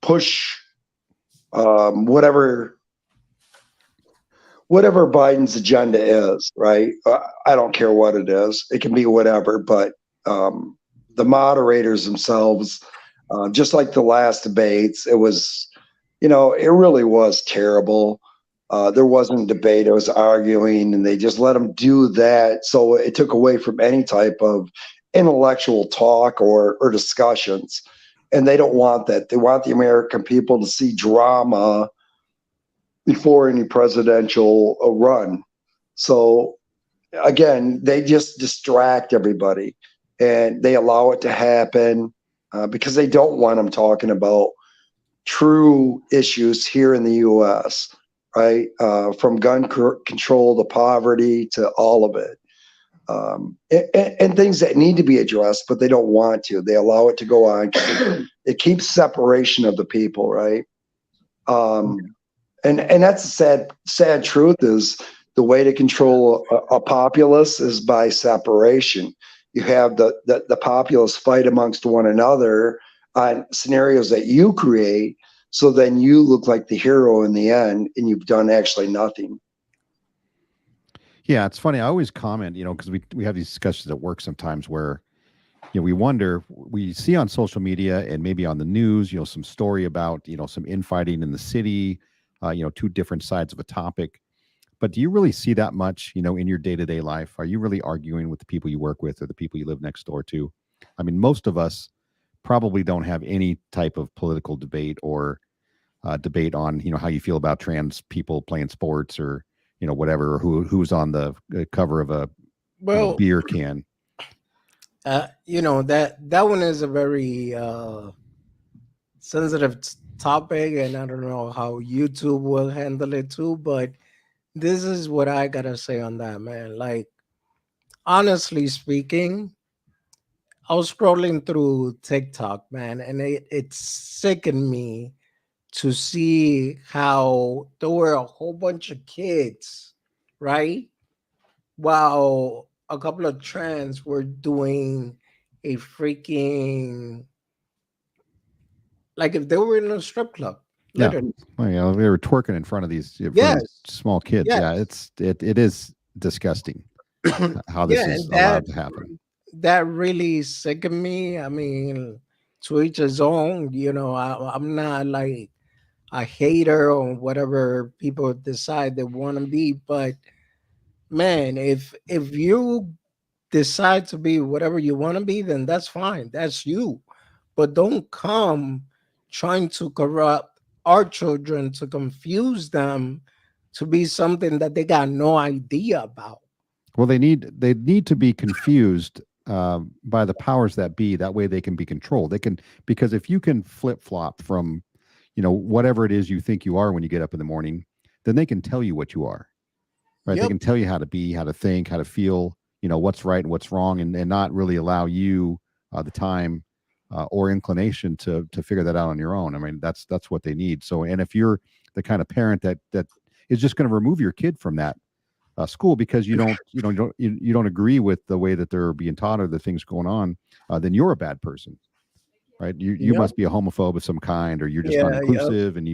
push whatever Biden's agenda is, right? I don't care what it is. It can be whatever, but the moderators themselves, just like the last debates, it was, it really was terrible. There wasn't a debate. It was arguing, and they just let them do that. So it took away from any type of intellectual talk or discussions. And they don't want that. They want the American people to see drama before any presidential run. So again, they just distract everybody, and they allow it to happen because they don't want them talking about true issues here in the U.S., right? From gun control to poverty to all of it. And things that need to be addressed, but they don't want to. They allow it to go on. It keeps separation of the people, right? And that's the sad truth is the way to control a populace is by separation. You have the populace fight amongst one another on scenarios that you create, so then you look like the hero in the end, and you've done actually nothing. Yeah, it's funny. I always comment, because we have these discussions at work sometimes where, we wonder, we see on social media and maybe on the news, some story about, some infighting in the city, two different sides of a topic. But do you really see that much, in your day-to-day life? Are you really arguing with the people you work with or the people you live next door to? I mean, most of us probably don't have any type of political debate or debate on, how you feel about trans people playing sports or, whatever, or who's on the cover of a Well, beer can. that one is a very sensitive topic, and I don't know how YouTube will handle it too. But this is what I gotta say on that, man. Like, honestly speaking, I was scrolling through TikTok, man, and it sickened me to see how there were a whole bunch of kids, right? While a couple of trans were doing a freaking, like if they were in a strip club, Yeah. literally. Well, they were twerking in front of these Yes, small kids. yes. Yeah, it is disgusting how this Yeah, is and allowed to happen. that really sickened me. I mean, to each his own. I'm not like a hater or whatever people decide they want to be, but man, if you decide to be whatever you want to be, then that's fine. That's you. But don't come trying to corrupt our children to confuse them to be something that they got no idea about. Well, they need to be confused by the powers that be. That way, they can be controlled. They can, because if you can flip flop from, whatever it is you think you are when you get up in the morning, then they can tell you what you are. Right? They Yep. can tell you how to be, how to think, how to feel. What's right and what's wrong, and not really allow you the time or inclination to figure that out on your own. I mean, that's what they need. So, and if you're the kind of parent that is just going to remove your kid from that school because you don't agree with the way that they're being taught or the things going on, then you're a bad person, right? You Yep. must be a homophobe of some kind, or you're just Yeah. Yep. uninclusive, and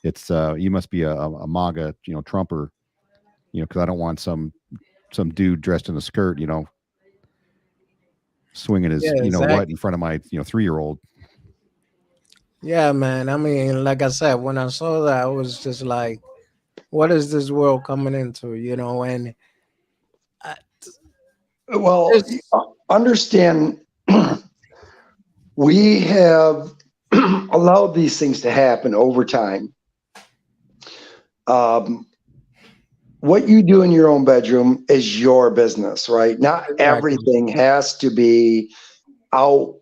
it's you must be a MAGA, Trumper, because I don't want some dude dressed in a skirt, swinging his Yeah. what Exactly. in front of my 3-year-old. Yeah, man. I mean, like I said, when I saw that, I was just like, "What is this world coming into?" And I, Well, this, understand, we have allowed these things to happen over time. Um, what you do in your own bedroom is your business, right? Not exactly. everything has to be out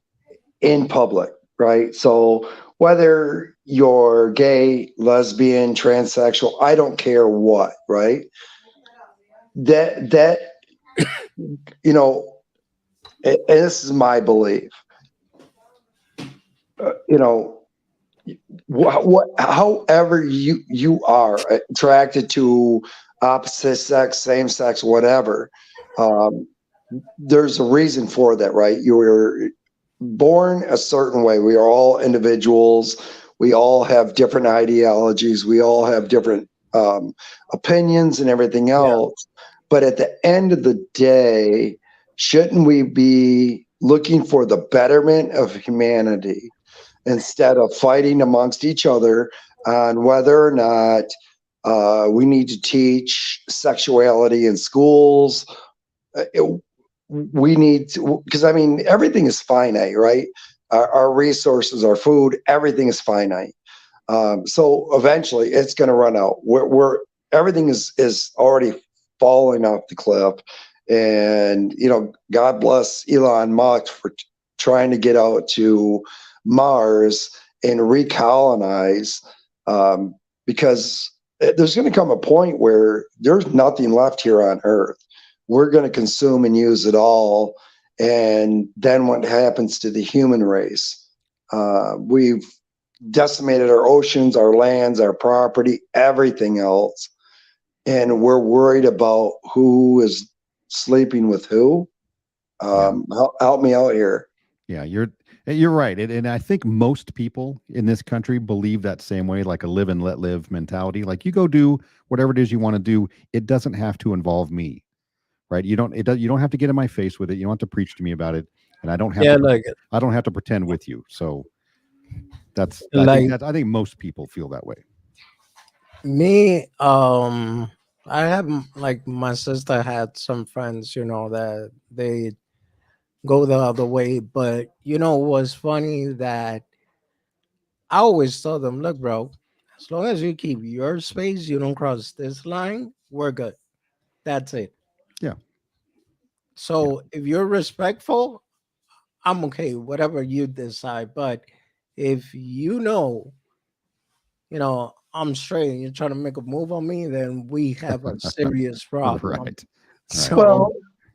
in public, right? So whether you're gay, lesbian, transsexual, I don't care what, right? That you know, and this is my belief. You know, however you are attracted to opposite sex, same sex, whatever. Um, there's a reason for that, right? You were born a certain way. We are all individuals. We all have different ideologies. We all have different opinions and everything Yeah. else. But at the end of the day, shouldn't we be looking for the betterment of humanity instead of fighting amongst each other on whether or not we need to teach sexuality in schools? We need to, because I mean, everything is finite, right? Our resources, our food, everything is finite. So eventually it's going to run out. Everything is already falling off the cliff. And, God bless Elon Musk for trying to get out to Mars and recolonize, because there's going to come a point where there's nothing left here on Earth. We're going to consume and use it all. And then what happens to the human race? We've decimated our oceans, our lands, our property, everything else. And we're worried about who is sleeping with who. Help me out here. Yeah, you're right, and I think most people in this country believe that same way, like a live and let live mentality. Like, you go do whatever it is you want to do. It doesn't have to involve me, right? You don't have to get in my face with it. You don't have to preach to me about it. and I don't have Yeah, to like I don't have to pretend with you. So like I think most people feel that way. me, I have like my sister had some friends, that they go the other way. But what's funny that I always tell them, look, bro, as long as you keep your space, you don't cross this line, we're good. That's it. Yeah. Yeah. So if you're respectful, I'm okay, whatever you decide. But if I'm straight and you're trying to make a move on me, then we have a serious problem. Right. So Well,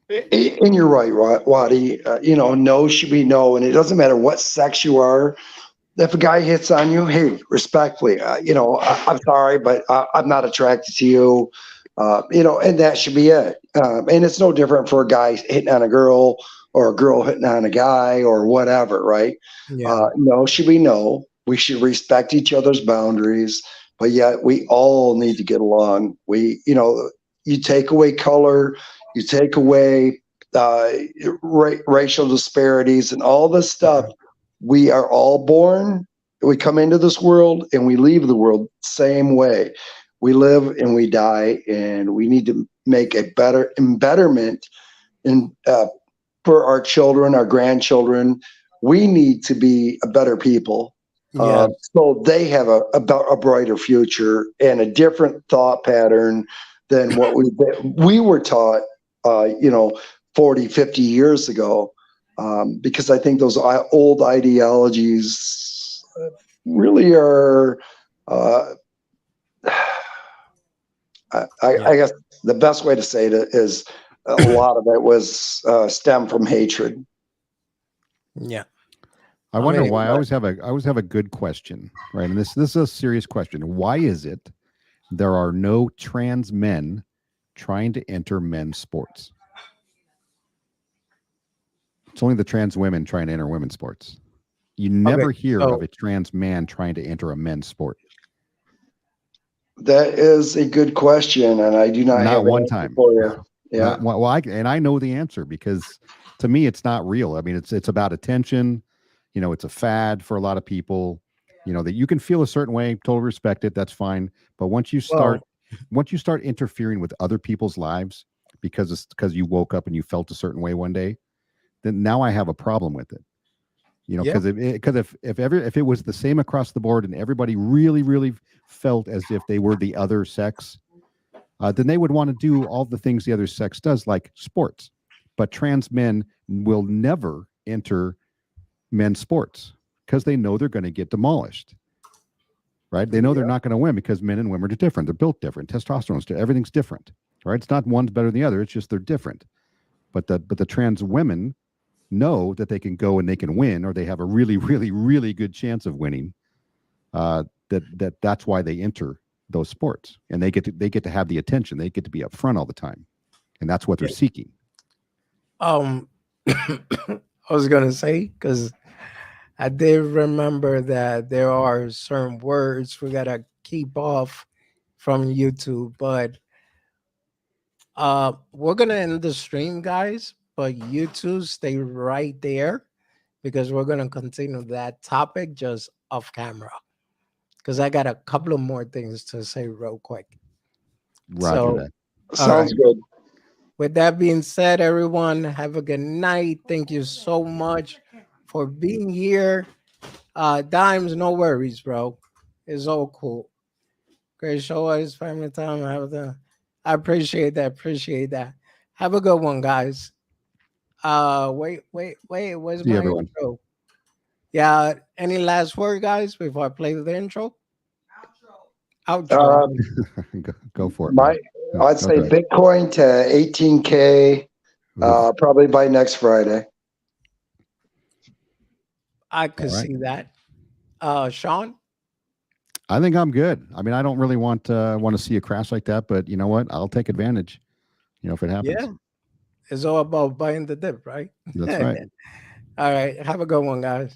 and you're right, Wadi. No should be no, and it doesn't matter what sex you are. If a guy hits on you, hey, respectfully, I'm sorry, but I'm not attracted to you. And that should be it. And it's no different for a guy hitting on a girl or a girl hitting on a guy or whatever, right? yeah, No should be no. We should respect each other's boundaries, but yet we all need to get along. You take away color, you take away racial disparities, and all this stuff. We are all born, we come into this world, and we leave the world same way. We live and we die, and we need to make a better betterment in for our children, our grandchildren. We need to be a better people, yeah, so they have a brighter future and a different thought pattern than what we were taught, 40, 50 years ago. Because I think those old ideologies really are, yeah, I guess the best way to say it is a lot of it was stemmed from hatred. yeah. I wonder mean, why. I always have a good question, right? And this is a serious question. Why is it there are no trans men trying to enter men's sports? It's only the trans women trying to enter women's sports. You okay, never hear of so a trans man trying to enter a men's sport. That is a good question, and I do not Not have an one answer time. for you. Yeah. Well, I know the answer because to me it's not real. I mean, it's about attention. It's a fad for a lot of people. That you can feel a certain way, totally respect it. That's fine. But once you start interfering with other people's lives because you woke up and you felt a certain way one day, then now I have a problem with it. yeah, Because if it was the same across the board and everybody really, really felt as if they were the other sex, then they would want to do all the things the other sex does, like sports. But trans men will never enter men's sports because they know they're going to get demolished. Right? They know they're not going to win because men and women are different. They're built different. Testosterone's different. Everything's different. Right? It's not one's better than the other. It's just they're different. But the trans women know that they can go and they can win, or they have a really, really, really good chance of winning. That's why they enter those sports, and they get to have the attention. They get to be up front all the time, and that's what they're seeking. I was gonna say because I did remember that there are certain words we gotta keep off from YouTube, but we're gonna end the stream, guys. But YouTube, stay right there because we're gonna continue that topic just off camera. Because I got a couple of more things to say real quick. Roger So, that. all right. Sounds good. With that being said, everyone, have a good night. Thank you so much for being here. Dimes, no worries, bro. It's all cool. Great show us, family time. I appreciate that. Appreciate that. Have a good one, guys. Wait. Where's See you, my everyone. intro? Yeah. Any last word, guys, before I play the intro? Outro. Go for it. Man. I'd say ahead. Bitcoin to 18K, Ooh. probably by next Friday. I could All right. see that. Sean? I think I'm good. I mean, I don't really want to see a crash like that, but you know what? I'll take advantage. If it happens. Yeah. It's all about buying the dip, right? That's right. All right. Have a good one, guys.